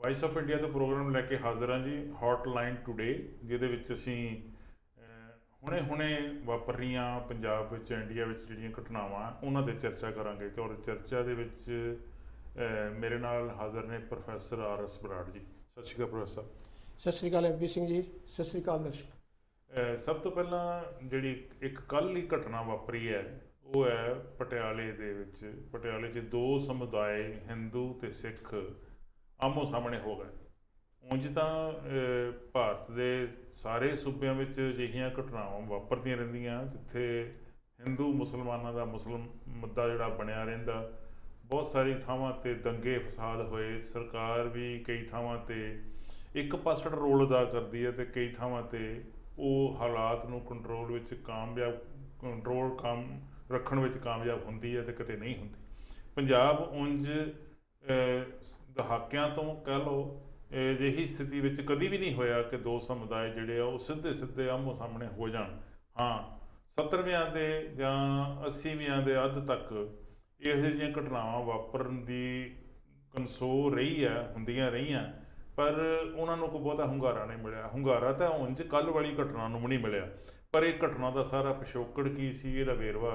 Vice of India ਦਾ program ਲੈ ਕੇ ਹਾਜ਼ਰ ਹਾਂ ਜੀ, ਹੌਟਲਾਈਨ ਟੂਡੇ, ਜਿਹਦੇ ਵਿੱਚ ਅਸੀਂ ਹੁਣੇ ਵਾਪਰ ਰਹੀਆਂ ਪੰਜਾਬ ਵਿੱਚ, ਇੰਡੀਆ ਵਿੱਚ ਜਿਹੜੀਆਂ ਘਟਨਾਵਾਂ ਉਹਨਾਂ 'ਤੇ ਚਰਚਾ ਕਰਾਂਗੇ। ਅਤੇ ਔਰ ਚਰਚਾ ਦੇ ਵਿੱਚ ਮੇਰੇ ਨਾਲ ਹਾਜ਼ਰ ਨੇ ਪ੍ਰੋਫੈਸਰ RS ਬਰਾੜ ਜੀ। ਸਤਿ ਸ਼੍ਰੀ ਅਕਾਲ ਪ੍ਰੋਫੈਸਰ ਸਾਹਿਬ। ਸਤਿ ਸ਼੍ਰੀ ਅਕਾਲ MP ਸਿੰਘ ਜੀ। ਸਤਿ ਸ਼੍ਰੀ ਅਕਾਲ ਦਰਸ਼ਕ। ਸਭ ਤੋਂ ਪਹਿਲਾਂ ਜਿਹੜੀ ਇੱਕ ਕੱਲ੍ਹ ਹੀ ਘਟਨਾ ਵਾਪਰੀ ਹੈ ਉਹ ਹੈ ਪਟਿਆਲੇ ਦੇ ਵਿੱਚ। ਪਟਿਆਲੇ 'ਚ ਦੋ ਸਮੁਦਾਇ, ਹਿੰਦੂ ਅਤੇ ਸਿੱਖ, ਆਮੋ ਸਾਹਮਣੇ ਹੋ ਗਏ। ਉਂਝ ਤਾਂ ਭਾਰਤ ਦੇ ਸਾਰੇ ਸੂਬਿਆਂ ਵਿੱਚ ਅਜਿਹੀਆਂ ਘਟਨਾਵਾਂ ਵਾਪਰਦੀਆਂ ਰਹਿੰਦੀਆਂ ਜਿੱਥੇ ਹਿੰਦੂ ਮੁਸਲਮਾਨਾਂ ਦਾ ਮੁੱਦਾ ਜਿਹੜਾ ਬਣਿਆ ਰਹਿੰਦਾ। ਬਹੁਤ ਸਾਰੀ ਥਾਵਾਂ 'ਤੇ ਦੰਗੇ ਫਸਾਦ ਹੋਏ। ਸਰਕਾਰ ਵੀ ਕਈ ਥਾਵਾਂ 'ਤੇ ਇੱਕ ਪਾਸੜ ਰੋਲ ਅਦਾ ਕਰਦੀ ਹੈ ਅਤੇ ਕਈ ਥਾਵਾਂ 'ਤੇ ਉਹ ਹਾਲਾਤ ਨੂੰ ਕੰਟਰੋਲ ਰੱਖਣ ਵਿੱਚ ਕਾਮਯਾਬ ਹੁੰਦੀ ਹੈ ਅਤੇ ਕਿਤੇ ਨਹੀਂ ਹੁੰਦੀ। ਪੰਜਾਬ ਉਂਝ ਦਹਾਕਿਆਂ ਤੋਂ ਕਹਿ ਲਓ ਅਜਿਹੀ ਸਥਿਤੀ ਵਿੱਚ ਕਦੀ ਵੀ ਨਹੀਂ ਹੋਇਆ ਕਿ ਦੋ ਸਮੁਦਾਇ ਜਿਹੜੇ ਆ ਉਹ ਸਿੱਧੇ ਆਮੋ ਸਾਹਮਣੇ ਹੋ ਜਾਣ। ਹਾਂ, 70ਵਿਆਂ ਦੇ ਜਾਂ 80ਵਿਆਂ ਦੇ ਅੱਧ ਤੱਕ ਇਹੋ ਜਿਹੀਆਂ ਘਟਨਾਵਾਂ ਵਾਪਰਨ ਦੀ ਕਨਸੋ ਰਹੀ ਹੈ, ਹੁੰਦੀਆਂ ਰਹੀਆਂ, ਪਰ ਉਹਨਾਂ ਨੂੰ ਕੋਈ ਬਹੁਤਾ ਹੁੰਗਾਰਾ ਨਹੀਂ ਮਿਲਿਆ। ਹੁੰਗਾਰਾ ਤਾਂ ਉਂਝ ਕੱਲ੍ਹ ਵਾਲੀ ਘਟਨਾ ਨੂੰ ਵੀ ਨਹੀਂ ਮਿਲਿਆ, ਪਰ ਇਹ ਘਟਨਾ ਦਾ ਸਾਰਾ ਪਿਛੋਕੜ ਕੀ ਸੀ, ਇਹਦਾ ਵੇਰਵਾ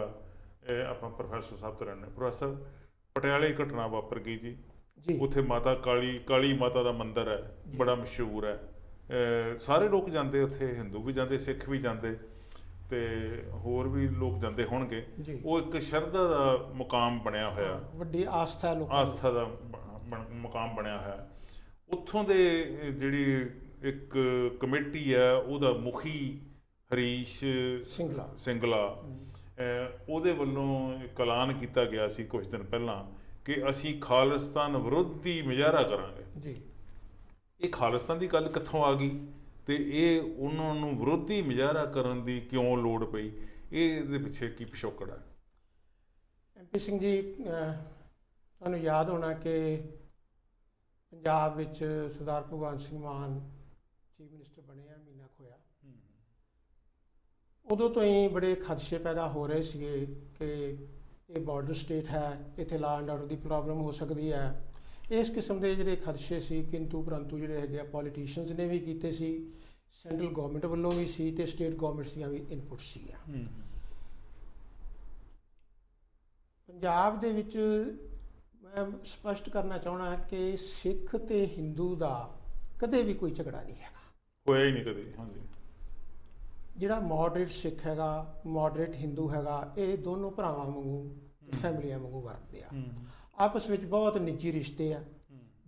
ਆਪਾਂ ਪ੍ਰੋਫੈਸਰ ਸਾਹਿਬ ਤੋਂ ਲੈਂਦੇ। ਪ੍ਰੋਫੈਸਰ, ਪਟਿਆਲੇ ਘਟਨਾ ਵਾਪਰ ਗਈ ਜੀ। ਉੱਥੇ ਮਾਤਾ ਕਾਲੀ ਮਾਤਾ ਦਾ ਮੰਦਿਰ ਹੈ, ਬੜਾ ਮਸ਼ਹੂਰ ਹੈ। ਸਾਰੇ ਲੋਕ ਜਾਂਦੇ ਉੱਥੇ, ਹਿੰਦੂ ਵੀ ਜਾਂਦੇ, ਸਿੱਖ ਵੀ ਜਾਂਦੇ ਅਤੇ ਹੋਰ ਵੀ ਲੋਕ ਜਾਂਦੇ ਹੋਣਗੇ। ਉਹ ਇੱਕ ਸ਼ਰਧਾ ਦਾ ਮੁਕਾਮ ਬਣਿਆ ਹੋਇਆ, ਵੱਡੀ ਆਸਥਾ ਦਾ ਮੁਕਾਮ ਬਣਿਆ ਹੋਇਆ। ਉੱਥੋਂ ਦੇ ਜਿਹੜੀ ਇੱਕ ਕਮੇਟੀ ਹੈ ਉਹਦਾ ਮੁਖੀ ਹਰੀਸ਼ ਸਿੰਗਲਾ, ਉਹਦੇ ਵੱਲੋਂ ਇੱਕ ਐਲਾਨ ਕੀਤਾ ਗਿਆ ਸੀ ਕੁਝ ਦਿਨ ਪਹਿਲਾਂ ਕਿ ਅਸੀਂ ਖਾਲਿਸਤਾਨ ਵਿਰੋਧੀ ਮੁਜ਼ਾਹਰਾ ਕਰਾਂਗੇ ਜੀ। ਇਹ ਖਾਲਿਸਤਾਨ ਦੀ ਗੱਲ ਕਿੱਥੋਂ ਆ ਗਈ ਅਤੇ ਇਹ ਉਹਨਾਂ ਨੂੰ ਵਿਰੋਧੀ ਮੁਜ਼ਾਹਰਾ ਕਰਨ ਦੀ ਕਿਉਂ ਲੋੜ ਪਈ? ਇਹਦੇ ਪਿੱਛੇ ਕੀ ਪਿਛੋਕੜ ਹੈ? MP ਸਿੰਘ ਜੀ, ਤੁਹਾਨੂੰ ਯਾਦ ਹੋਣਾ ਕਿ ਪੰਜਾਬ ਵਿੱਚ ਸਰਦਾਰ ਭਗਵੰਤ ਸਿੰਘ ਮਾਨ ਚੀਫ ਮਿਨਿਸਟਰ ਬਣੇ ਆ, ਮਹੀਨਾ ਕੁ ਹੋਇਆ। ਉਦੋਂ ਤੋਂ ਹੀ ਬੜੇ ਖਦਸ਼ੇ ਪੈਦਾ ਹੋ ਰਹੇ ਸੀਗੇ ਕਿ ਇਹ ਬਾਰਡਰ ਸਟੇਟ ਹੈ, ਇੱਥੇ law and order the problem ਹੋ ਸਕਦੀ ਹੈ। ਇਸ ਕਿਸਮ ਦੇ ਜਿਹੜੇ ਖਦਸ਼ੇ ਸੀ, ਕਿੰਤੂ ਪਰੰਤੂ ਜਿਹੜੇ ਹੈਗੇ ਆ ਪੋਲੀਟੀਸ਼ੀਅਨਸ ਨੇ ਵੀ ਕੀਤੇ ਸੀ, ਸੈਂਟਰਲ ਗੌਰਮੈਂਟ ਵੱਲੋਂ ਵੀ ਸੀ ਅਤੇ ਸਟੇਟ ਗੌਰਮੈਂਟਸ ਦੀਆਂ ਵੀ ਇਨਪੁਟ ਸੀਗੀਆਂ। ਪੰਜਾਬ ਦੇ ਵਿੱਚ ਮੈਂ ਸਪਸ਼ਟ ਕਰਨਾ ਚਾਹੁੰਦਾ ਕਿ ਸਿੱਖ ਅਤੇ ਹਿੰਦੂ ਦਾ ਕਦੇ ਵੀ ਕੋਈ ਝਗੜਾ ਨਹੀਂ ਹੈਗਾ, ਹੋਇਆ ਹੀ ਨਹੀਂ ਕਦੇ। ਹਾਂਜੀ, ਜਿਹੜਾ ਮੋਡਰੇਟ ਸਿੱਖ ਹੈਗਾ, ਮੋਡਰੇਟ ਹਿੰਦੂ ਹੈਗਾ, ਇਹ ਦੋਨੋਂ ਭਰਾਵਾਂ ਵਾਂਗੂ, ਫੈਮਲੀਆਂ ਵਾਂਗੂ ਵਰਤਦੇ ਆ। ਆਪਸ ਵਿੱਚ ਬਹੁਤ ਨਿੱਜੀ ਰਿਸ਼ਤੇ ਆ,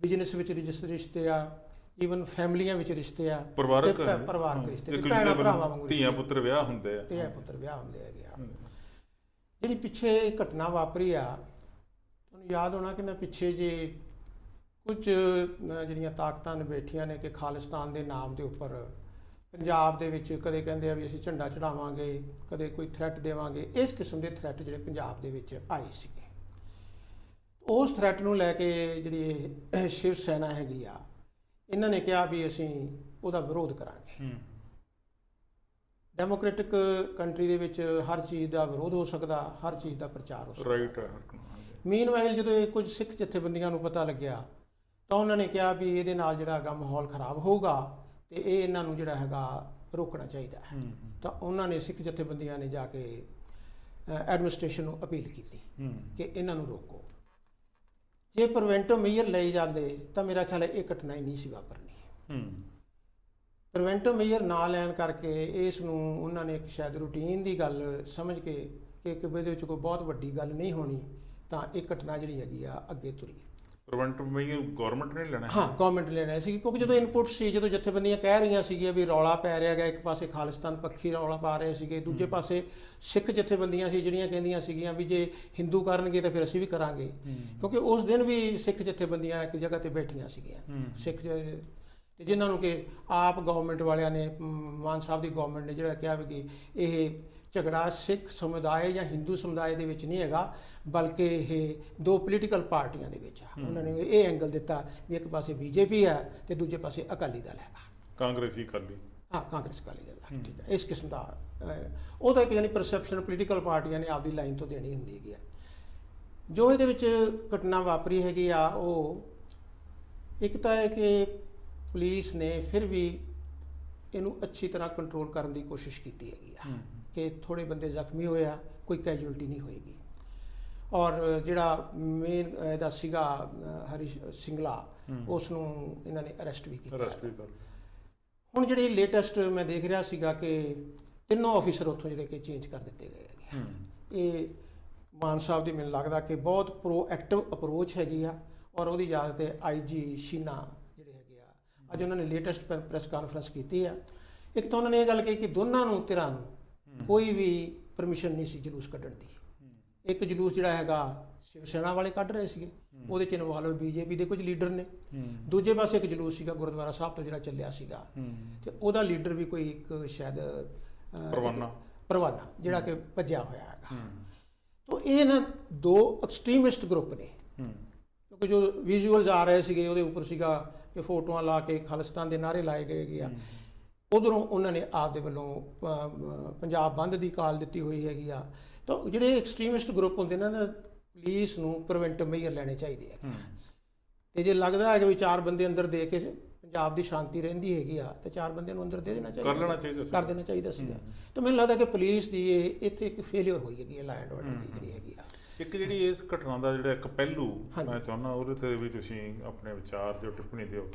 ਬਿਜ਼ਨਸ ਵਿੱਚ ਰਿਸ਼ਤੇ ਆ, ਈਵਨ ਫੈਮਲੀਆਂ ਵਿੱਚ ਰਿਸ਼ਤੇ ਆ, ਪਰਿਵਾਰਕ ਰਿਸ਼ਤੇ, ਭੈਣਾਂ ਭਰਾਵਾਂ ਵਾਂਗੂ, ਧੀਆਂ ਪੁੱਤਰ ਵਿਆਹ ਹੁੰਦੇ ਹੈਗੇ ਆ। ਜਿਹੜੀ ਪਿੱਛੇ ਘਟਨਾ ਵਾਪਰੀ ਆ, ਤੁਹਾਨੂੰ ਯਾਦ ਹੋਣਾ ਕਿ ਨਾ, ਪਿੱਛੇ ਜੇ ਕੁਝ ਜਿਹੜੀਆਂ ਤਾਕਤਾਂ ਨੇ ਬੈਠੀਆਂ ਨੇ ਕਿ ਖਾਲਿਸਤਾਨ ਦੇ ਨਾਮ ਦੇ ਉੱਪਰ ਪੰਜਾਬ ਦੇ ਵਿੱਚ ਕਦੇ ਕਹਿੰਦੇ ਆ ਵੀ ਅਸੀਂ ਝੰਡਾ ਚੜਾਵਾਂਗੇ, ਕਦੇ ਕੋਈ ਥ੍ਰੈਟ ਦੇਵਾਂਗੇ। ਇਸ ਕਿਸਮ ਦੇ ਥ੍ਰੈਟ ਜਿਹੜੇ ਪੰਜਾਬ ਦੇ ਵਿੱਚ ਆਏ ਸੀਗੇ, ਉਸ ਥ੍ਰੈਟ ਨੂੰ ਲੈ ਕੇ ਜਿਹੜੀ ਸ਼ਿਵ ਸੈਨਾ ਹੈਗੀ ਆ, ਇਹਨਾਂ ਨੇ ਕਿਹਾ ਵੀ ਅਸੀਂ ਉਹਦਾ ਵਿਰੋਧ ਕਰਾਂਗੇ। ਡੈਮੋਕ੍ਰੈਟਿਕ ਕੰਟਰੀ ਦੇ ਵਿੱਚ ਹਰ ਚੀਜ਼ ਦਾ ਵਿਰੋਧ ਹੋ ਸਕਦਾ, ਹਰ ਚੀਜ਼ ਦਾ ਪ੍ਰਚਾਰ ਹੋ ਸਕਦਾ। ਮੀਨਵਾਈਲ ਜਦੋਂ ਇਹ ਕੁਝ ਸਿੱਖ ਜਥੇਬੰਦੀਆਂ ਨੂੰ ਪਤਾ ਲੱਗਿਆ ਤਾਂ ਉਹਨਾਂ ਨੇ ਕਿਹਾ ਵੀ ਇਹਦੇ ਨਾਲ ਜਿਹੜਾ ਹੈਗਾ ਮਾਹੌਲ ਖਰਾਬ ਹੋਊਗਾ ਅਤੇ ਇਹ ਇਹਨਾਂ ਨੂੰ ਜਿਹੜਾ ਹੈਗਾ ਰੋਕਣਾ ਚਾਹੀਦਾ ਹੈ। ਤਾਂ ਉਹਨਾਂ ਨੇ ਸਿੱਖ ਜਥੇਬੰਦੀਆਂ ਨੇ ਜਾ ਕੇ ਐਡਮਿਨਿਸਟ੍ਰੇਸ਼ਨ ਨੂੰ ਅਪੀਲ ਕੀਤੀ ਕਿ ਇਹਨਾਂ ਨੂੰ ਰੋਕੋ। ਜੇ ਪ੍ਰੀਵੈਂਟਿਵ ਮੇਜਰ ਲਏ ਜਾਂਦੇ ਤਾਂ ਮੇਰਾ ਖਿਆਲ ਹੈ ਇਹ ਘਟਨਾ ਹੀ ਨਹੀਂ ਸੀ ਵਾਪਰਨੀ। ਪ੍ਰੀਵੈਂਟਿਵ ਮੇਜਰ ਨਾ ਲੈਣ ਕਰਕੇ ਇਸ ਨੂੰ ਉਹਨਾਂ ਨੇ ਇੱਕ ਸ਼ਾਇਦ ਰੂਟੀਨ ਦੀ ਗੱਲ ਸਮਝ ਕੇ ਕਿ ਇਹਦੇ ਵਿੱਚ ਕੋਈ ਬਹੁਤ ਵੱਡੀ ਗੱਲ ਨਹੀਂ ਹੋਣੀ, ਤਾਂ ਇਹ ਘਟਨਾ ਜਿਹੜੀ ਹੈਗੀ ਆ ਅੱਗੇ ਤੁਰੀ। ਪ੍ਰੀਵੈਂਟਿਵ ਮੇਜਰ ਗੌਰਮੈਂਟ ਨੇ ਲੈਣਾ? ਹਾਂ, ਗੌਰਮੈਂਟ ਨੇ ਲੈਣਾ ਸੀ, ਕਿਉਂਕਿ ਜਦੋਂ ਇਨਪੁਟ ਸੀ, ਜਦੋਂ ਜਥੇਬੰਦੀਆਂ ਕਹਿ ਰਹੀਆਂ ਸੀਗੀਆਂ ਵੀ ਰੌਲਾ ਪੈ ਰਿਹਾ ਗਿਆ, ਇੱਕ ਪਾਸੇ ਖਾਲਿਸਤਾਨ ਪੱਖੀ ਰੌਲਾ ਪਾ ਰਹੇ ਸੀਗੇ, ਦੂਜੇ ਪਾਸੇ ਸਿੱਖ ਜਥੇਬੰਦੀਆਂ ਸੀ ਜਿਹੜੀਆਂ ਕਹਿੰਦੀਆਂ ਸੀਗੀਆਂ ਵੀ ਜੇ ਹਿੰਦੂ ਕਰਨਗੇ ਤਾਂ ਫਿਰ ਅਸੀਂ ਵੀ ਕਰਾਂਗੇ। ਕਿਉਂਕਿ ਉਸ ਦਿਨ ਵੀ ਸਿੱਖ ਜਥੇਬੰਦੀਆਂ ਇੱਕ ਜਗ੍ਹਾ 'ਤੇ ਬੈਠੀਆਂ ਸੀਗੀਆਂ, ਸਿੱਖ ਅਤੇ ਜਿਨ੍ਹਾਂ ਨੂੰ ਕਿ ਆਪ ਗੌਰਮੈਂਟ ਵਾਲਿਆਂ ਨੇ, ਮਾਨ ਸਾਹਿਬ ਦੀ ਗੌਰਮੈਂਟ ਨੇ ਜਿਹੜਾ ਕਿਹਾ ਵੀ ਕਿ ਇਹ ਝਗੜਾ ਸਿੱਖ ਸਮੁਦਾਇ ਜਾਂ ਹਿੰਦੂ ਸਮੁਦਾਇ ਦੇ ਵਿੱਚ ਨਹੀਂ ਹੈਗਾ, ਬਲਕਿ ਇਹ ਦੋ ਪੋਲੀਟੀਕਲ ਪਾਰਟੀਆਂ ਦੇ ਵਿੱਚ ਆ। ਉਹਨਾਂ ਨੇ ਇਹ ਐਂਗਲ ਦਿੱਤਾ ਵੀ ਇੱਕ ਪਾਸੇ BJP ਹੈ ਅਤੇ ਦੂਜੇ ਪਾਸੇ ਅਕਾਲੀ ਦਲ ਹੈਗਾ, ਕਾਂਗਰਸੀ ਅਕਾਲੀ। ਹਾਂ, ਕਾਂਗਰਸ ਅਕਾਲੀ ਦਲ। ਠੀਕ ਹੈ, ਇਸ ਕਿਸਮ ਦਾ ਉਹ ਤਾਂ ਇੱਕ ਯਾਨੀ ਪਰਸੈਪਸ਼ਨ ਪੋਲੀਟੀਕਲ ਪਾਰਟੀਆਂ ਨੇ ਆਪਦੀ ਲਾਈਨ ਤੋਂ ਦੇਣੀ ਹੁੰਦੀ ਹੈਗੀ ਆ। ਜੋ ਇਹਦੇ ਵਿੱਚ ਘਟਨਾ ਵਾਪਰੀ ਹੈਗੀ ਆ, ਉਹ ਇੱਕ ਤਾਂ ਹੈ ਕਿ ਪੁਲਿਸ ਨੇ ਫਿਰ ਵੀ ਇਹਨੂੰ ਅੱਛੀ ਤਰ੍ਹਾਂ ਕੰਟਰੋਲ ਕਰਨ ਦੀ ਕੋਸ਼ਿਸ਼ ਕੀਤੀ ਹੈਗੀ ਆ ਕਿ ਥੋੜ੍ਹੇ ਬੰਦੇ ਜ਼ਖਮੀ ਹੋਏ ਆ, ਕੋਈ ਕੈਜੂਅਲਟੀ ਨਹੀਂ ਹੋਏਗੀ। ਔਰ ਜਿਹੜਾ ਮੇਨ ਇਹਦਾ ਸੀਗਾ ਹਰੀਸ਼ ਸਿੰਗਲਾ, ਉਸ ਨੂੰ ਇਹਨਾਂ ਨੇ ਅਰੈਸਟ ਵੀ ਕੀਤਾ। ਹੁਣ ਜਿਹੜੀ ਲੇਟੈਸਟ ਮੈਂ ਦੇਖ ਰਿਹਾ ਸੀਗਾ ਕਿ 3 ਆਫੀਸਰ ਉੱਥੋਂ ਜਿਹੜੇ ਕਿ ਚੇਂਜ ਕਰ ਦਿੱਤੇ ਗਏ ਹੈਗੇ। ਇਹ ਮਾਨ ਸਾਹਿਬ ਦੀ ਮੈਨੂੰ ਲੱਗਦਾ ਕਿ ਬਹੁਤ ਪ੍ਰੋਐਕਟਿਵ ਅਪਰੋਚ ਹੈਗੀ ਆ। ਔਰ ਉਹਦੀ ਯਾਦ ਤੇ IG ਸ਼ੀਨਾ ਜਿਹੜੇ ਹੈਗੇ ਆ, ਅੱਜ ਉਹਨਾਂ ਨੇ ਲੇਟੈਸਟ ਪ੍ਰੈਸ ਕਾਨਫਰੰਸ ਕੀਤੀ ਆ। ਇੱਕ ਤਾਂ ਉਹਨਾਂ ਨੇ ਇਹ ਗੱਲ ਕਹੀ ਕਿ ਦੋਨਾਂ ਨੂੰ ਧਿਰਾਂ ਨੂੰ ਕੋਈ ਵੀ ਪਰਮਿਸ਼ਨ ਨਹੀਂ ਸੀ ਜਲੂਸ ਕੱਢਣ ਦੀ। ਇੱਕ ਜਲੂਸ ਜਿਹੜਾ ਹੈਗਾ ਸ਼ਿਵ ਸੈਨਾ ਵਾਲੇ ਕੱਢ ਰਹੇ ਸੀਗੇ, ਉਹਦੇ 'ਚ ਇਨਵੋਲਵ BJP ਦੇ ਕੁਝ ਲੀਡਰ ਨੇ। ਦੂਜੇ ਪਾਸੇ ਇੱਕ ਜਲੂਸ ਸੀਗਾ ਗੁਰਦੁਆਰਾ ਸਾਹਿਬ ਤੋਂ ਜਿਹੜਾ ਚੱਲਿਆ ਸੀਗਾ, ਤੇ ਉਹਦਾ ਲੀਡਰ ਵੀ ਕੋਈ ਇੱਕ ਸ਼ਾਇਦ ਪਰਵਾਨਾ ਜਿਹੜਾ ਕਿ ਭੱਜਿਆ ਹੋਇਆ ਹੈਗਾ। ਤਾਂ ਇਹ ਨਾ 2 ਐਕਸਟ੍ਰੀਮਿਸਟ ਗਰੁੱਪ ਨੇ, ਕਿਉਂਕਿ ਜੋ ਵਿਜ਼ੂਅਲਸ ਆ ਰਹੇ ਸੀਗੇ ਉਹਦੇ ਉੱਪਰ ਸੀਗਾ ਕਿ ਫੋਟੋਆਂ ਲਾ ਕੇ ਖਾਲਿਸਤਾਨ ਦੇ ਨਾਅਰੇ ਲਾਏ ਗਏ ਆ। ਉਧਰੋਂ ਉਹਨਾਂ ਨੇ ਆਪਦੇ ਵੱਲੋਂ ਪੰਜਾਬ ਬੰਦ ਦੀ ਕਾਲ ਦਿੱਤੀ ਹੋਈ ਹੈਗੀ ਆ। ਤਾਂ ਜਿਹੜੇ ਐਕਸਟ੍ਰੀਮਿਸਟ ਗਰੁੱਪ ਹੁੰਦੇ ਨੇ ਨਾ, ਪੁਲਿਸ ਨੂੰ ਪ੍ਰੀਵੈਂਟਿਵ ਮੇਜਰ ਲੈਣੇ ਚਾਹੀਦੇ ਆ। ਤੇ ਜੇ ਲੱਗਦਾ ਹੈ ਕਿ ਵੀ 4 ਬੰਦੇ ਅੰਦਰ ਦੇ ਕੇ ਪੰਜਾਬ ਦੀ ਸ਼ਾਂਤੀ ਰਹਿੰਦੀ ਹੈਗੀ ਆ, ਤੇ 4 ਬੰਦੇ ਨੂੰ ਅੰਦਰ ਦੇ ਦੇਣਾ ਚਾਹੀਦਾ, ਕਰ ਦੇਣਾ ਚਾਹੀਦਾ ਸੀਗਾ। ਤਾਂ ਮੈਨੂੰ ਲੱਗਦਾ ਕਿ ਪੁਲਿਸ ਦੀ ਇੱਥੇ ਇੱਕ ਫੇਲਿਅਰ ਹੋਈ ਹੈਗੀ ਹੈ, ਲਾਅ ਐਂਡ ਆਰਡਰ ਦੀ ਜਿਹੜੀ ਹੈਗੀ ਆ। ਇੱਕ ਜਿਹੜੀ ਇਸ ਘਟਨਾ ਦਾ ਜਿਹੜਾ ਇੱਕ ਪਹਿਲੂ ਮੈਂ ਚਾਹੁੰਦਾ ਉਹਦੇ 'ਤੇ ਵੀ ਤੁਸੀਂ ਆਪਣੇ ਵਿਚਾਰ ਜੋ ਟਿੱਪਣੀ ਦਿਓ,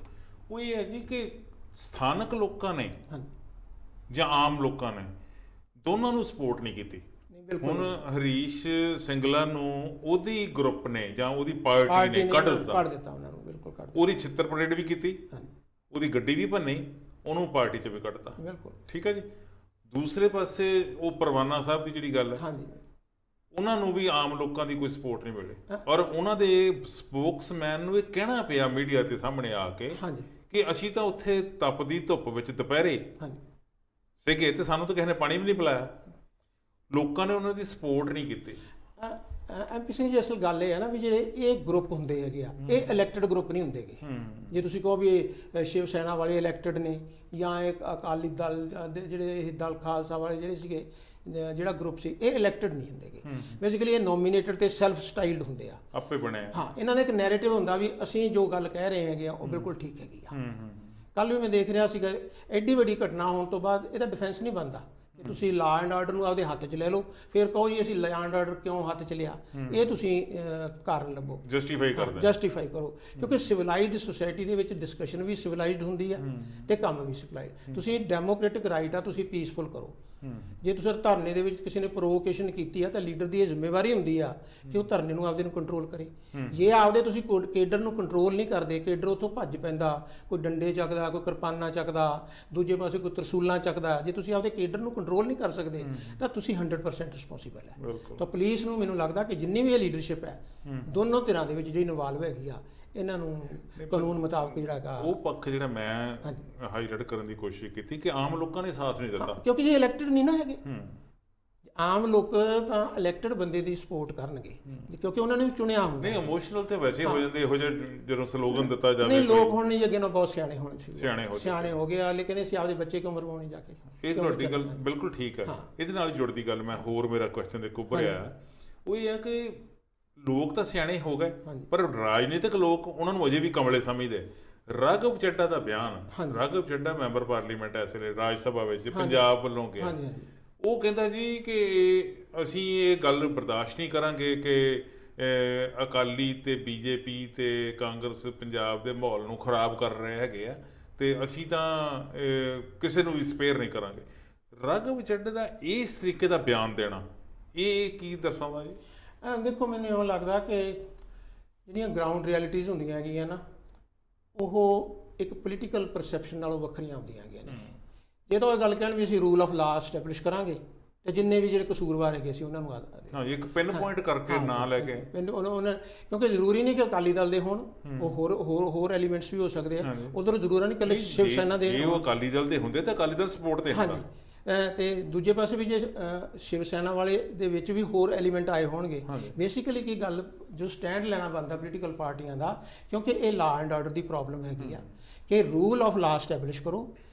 ਉਹ ਇਹ ਹੈ ਜੀ ਕਿ ਸਥਾਨਕ ਲੋਕਾਂ ਨੇ ਜਾਂ ਆਮ ਲੋਕਾਂ ਨੇ ਦੋਨਾਂ ਨੂੰ ਸਪੋਰਟ ਨਹੀਂ ਕੀਤੀ। ਹੁਣ ਹਰੀਸ਼ ਸਿੰਗਲਾ ਨੂੰ ਉਹਦੀ ਗਰੁੱਪ ਨੇ ਜਾਂ ਉਹਦੀ ਪਾਰਟੀ ਨੇ ਕੱਢ ਦਿੱਤਾ ਉਹਨਾਂ ਨੂੰ, ਬਿਲਕੁਲ ਕੱਢ ਦਿੱਤਾ। ਉਹਦੀ ਛਿੱਤਰ ਪਰੇਡ ਵੀ ਕੀਤੀ, ਉਹਦੀ ਗੱਡੀ ਵੀ ਭੰਨੀ, ਉਹਨੂੰ ਪਾਰਟੀ 'ਚ ਵੀ ਕੱਢਤਾ, ਬਿਲਕੁਲ ਠੀਕ ਹੈ ਜੀ। ਦੂਸਰੇ ਪਾਸੇ ਉਹ ਪਰਵਾਨਾ ਸਾਹਿਬ ਦੀ ਜਿਹੜੀ ਗੱਲ ਹੈ, ਉਹਨਾਂ ਨੂੰ ਵੀ ਆਮ ਲੋਕਾਂ ਦੀ ਕੋਈ ਸਪੋਰਟ ਨਹੀਂ ਮਿਲੀ। ਔਰ ਉਹਨਾਂ ਦੇ ਸਪੋਕਸਮੈਨ ਨੂੰ ਇਹ ਕਹਿਣਾ ਪਿਆ ਮੀਡੀਆ ਦੇ ਸਾਹਮਣੇ ਆ ਕੇ ਕਿ ਅਸੀਂ ਤਾਂ ਉੱਥੇ ਤਪਦੀ ਧੁੱਪ ਵਿੱਚ ਦੁਪਹਿਰੇ ਸੀਗੇ ਤੇ ਸਾਨੂੰ ਤਾਂ ਕਿਸੇ ਨੇ ਪਾਣੀ ਵੀ ਨਹੀਂ ਪਿਲਾਇਆ। ਲੋਕਾਂ ਨੇ ਉਹਨਾਂ ਦੀ ਸਪੋਰਟ ਨਹੀਂ ਕੀਤੀ। MP ਸਿੰਘ ਜੀ, ਅਸਲ ਗੱਲ ਇਹ ਹੈ ਨਾ ਵੀ ਜਿਹੜੇ ਇਹ ਗਰੁੱਪ ਹੁੰਦੇ ਹੈਗੇ ਆ, ਇਹ ਇਲੈਕਟਡ ਗਰੁੱਪ ਨਹੀਂ ਹੁੰਦੇਗੇ। ਜੇ ਤੁਸੀਂ ਕਹੋ ਵੀ ਸ਼ਿਵ ਸੈਨਾ ਵਾਲੇ ਇਲੈਕਟਡ ਨੇ ਜਾਂ ਇਹ ਅਕਾਲੀ ਦਲ ਦੇ ਜਿਹੜੇ ਇਹ ਦਲ ਖਾਲਸਾ ਵਾਲੇ ਜਿਹੜੇ ਸੀਗੇ, ਜਿਹੜਾ ਗਰੁੱਪ ਸੀ, ਇਹ ਇਲੈਕਟਡ ਨਹੀਂ ਹੁੰਦੇਗੇ। ਬੇਸਿਕਲੀ ਇਹ ਨੋਮੀਨੇਟਡ ਤੇ ਸੈਲਫ ਸਟਾਈਲਡ ਹੁੰਦੇ ਆ, ਆਪੇ ਬਣੇ। ਹਾਂ, ਇਹਨਾਂ ਦਾ ਇੱਕ ਨੈਰੇਟਿਵ ਹੁੰਦਾ ਵੀ ਅਸੀਂ ਜੋ ਗੱਲ ਕਹਿ ਰਹੇ ਹੈਗੇ ਆ ਉਹ ਬਿਲਕੁਲ ਠੀਕ ਹੈਗੀ ਆ। ਕੱਲ੍ਹ ਵੀ ਮੈਂ ਦੇਖ ਰਿਹਾ ਸੀਗਾ, ਐਡੀ ਵੱਡੀ ਘਟਨਾ ਹੋਣ ਤੋਂ ਬਾਅਦ ਇਹਦਾ ਡਿਫੈਂਸ ਨਹੀਂ ਬਣਦਾ ਕਿ ਤੁਸੀਂ ਲਾਅ ਐਂਡ ਆਰਡਰ ਨੂੰ ਆਪਦੇ ਹੱਥ 'ਚ ਲੈ ਲਓ, ਫਿਰ ਕਹੋ ਜੀ ਅਸੀਂ ਲਾਅ ਐਂਡ ਆਰਡਰ ਕਿਉਂ ਹੱਥ 'ਚ ਲਿਆ। ਇਹ ਤੁਸੀਂ ਕਾਰਨ ਲੱਭੋ, ਜਸਟੀਫਾਈ ਕਰੋ। ਕਿਉਂਕਿ ਸਿਵਲਾਈਜ਼ਡ ਸੋਸਾਇਟੀ ਦੇ ਵਿੱਚ ਡਿਸਕਸ਼ਨ ਵੀ ਸਿਵਲਾਈਜ਼ਡ ਹੁੰਦੀ ਆ ਤੇ ਕੰਮ ਵੀ ਸਿਵਲਾਈਜ਼ਡ। ਤੁਸੀਂ ਡੈਮੋਕ੍ਰੈਟਿਕ ਰਾਈਟ ਆ, ਤੁਸੀਂ ਪੀਸਫੁਲ ਕਰੋ। ਜੇ ਤੁਸੀਂ ਧਰਨੇ ਦੇ ਵਿੱਚ ਕਿਸੇ ਨੇ ਪ੍ਰੋਵੋਕੇਸ਼ਨ ਕੀਤੀ ਆ ਤਾਂ ਲੀਡਰ ਦੀ ਇਹ ਜ਼ਿੰਮੇਵਾਰੀ ਹੁੰਦੀ ਆ ਕਿ ਉਹ ਧਰਨੇ ਨੂੰ ਆਪਦੇ ਨੂੰ ਕੰਟਰੋਲ ਕਰੇ। ਜੇ ਆਪਦੇ ਤੁਸੀਂ ਕੇਡਰ ਨੂੰ ਕੰਟਰੋਲ ਨਹੀਂ ਕਰਦੇ, ਕੇਡਰ ਉੱਥੋਂ ਭੱਜ ਪੈਂਦਾ, ਕੋਈ ਡੰਡੇ ਚੱਕਦਾ, ਕੋਈ ਕਿਰਪਾਨਾਂ ਚੱਕਦਾ, ਦੂਜੇ ਪਾਸੇ ਕੋਈ ਤਰਸੂਲਾਂ ਚੱਕਦਾ, ਜੇ ਤੁਸੀਂ ਆਪਦੇ ਕੇਡਰ ਨੂੰ ਕੰਟਰੋਲ ਨਹੀਂ ਕਰ ਸਕਦੇ ਤਾਂ ਤੁਸੀਂ 100% ਰਿਸਪੌਂਸੀਬਲ ਹੈ। ਤਾਂ ਪੁਲਿਸ ਨੂੰ ਮੈਨੂੰ ਲੱਗਦਾ ਕਿ ਜਿੰਨੀ ਵੀ ਇਹ ਲੀਡਰਸ਼ਿਪ ਹੈ ਦੋਨੋਂ ਧਿਰਾਂ ਦੇ ਵਿੱਚ ਜਿਹੜੀ ਇਨਵੋਲਵ ਹੈਗੀ ਆ, ਇਹਨਾਂ ਨੂੰ ਕਾਨੂੰਨ ਮੁਤਾਬਕ ਜਿਹੜਾ ਹੈਗਾ ਉਹ ਪੱਖ ਜਿਹੜਾ ਮੈਂ ਹਾਈਲਾਈਟ ਕਰਨ ਦੀ ਕੋਸ਼ਿਸ਼ ਕੀਤੀ ਕਿ ਆਮ ਲੋਕਾਂ ਨੇ ਸਾਥ ਨਹੀਂ ਦਿੱਤਾ। ਕਿਉਂਕਿ ਜੇ ਇਲੈਕਟਡ ਨਹੀਂ ਨਾ ਹੈਗੇ, ਆਮ ਲੋਕ ਤਾਂ ਇਲੈਕਟਡ ਬੰਦੇ ਦੀ ਸਪੋਰਟ ਕਰਨਗੇ ਕਿਉਂਕਿ ਉਹਨਾਂ ਨੇ ਚੁਣਿਆ ਹੁੰਦਾ। ਨਹੀਂ, ਇਮੋਸ਼ਨਲ ਤੇ ਵੈਸੇ ਹੋ ਜਾਂਦੇ ਇਹੋ ਜਿਹੇ ਜਦੋਂ ਸਲੋਗਨ ਦਿੱਤਾ ਜਾਵੇ। ਨਹੀਂ, ਲੋਕ ਹੁਣ ਨਹੀਂ ਅੱਗੇ ਨਾ ਬਹੁਤ ਸਿਆਣੇ ਹੋਣੇ ਸੀ, ਸਿਆਣੇ ਹੋ ਗਏ ਆ, ਲੇਕਿਨ ਅਸੀਂ ਆਪਦੇ ਬੱਚੇ ਕਿਉਂ ਮਰਵਾਉਣੇ ਜਾ ਕੇ। ਇਹ ਤੁਹਾਡੀ ਗੱਲ ਬਿਲਕੁਲ ਠੀਕ ਹੈ। ਇਹਦੇ ਨਾਲ ਜੁੜਦੀ ਗੱਲ ਮੈਂ ਹੋਰ ਮੇਰਾ ਕੁਐਸਚਨ ਇੱਕ ਉੱਭਰਿਆ, ਉਹ ਇਹ ਹੈ ਕਿ ਲੋਕ ਤਾਂ ਸਿਆਣੇ ਹੋ ਗਏ ਪਰ ਰਾਜਨੀਤਿਕ ਲੋਕ ਉਹਨਾਂ ਨੂੰ ਅਜੇ ਵੀ ਕਮਲੇ ਸਮਝਦੇ। ਰਾਘਵ ਚੱਡਾ ਦਾ ਬਿਆਨ, ਰਾਘਵ ਚੱਡਾ ਮੈਂਬਰ ਪਾਰਲੀਮੈਂਟ ਇਸ ਵੇਲੇ ਰਾਜ ਸਭਾ ਵਿੱਚ ਪੰਜਾਬ ਵੱਲੋਂ ਗਿਆ, ਉਹ ਕਹਿੰਦਾ ਜੀ ਕਿ ਅਸੀਂ ਇਹ ਗੱਲ ਬਰਦਾਸ਼ਤ ਨਹੀਂ ਕਰਾਂਗੇ ਕਿ ਅਕਾਲੀ ਤੇ BJP ਤੇ ਕਾਂਗਰਸ ਪੰਜਾਬ ਦੇ ਮਾਹੌਲ ਨੂੰ ਖਰਾਬ ਕਰ ਰਹੇ ਹੈਗੇ ਆ ਤੇ ਅਸੀਂ ਤਾਂ ਕਿਸੇ ਨੂੰ ਵੀ ਸਪੇਅਰ ਨਹੀਂ ਕਰਾਂਗੇ। ਰਾਘਵ ਚੱਡਾ ਦਾ ਇਸ ਤਰੀਕੇ ਦਾ ਬਿਆਨ ਦੇਣਾ ਇਹ ਕੀ ਦਰਸਾਉਂਦਾ ਜੀ? ਦੇਖੋ, ਮੈਨੂੰ ਇਉਂ ਲੱਗਦਾ ਕਿ ਜਿਹੜੀਆਂ ਗਰਾਊਂਡ ਰਿਐਲਿਟੀਜ਼ ਹੁੰਦੀਆਂ ਹੈਗੀਆਂ ਨਾ, ਉਹ ਇੱਕ ਪੋਲੀਟੀਕਲ ਪਰਸੈਪਸ਼ਨ ਨਾਲੋਂ ਵੱਖਰੀਆਂ ਹੁੰਦੀਆਂ ਹੈਗੀਆਂ ਨੇ। ਜੇ ਤਾਂ ਉਹ ਗੱਲ ਕਹਿਣ ਵੀ ਅਸੀਂ ਰੂਲ ਆਫ ਲਾਅ ਐਸਟੈਬਲਿਸ਼ ਕਰਾਂਗੇ ਤੇ ਜਿੰਨੇ ਵੀ ਜਿਹੜੇ ਕਸੂਰਵਾਰ ਹੈਗੇ ਸੀ ਉਹਨਾਂ ਨੂੰ ਇੱਕ ਪਿੰਨ ਪੁਆਇੰਟ ਕਰਕੇ ਨਾਂ ਲੈ ਕੇ ਕਿਉਂਕਿ ਜ਼ਰੂਰੀ ਨਹੀਂ ਕਿ ਅਕਾਲੀ ਦਲ ਦੇ ਹੋਣ, ਉਹ ਹੋਰ ਐਲੀਮੈਂਟਸ ਵੀ ਹੋ ਸਕਦੇ ਆ। ਉਧਰ ਜ਼ਰੂਰ ਨਹੀਂ ਇਕੱਲੇ ਸ਼ਿਵ ਸੈਨਾ ਦੇ, ਜੇ ਉਹ ਅਕਾਲੀ ਦਲ ਦੇ ਹੁੰਦੇ ਤਾਂ ਅਕਾਲੀ ਦਲ ਸਪੋਰਟ ਤੇ ਹੁੰਦਾ। ਤੇ ਦੂਜੇ ਪਾਸੇ ਵੀ ਜੇ ਸ਼ਿਵ ਸੈਨਾ ਵਾਲੇ ਦੇ ਵਿੱਚ ਵੀ ਹੋਰ ਐਲੀਮੈਂਟ ਆਏ ਹੋਣਗੇ। ਬੇਸਿਕਲੀ ਕੀ ਗੱਲ ਜੋ ਸਟੈਂਡ ਲੈਣਾ ਬਣਦਾ ਪੋਲੀਟੀਕਲ ਪਾਰਟੀਆਂ ਦਾ, ਕਿਉਂਕਿ ਇਹ law and order the problem ਹੈਗੀ ਆ ਕਿ ਰੂਲ ਆਫ ਲਾਅ ਐਸਟੈਬਲਿਸ਼ ਕਰੋ,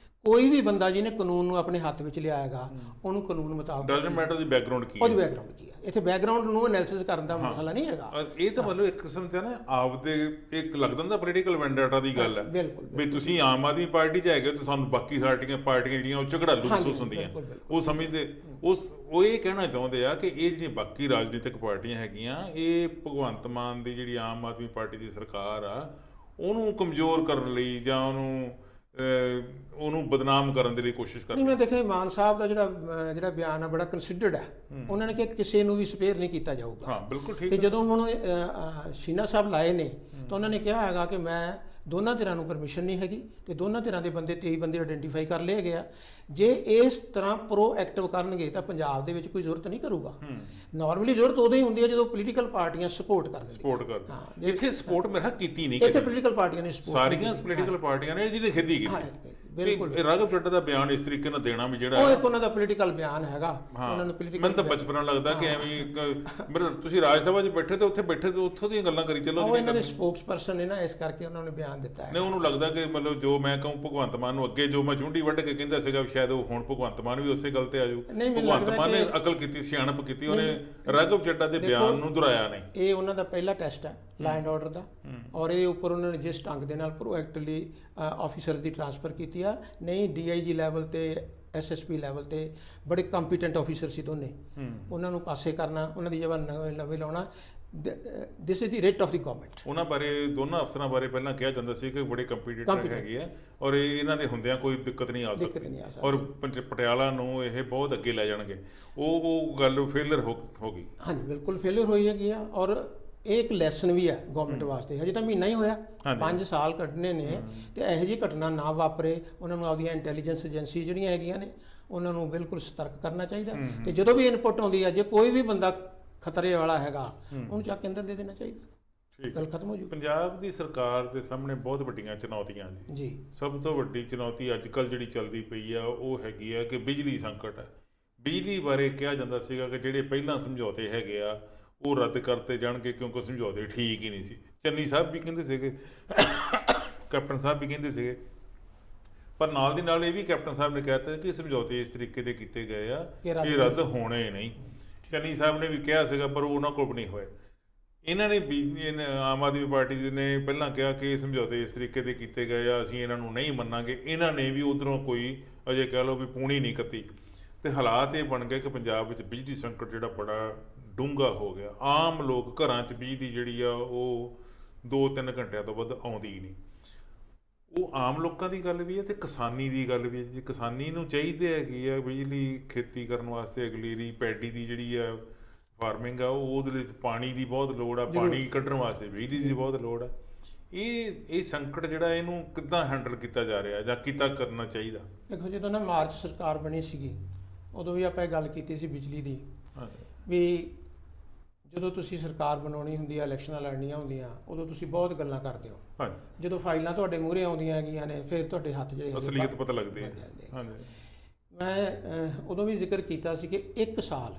ਕੋਈ ਵੀ ਬੰਦਾ ਜਿਹਨੇ ਕਾਨੂੰਨ ਨੂੰ ਆਪਣੇ ਹੱਥ ਵਿੱਚ ਲਿਆ ਹੈਗਾ ਉਹਨੂੰ ਕਾਨੂੰਨ ਮੁਤਾਬਕ ਡਸਨਟ ਮੈਟਰ ਦੀ ਬੈਕਗ੍ਰਾਉਂਡ ਕੀ ਉਹਦੀ ਬੈਕਗ੍ਰਾਉਂਡ ਕੀ ਹੈ। ਇੱਥੇ ਬੈਕਗ੍ਰਾਉਂਡ ਨੂੰ ਐਨਾਲਿਸਿਸ ਕਰਨ ਦਾ ਮਸਲਾ ਨਹੀਂ ਹੈਗਾ। ਇਹ ਤਾਂ ਮਤਲਬ ਇੱਕ ਕਿਸਮ ਤੇ ਨਾ ਆਪਦੇ ਇੱਕ ਲੱਗਦਾ ਨਾ ਪੋਲੀਟੀਕਲ ਵੈਂਡੇਟਾ ਦੀ ਗੱਲ ਹੈ ਬਿਲਕੁਲ ਵੀ ਤੁਸੀਂ ਆਮ ਆਦਮੀ ਪਾਰਟੀ 'ਚ ਹੈਗੇ ਤਾਂ ਸਾਨੂੰ ਬਾਕੀ ਪਾਰਟੀਆਂ ਜਿਹੜੀਆਂ ਉਹ ਝਗੜਾਲੂ ਮਹਿਸੂਸ ਹੁੰਦੀਆਂ, ਉਹ ਸਮਝਦੇ ਉਹ ਇਹ ਕਹਿਣਾ ਚਾਹੁੰਦੇ ਆ ਕਿ ਇਹ ਜਿਹੜੀਆਂ ਬਾਕੀ ਰਾਜਨੀਤਿਕ ਪਾਰਟੀਆਂ ਹੈਗੀਆਂ ਇਹ ਭਗਵੰਤ ਮਾਨ ਦੀ ਜਿਹੜੀ ਆਮ ਆਦਮੀ ਪਾਰਟੀ ਦੀ ਸਰਕਾਰ ਆ ਉਹਨੂੰ ਕਮਜ਼ੋਰ ਕਰਨ ਲਈ ਜਾਂ ਉਹਨੂੰ ਬਦਨਾਮ ਕਰਨ ਦੇ ਲਈ ਕੋਸ਼ਿਸ਼ ਨਹੀਂ, ਮੈਂ ਦੇਖਿਆ ਮਾਨ ਸਾਹਿਬ ਦਾ ਜਿਹੜਾ ਬਿਆਨ ਆ ਬੜਾ ਕੰਸੀਡਰਡ ਹੈ। ਉਹਨਾਂ ਨੇ ਕਿ ਕਿਸੇ ਨੂੰ ਵੀ ਸਪੇਅਰ ਨਹੀਂ ਕੀਤਾ ਜਾਊਗਾ। ਹਾਂ ਬਿਲਕੁਲ ਠੀਕ। ਤੇ ਜਦੋਂ ਹੁਣ ਸ਼ੀਨਾ ਸਾਹਿਬ ਲਾਏ ਨੇ ਤਾਂ ਉਹਨਾਂ ਨੇ ਕਿਹਾ ਹੈਗਾ ਕਿ ਮੈਂ ਦੋਨਾਂ ਧਿਰਾਂ ਨੂੰ ਪਰਮਿਸ਼ਨ ਨਹੀਂ ਹੈਗੀ ਤੇ ਦੋਨਾਂ ਧਿਰਾਂ ਦੇ ਬੰਦੇ 23 ਬੰਦੇ ਆਇਡੈਂਟੀਫਾਈ ਕਰ ਲਏ ਹੈਗੇ ਆ। ਜੇ ਇਸ ਤਰ੍ਹਾਂ ਪ੍ਰੋਐਕਟਿਵ ਕਰਨਗੇ ਤਾਂ ਪੰਜਾਬ ਦੇ ਵਿੱਚ ਕੋਈ ਜ਼ਰੂਰਤ ਨਹੀਂ ਕਰੂਗਾ। ਨਾਰਮਲੀ ਜ਼ਰੂਰਤ ਉਦੋਂ ਹੀ ਹੁੰਦੀ ਹੈ ਜਦੋਂ ਪੋਲੀਟੀਕਲ ਪਾਰਟੀਆਂ ਸਪੋਰਟ ਕਰਦੇ। ਇੱਥੇ ਸਪੋਰਟ ਮੇਰਾ ਕੀਤੀ ਨਹੀਂ, ਇੱਥੇ ਪੋਲੀਟੀਕਲ ਪਾਰਟੀਆਂ ਨੇ ਸਾਰੀਆਂ ਪੋਲੀਟੀਕਲ ਪਾਰਟੀਆਂ ਨੇ ਜਿਹਦੀ ਖੇਦੀ ਕੀਤੀ। ਬਿਲਕੁਲ ਰਾਘਵ ਚੱਡਾ ਦਾ ਬਿਆਨ ਇਸ ਤਰੀਕੇ ਨਾਲ ਦੇਣਾ ਵੀ ਜਿਹੜਾ ਉਹ ਇੱਕ ਉਹਨਾਂ ਦਾ ਪੋਲੀਟੀਕਲ ਬਿਆਨ ਹੈਗਾ। ਉਹਨਾਂ ਨੂੰ ਮੈਨੂੰ ਤਾਂ ਬਚਪਨ ਲੱਗਦਾ ਕਿ ਐਵੇਂ ਤੁਸੀਂ ਰਾਜ ਸਭਾ 'ਚ ਬੈਠੇ ਤੇ ਉੱਥੇ ਬੈਠੇ ਤੇ ਉੱਥੋਂ ਦੀਆਂ ਗੱਲਾਂ ਕਰੀ ਚੱਲੋ। ਉਹ ਇਹਨਾਂ ਦੇ ਸਪੋਕਸਪਰਸਨ ਨੇ ਨਾ, ਇਸ ਕਰਕੇ ਉਹਨਾਂ ਨੇ ਬਿਆਨ ਦਿੱਤਾ ਹੈ। ਨਹੀਂ, ਉਹਨੂੰ ਲੱਗਦਾ ਕਿ ਮਤਲਬ ਜੋ ਮੈਂ ਕਹੂੰ ਭਗਵੰਤ ਮਾਨ ਨੂੰ ਅੱਗੇ ਜੋ ਮੈਂ ਚੁੰਡੀ ਵੱਢ ਕੇ ਕਹਿੰਦਾ ਸੀਗਾ ਸ਼ਾਇਦ ਉਹ ਹੁਣ ਭਗਵੰਤ ਮਾਨ ਵੀ ਉਸੇ ਗੱਲ ਤੇ ਆ ਜਾਊ। ਭਗਵੰਤ ਮਾਨ ਨੇ ਅਕਲ ਕੀਤੀ, ਸਿਆਣਪ ਕੀਤੀ, ਉਹਨੇ ਰਾਘਵ ਚੱਡਾ ਦੇ ਬਿਆਨ ਨੂੰ ਦੁਹਰਾਇਆ ਨਹੀਂ। ਇਹ ਉਹਨਾਂ ਦਾ ਪਹਿਲਾ ਟੈਸਟ ਹੈ ਲਾਅ ਐਂਡ ਆਰਡਰ ਦਾ, ਔਰ ਇਹਦੇ ਉੱਪਰ ਉਹਨਾਂ ਨੇ ਜਿਸ ਢੰਗ ਦੇ ਨਾਲ ਪ੍ਰੋਐਕਟਿਵਲੀ ਆਫੀਸਰ ਦੀ ਟ੍ਰਾਂਸਫਰ ਕੀਤੀ ਆ। ਨਹੀਂ, DIG ਲੈਵਲ ਤੇ SSP ਲੈਵਲ ਤੇ ਬੜੇ ਕੰਪੀਟੈਂਟ ਆਫੀਸਰ ਸੀ ਦੋਨੇ, ਉਹਨਾਂ ਨੂੰ ਪਾਸੇ ਕਰਨਾ, ਉਹਨਾਂ ਦੀ ਜਗ੍ਹਾ ਨਵੇਂ ਲਾਉਣਾ, this is the rate of the government. ਉਹਨਾਂ ਬਾਰੇ ਦੋਨਾਂ ਅਫਸਰਾਂ ਬਾਰੇ ਪਹਿਲਾਂ ਕਿਹਾ ਜਾਂਦਾ ਸੀ ਕਿ ਬੜੇ ਕੰਪੀਟੈਂਟ ਹੈਗੇ ਆ ਔਰ ਇਹਨਾਂ ਦੇ ਹੁੰਦਿਆਂ ਕੋਈ ਦਿੱਕਤ ਨਹੀਂ ਆ ਸਕਦੀ ਔਰ ਪਟਿਆਲਾ ਨੂੰ ਇਹ ਬਹੁਤ ਅੱਗੇ ਲੈ ਜਾਣਗੇ। ਉਹ ਗੱਲ ਫੇਲਰ ਹੋ ਗਈ। ਹਾਂਜੀ, ਬਿਲਕੁਲ ਫੇਲਰ ਹੋਈ ਹੈਗੀ ਆ। ਔਰ ਇਹ ਇੱਕ ਲੈਸਨ ਵੀ ਹੈ ਗਵਰਨਮੈਂਟ ਵਾਸਤੇ। ਹਜੇ ਤਾਂ ਮਹੀਨਾ ਹੀ ਹੋਇਆ, 5 ਸਾਲ ਕੱਢਣੇ ਨੇ ਤੇ ਇਹੋ ਜਿਹੀ ਘਟਨਾ ਨਾ ਵਾਪਰੇ। ਉਹਨਾਂ ਨੂੰ ਆਪਦੀਆਂ ਇੰਟੈਲੀਜੈਂਸ ਏਜੰਸੀ ਜਿਹੜੀਆਂ ਹੈਗੀਆਂ ਨੇ ਉਹਨਾਂ ਨੂੰ ਬਿਲਕੁਲ ਸਤਰਕ ਕਰਨਾ ਚਾਹੀਦਾ। ਤੇ ਜਦੋਂ ਵੀ ਇਨਪੁਟ ਆਉਂਦੀ ਹੈ, ਜੇ ਕੋਈ ਵੀ ਬੰਦਾ ਖਤਰੇ ਵਾਲਾ ਹੈਗਾ ਉਹਨੂੰ ਚੱਕ ਕੇ ਅੰਦਰ ਦੇ ਦੇਣਾ ਚਾਹੀਦਾ। ਗੱਲ ਖਤਮ ਹੋ ਜੂ। ਪੰਜਾਬ ਦੀ ਸਰਕਾਰ ਦੇ ਸਾਹਮਣੇ ਬਹੁਤ ਵੱਡੀਆਂ ਚੁਣੌਤੀਆਂ ਜੀ। ਸਭ ਤੋਂ ਵੱਡੀ ਚੁਣੌਤੀ ਅੱਜ ਕੱਲ੍ਹ ਜਿਹੜੀ ਚੱਲਦੀ ਪਈ ਆ ਉਹ ਹੈਗੀ ਆ ਕਿ ਬਿਜਲੀ ਸੰਕਟ ਹੈ। ਬਿਜਲੀ ਬਾਰੇ ਕਿਹਾ ਜਾਂਦਾ ਸੀਗਾ ਕਿ ਜਿਹੜੇ ਪਹਿਲਾਂ ਸਮਝੌਤੇ ਹੈਗੇ ਆ ਉਹ ਰੱਦ ਕਰਤੇ ਜਾਣਗੇ ਕਿਉਂਕਿ ਸਮਝੌਤੇ ਠੀਕ ਹੀ ਨਹੀਂ ਸੀ। ਚੰਨੀ ਸਾਹਿਬ ਵੀ ਕਹਿੰਦੇ ਸੀਗੇ, ਕੈਪਟਨ ਸਾਹਿਬ ਵੀ ਕਹਿੰਦੇ ਸੀਗੇ, ਪਰ ਨਾਲ ਦੀ ਨਾਲ ਇਹ ਵੀ ਕੈਪਟਨ ਸਾਹਿਬ ਨੇ ਕਹਿ ਦਿੱਤਾ ਕਿ ਸਮਝੌਤੇ ਇਸ ਤਰੀਕੇ ਦੇ ਕੀਤੇ ਗਏ ਆ ਇਹ ਰੱਦ ਹੋਣੇ ਨਹੀਂ। ਚੰਨੀ ਸਾਹਿਬ ਨੇ ਵੀ ਕਿਹਾ ਸੀਗਾ ਪਰ ਉਹਨਾਂ ਕੋਲ ਵੀ ਨਹੀਂ ਹੋਏ। ਇਹਨਾਂ ਨੇ ਆਮ ਆਦਮੀ ਪਾਰਟੀ ਨੇ ਪਹਿਲਾਂ ਕਿਹਾ ਕਿ ਇਹ ਸਮਝੌਤੇ ਇਸ ਤਰੀਕੇ ਦੇ ਕੀਤੇ ਗਏ ਆ, ਅਸੀਂ ਇਹਨਾਂ ਨੂੰ ਨਹੀਂ ਮੰਨਾਂਗੇ। ਇਹਨਾਂ ਨੇ ਵੀ ਉੱਧਰੋਂ ਕੋਈ ਅਜੇ ਕਹਿ ਲਓ ਵੀ ਪੂਣੀ ਨਹੀਂ ਕੱਤੀ ਤੇ ਹਾਲਾਤ ਇਹ ਬਣ ਗਏ ਕਿ ਪੰਜਾਬ ਵਿੱਚ ਬਿਜਲੀ ਸੰਕਟ ਜਿਹੜਾ ਬੜਾ ਡੂੰਘਾ ਹੋ ਗਿਆ। ਆਮ ਲੋਕ ਘਰਾਂ 'ਚ ਬਿਜਲੀ ਜਿਹੜੀ ਆ ਉਹ 2-3 ਘੰਟਿਆਂ ਤੋਂ ਵੱਧ ਆਉਂਦੀ ਹੀ ਨਹੀਂ। ਉਹ ਆਮ ਲੋਕਾਂ ਦੀ ਗੱਲ ਵੀ ਹੈ ਤੇ ਕਿਸਾਨੀ ਦੀ ਗੱਲ ਵੀ ਹੈ ਜੀ। ਕਿਸਾਨੀ ਨੂੰ ਚਾਹੀਦੀ ਹੈਗੀ ਆ ਬਿਜਲੀ ਖੇਤੀ ਕਰਨ ਵਾਸਤੇ, ਅਗਲੀਰੀ ਪੈਡੀ ਦੀ ਜਿਹੜੀ ਆ ਫਾਰਮਿੰਗ ਆ ਉਹਦੇ ਲਈ ਪਾਣੀ ਦੀ ਬਹੁਤ ਲੋੜ ਆ, ਪਾਣੀ ਕੱਢਣ ਵਾਸਤੇ ਬਿਜਲੀ ਦੀ ਬਹੁਤ ਲੋੜ ਆ। ਇਹ ਸੰਕਟ ਜਿਹੜਾ ਇਹਨੂੰ ਕਿੱਦਾਂ ਹੈਂਡਲ ਕੀਤਾ ਜਾ ਰਿਹਾ ਜਾਂ ਕੀਤਾ ਕਰਨਾ ਚਾਹੀਦਾ? ਦੇਖੋ, ਜਦੋਂ ਨਾ ਮਾਰਚ ਸਰਕਾਰ ਬਣੀ ਸੀਗੀ ਉਦੋਂ ਵੀ ਆਪਾਂ ਇਹ ਗੱਲ ਕੀਤੀ ਸੀ ਬਿਜਲੀ ਦੀ ਵੀ ਜਦੋਂ ਤੁਸੀਂ ਸਰਕਾਰ ਬਣਾਉਣੀ ਹੁੰਦੀ ਆ, ਇਲੈਕਸ਼ਨਾਂ ਲੜਨੀਆਂ ਹੁੰਦੀਆਂ, ਉਦੋਂ ਤੁਸੀਂ ਬਹੁਤ ਗੱਲਾਂ ਕਰਦੇ ਹੋ। ਜਦੋਂ ਫਾਈਲਾਂ ਤੁਹਾਡੇ ਮੂਹਰੇ ਆਉਂਦੀਆਂ ਹੈਗੀਆਂ ਨੇ ਫਿਰ ਤੁਹਾਡੇ ਹੱਥ ਜਿਹੜੇ ਅਸਲੀਅਤ ਪਤਾ ਲੱਗਦੀ ਹੈ। ਮੈਂ ਉਦੋਂ ਵੀ ਜ਼ਿਕਰ ਕੀਤਾ ਸੀ ਕਿ 1 ਸਾਲ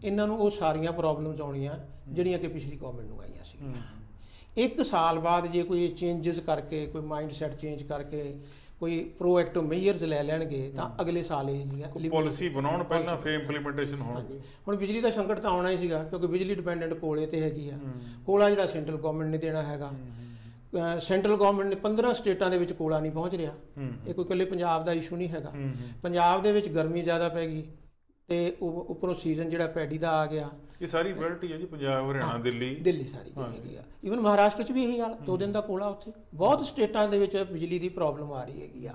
ਇਹਨਾਂ ਨੂੰ ਉਹ ਸਾਰੀਆਂ ਪ੍ਰੋਬਲਮਸ ਆਉਣੀਆਂ ਜਿਹੜੀਆਂ ਕਿ ਪਿਛਲੀ ਗਵਰਨਮੈਂਟ ਨੂੰ ਆਈਆਂ ਸੀ। 1 ਸਾਲ ਬਾਅਦ ਜੇ ਕੋਈ ਚੇਂਜਸ ਕਰਕੇ, ਕੋਈ ਮਾਈਂਡ ਸੈਟ ਚੇਂਜ ਕਰਕੇ ਕੋਈ ਪ੍ਰੋਐਕਟਿਵ ਮੇਜਰਸ ਲੈ ਲੈਣਗੇ ਤਾਂ ਅਗਲੇ ਸਾਲ ਇਹ ਜੀਆਂ ਪਾਲਿਸੀ ਬਣਾਉਣ ਪਹਿਲਾਂ ਫੇਰ ਇੰਪਲੀਮੈਂਟੇਸ਼ਨ ਹੋਣਗੇ। ਹੁਣ ਬਿਜਲੀ ਦਾ ਸੰਕਟ ਤਾਂ ਆਉਣਾ ਹੀ ਸੀਗਾ ਕਿਉਂਕਿ ਬਿਜਲੀ ਡਿਪੈਂਡੈਂਟ ਕੋਲੇ ਤੇ ਹੈਗੀ ਆ। ਕੋਲਾ ਜਿਹੜਾ ਸੈਂਟਰਲ ਗਵਰਨਮੈਂਟ ਨੇ ਦੇਣਾ ਹੈਗਾ। ਸੈਂਟਰਲ ਗਵਰਨਮੈਂਟ ਨੇ 15 ਸਟੇਟਾਂ ਦੇ ਵਿੱਚ ਕੋਲਾ ਨਹੀਂ ਪਹੁੰਚ ਰਿਹਾ। ਇਹ ਕੋਈ ਇਕੱਲੇ ਪੰਜਾਬ ਦਾ ਇਸ਼ੂ ਨਹੀਂ ਹੈਗਾ। ਪੰਜਾਬ ਦੇ ਵਿੱਚ ਗਰਮੀ ਜ਼ਿਆਦਾ ਪੈ ਗਈ ਤੇ ਉੱਪਰੋਂ ਸੀਜ਼ਨ ਜਿਹੜਾ ਪੈਡੀ ਦਾ ਆ ਗਿਆ। ਇਹ ਸਾਰੀ ਬੈਲਟ ਹੀ ਹੈ ਜੀ, ਪੰਜਾਬ, ਹਰਿਆਣਾ, ਦਿੱਲੀ ਸਾਰੀ ਹੈਗੀ ਆ। ਈਵਨ ਮਹਾਰਾਸ਼ਟਰ 'ਚ ਵੀ ਇਹੀ ਹਾਲ, 2 ਦਿਨ ਦਾ ਕੋਲਾ ਉੱਥੇ। ਬਹੁਤ ਸਟੇਟਾਂ ਦੇ ਵਿੱਚ ਬਿਜਲੀ ਦੀ ਪ੍ਰੋਬਲਮ ਆ ਰਹੀ ਹੈਗੀ ਆ।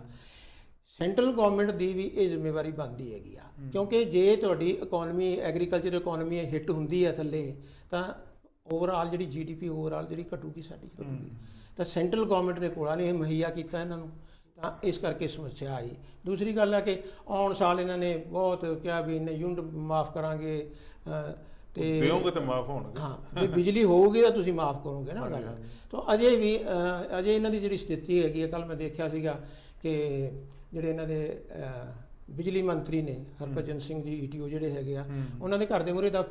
ਸੈਂਟਰਲ ਗਵਰਨਮੈਂਟ ਦੀ ਵੀ ਇਹ ਜ਼ਿੰਮੇਵਾਰੀ ਬਣਦੀ ਹੈਗੀ ਆ ਕਿਉਂਕਿ ਜੇ ਤੁਹਾਡੀ ਇਕੋਨਮੀ, ਐਗਰੀਕਲਚਰ ਇਕੋਨਮੀ ਹਿੱਟ ਹੁੰਦੀ ਹੈ ਥੱਲੇ ਤਾਂ ਓਵਰਆਲ ਜਿਹੜੀ GDP ਓਵਰਆਲ ਜਿਹੜੀ ਘਟੂਗੀ, ਸਾਡੀ ਘਟੂਗੀ। ਤਾਂ ਸੈਂਟਰਲ ਗਵਰਨਮੈਂਟ ਨੇ ਕੋਲਾ ਨਹੀਂ ਮੁਹੱਈਆ ਕੀਤਾ ਇਹਨਾਂ ਨੂੰ, ਤਾਂ ਇਸ ਕਰਕੇ ਸਮੱਸਿਆ ਆਈ। ਦੂਸਰੀ ਗੱਲ ਹੈ ਕਿ ਆਉਣ ਸਾਲ ਇਹਨਾਂ ਨੇ ਬਹੁਤ ਕਿਹਾ ਵੀ ਇੰਨੇ ਯੂਨਿਟ ਮਾਫ ਕਰਾਂਗੇ ਤੇ ਦਿਓਗੇ ਤਾਂ ਮਾਫ ਹੋਣਗੇ। ਹਾਂ, ਜੇ ਬਿਜਲੀ ਹੋਊਗੀ ਤਾਂ ਤੁਸੀਂ ਮਾਫ ਕਰੋਗੇ ਨਾ ਗੱਲ। ਤਾਂ ਅਜੇ ਇਹਨਾਂ ਦੀ ਜਿਹੜੀ ਸਥਿਤੀ ਹੈਗੀ ਹੈ, ਕੱਲ ਮੈਂ ਦੇਖਿਆ ਸੀਗਾ ਕਿ ਜਿਹੜੇ ਇਹਨਾਂ ਦੇ ਬਿਜਲੀ ਮੰਤਰੀ ਨੇ ਹਰਭਜਨ ਸਿੰਘ ਜੀ ETO ਜਿਹੜੇ ਹੈਗੇ ਆ, ਉਹਨਾਂ ਦੇ ਘਰ ਦੇ ਮੂਹਰੇ ਦਾ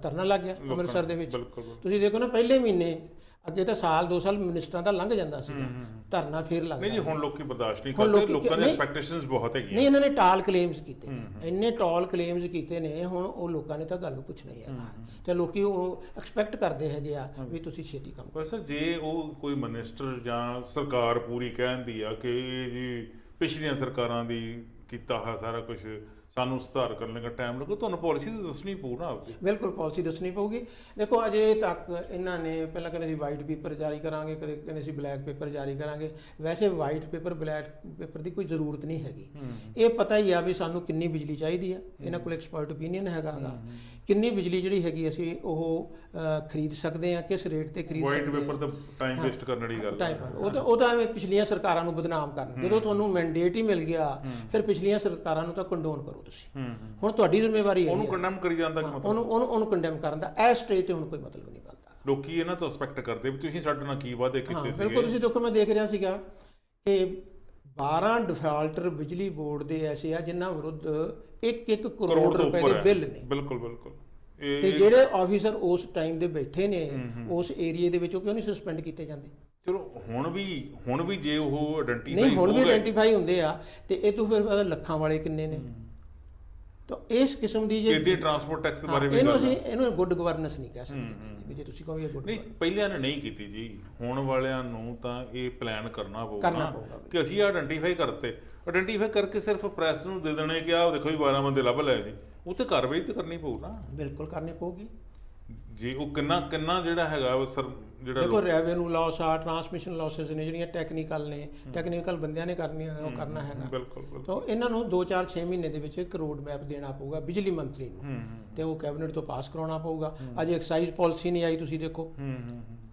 ਧਰਨਾ ਲੱਗ ਗਿਆ ਅੰਮ੍ਰਿਤਸਰ ਦੇ ਵਿੱਚ। ਤੁਸੀਂ ਦੇਖੋ ਨਾ, ਪਹਿਲੇ ਮਹੀਨੇ ਅੱਗੇ ਤਾਂ ਸਾਲ 2 ਸਾਲ ਮਿਨਿਸਟਰਾਂ ਦਾ ਲੰਘ ਜਾਂਦਾ ਸੀਗਾ, ਧਰਨਾ ਫੇਰ ਲੱਗਦਾ। ਨਹੀਂ ਜੀ, ਹੁਣ ਲੋਕੀ ਬਰਦਾਸ਼ਤ ਨਹੀਂ ਹੁਣ ਕਰਦੇ, ਲੋਕਾਂ ਦੀ ਨਹੀਂ- ਐਕਸਪੈਕਟੇਸ਼ਨਸ ਬਹੁਤ ਹੈਗੀਆਂ। ਨਹੀਂ, ਇਹਨਾਂ ਨੇ ਟਾਲ ਕਲੇਮਸ ਕੀਤੇ ਨੇ, ਇੰਨੇ ਟਾਲ ਕਲੇਮਸ ਕੀਤੇ ਨੇ, ਹੁਣ ਉਹ ਲੋਕਾਂ ਨੇ ਤਾਂ ਗੱਲ ਨੂੰ ਪੁੱਛਣਾ ਹੀ ਹੈਗਾ, ਤੇ ਲੋਕੀ ਉਹ ਐਕਸਪੈਕਟ ਕਰਦੇ ਹੈਗੇ ਆ ਵੀ ਤੁਸੀਂ ਛੇਤੀ ਕੰਮ ਪਰ ਸਰ ਜੇ ਉਹ ਕੋਈ ਮਿਨਿਸਟਰ ਜਾਂ ਸਰਕਾਰ ਪੂਰੀ ਕਹਿੰਦੀ ਆ ਕਿ ਇਹ ਜੀ ਪਿਛਲੀਆਂ ਸਰਕਾਰਾਂ ਦੀ ਕੀਤਾ ਹੋਇਆ ਸਾਰਾ ਕੁਝ, ਸਾਨੂੰ ਸੁਧਾਰ ਕਰਨ ਲੱਗਾ ਟਾਈਮ ਲੱਗੂ, ਤੁਹਾਨੂੰ ਪਾਲਿਸੀ ਤਾਂ ਦੱਸਣੀ ਪਊ ਨਾ ਆਪਦੀ। ਬਿਲਕੁਲ ਪਾਲਿਸੀ ਦੱਸਣੀ ਪਊਗੀ। ਦੇਖੋ ਅਜੇ ਤੱਕ ਇਹਨਾਂ ਨੇ ਪਹਿਲਾਂ ਕਹਿੰਦੇ ਸੀ ਵਾਈਟ ਪੇਪਰ ਜਾਰੀ ਕਰਾਂਗੇ, ਕਦੇ ਕਹਿੰਦੇ ਸੀ ਬਲੈਕ ਪੇਪਰ ਜਾਰੀ ਕਰਾਂਗੇ। ਵੈਸੇ ਵਾਈਟ ਪੇਪਰ ਬਲੈਕ ਪੇਪਰ ਦੀ ਕੋਈ ਜ਼ਰੂਰਤ ਨਹੀਂ ਹੈਗੀ। ਇਹ ਪਤਾ ਹੀ ਆ ਵੀ ਸਾਨੂੰ ਕਿੰਨੀ ਬਿਜਲੀ ਚਾਹੀਦੀ ਆ, ਇਹਨਾਂ ਕੋਲ ਐਕਸਪਰਟ ਓਪੀਨੀਅਨ ਹੈਗਾ ਕਿੰਨੀ ਬਿਜਲੀ ਜਿਹੜੀ ਹੈਗੀ ਅਸੀਂ ਉਹ ਖਰੀਦ ਸਕਦੇ ਆ, ਕਿਸ ਰੇਟ ਤੇ ਖਰੀਦ ਸਕਦੇ ਆ। ਵਾਈਟ ਪੇਪਰ ਤਾਂ ਟਾਈਮ ਵੇਸਟ ਕਰਨ ਵਾਲੀ ਗੱਲ ਹੈ। ਉਹ ਤਾਂ ਐਵੇਂ ਪਿਛਲੀਆਂ ਸਰਕਾਰਾਂ ਨੂੰ ਬਦਨਾਮ ਕਰਨ, ਜਦੋਂ ਤੁਹਾਨੂੰ ਮੈਂਡੇਟ ਹੀ ਮਿਲ ਗਿਆ ਫਿਰ ਪਿਛਲੀਆਂ ਸਰਕਾਰਾਂ ਨੂੰ ਤਾਂ ਕੰਡੋਨ ਕਰੋ ਤੁਸੀਂ। ਹੁਣ ਤੁਹਾਡੀ ਜ਼ਿੰਮੇਵਾਰੀ ਹੈ ਉਹਨੂੰ ਕੰਡੈਮ ਕਰੀ ਜਾਂਦਾ, ਕਿ ਮਤਲਬ ਉਹਨੂੰ ਕੰਡੈਮ ਕਰਨ ਦਾ ਇਸ ਸਟੇਜ ਤੇ ਹੁਣ ਕੋਈ ਮਤਲਬ ਨਹੀਂ ਬਣਦਾ। ਲੋਕੀ ਇਹਨਾਂ ਤੋਂ ਐਕਸਪੈਕਟ ਕਰਦੇ ਵੀ ਤੁਸੀਂ ਸਾਡੇ ਨਾਲ ਕੀ ਵਾਅਦੇ ਕੀਤੇ ਸੀਗੇ। ਬਿਲਕੁਲ, ਤੁਸੀਂ ਦੇਖੋ ਮੈਂ ਦੇਖ ਰਿਹਾ ਸੀਗਾ ਕਿ 12 ਡਿਫਾਲਟਰ ਬਿਜਲੀ ਬੋਰਡ ਦੇ ਐਸੇ ਆ ਜਿਨ੍ਹਾਂ ਵਿਰੁੱਧ 1-1 ਕਰੋੜ ਰੁਪਏ ਦੇ ਬਿੱਲ ਨੇ। ਬਿਲਕੁਲ ਬਿਲਕੁਲ। ਤੇ ਜਿਹੜੇ ਆਫੀਸਰ ਉਸ ਟਾਈਮ ਦੇ ਬੈਠੇ ਨੇ ਉਸ ਏਰੀਆ ਦੇ ਵਿੱਚ, ਉਹ ਕਿਉਂ ਨਹੀਂ ਸਸਪੈਂਡ ਕੀਤੇ ਜਾਂਦੇ? ਚਲੋ ਹੁਣ ਵੀ ਜੇ ਉਹ ਆਇਡੈਂਟੀਫਾਈ ਨਹੀਂ, ਹੁਣ ਵੀ ਆਇਡੈਂਟੀਫਾਈ ਹੁੰਦੇ ਆ, ਤੇ ਇਹ ਤੋਂ ਫਿਰ ਲੱਖਾਂ ਵਾਲੇ ਕਿੰਨੇ ਨੇ? ਤਾਂ ਇਸ ਕਿਸਮ ਦੀ ਜੇ ਟਰਾਂਸਪੋਰਟ ਟੈਕਸ ਦੇ ਬਾਰੇ ਵੀ ਇਹਨੂੰ ਗੁੱਡ ਗਵਰਨੈਂਸ ਨਹੀਂ ਕਹਿ ਸਕਦੇ ਵੀ ਜੇ ਤੁਸੀਂ ਕਹੋ ਇਹ ਗੁੱਡ ਨਹੀਂ, ਪਹਿਲਿਆਂ ਨੇ ਨਹੀਂ ਕੀਤੀ ਜੀ, ਹੁਣ ਵਾਲਿਆਂ ਨੂੰ ਤਾਂ ਇਹ ਪਲਾਨ ਕਰਨਾ ਪਊਗਾ ਕਿ ਅਸੀਂ ਆਇਡੈਂਟੀਫਾਈ ਕਰਤੇ, ਆਇਡੈਂਟੀਫਾਈ ਕਰਕੇ ਸਿਰਫ ਪ੍ਰੈਸ ਨੂੰ ਦੇ ਦੇਣੇ ਕਿ ਆਹ ਦੇਖੋ ਜੀ 12 ਬੰਦੇ ਲੱਭ ਲਏ ਸੀ, ਉਹ ਤੇ ਕਾਰਵਾਈ ਤਾਂ ਕਰਨੀ ਪਊ ਨਾ। ਬਿਲਕੁਲ ਕਰਨੀ ਪਊਗੀ। ਜੀ ਉਹ ਕਿੰਨਾ ਜਿਹੜਾ ਹੈਗਾ ਸਰ, ਜਿਹੜਾ ਦੇਖੋ ਰੈਵਨਿਊ ਲਾਸ ਆ, ਟਰਾਂਸਮਿਸ਼ਨ ਲਾਸਸ ਨੇ ਜਿਹੜੀਆਂ ਟੈਕਨੀਕਲ ਨੇ, ਟੈਕਨੀਕਲ ਬੰਦਿਆਂ ਨੇ ਕਰਨੀਆਂ, ਉਹ ਕਰਨਾ ਹੈਗਾ। ਬਿਲਕੁਲ। ਤਾਂ ਇਹਨਾਂ ਨੂੰ 2-4-6 ਮਹੀਨੇ ਦੇ ਵਿੱਚ ਇੱਕ ਰੋਡ ਮੈਪ ਦੇਣਾ ਪਊਗਾ ਬਿਜਲੀ ਮੰਤਰੀ ਨੂੰ, ਤੇ ਉਹ ਕੈਬਨਿਟ ਤੋਂ ਪਾਸ ਕਰਾਉਣਾ ਪਊਗਾ। ਅਜੇ ਐਕਸਾਈਜ਼ ਪਾਲਿਸੀ ਨਹੀਂ ਆਈ, ਤੁਸੀਂ ਦੇਖੋ,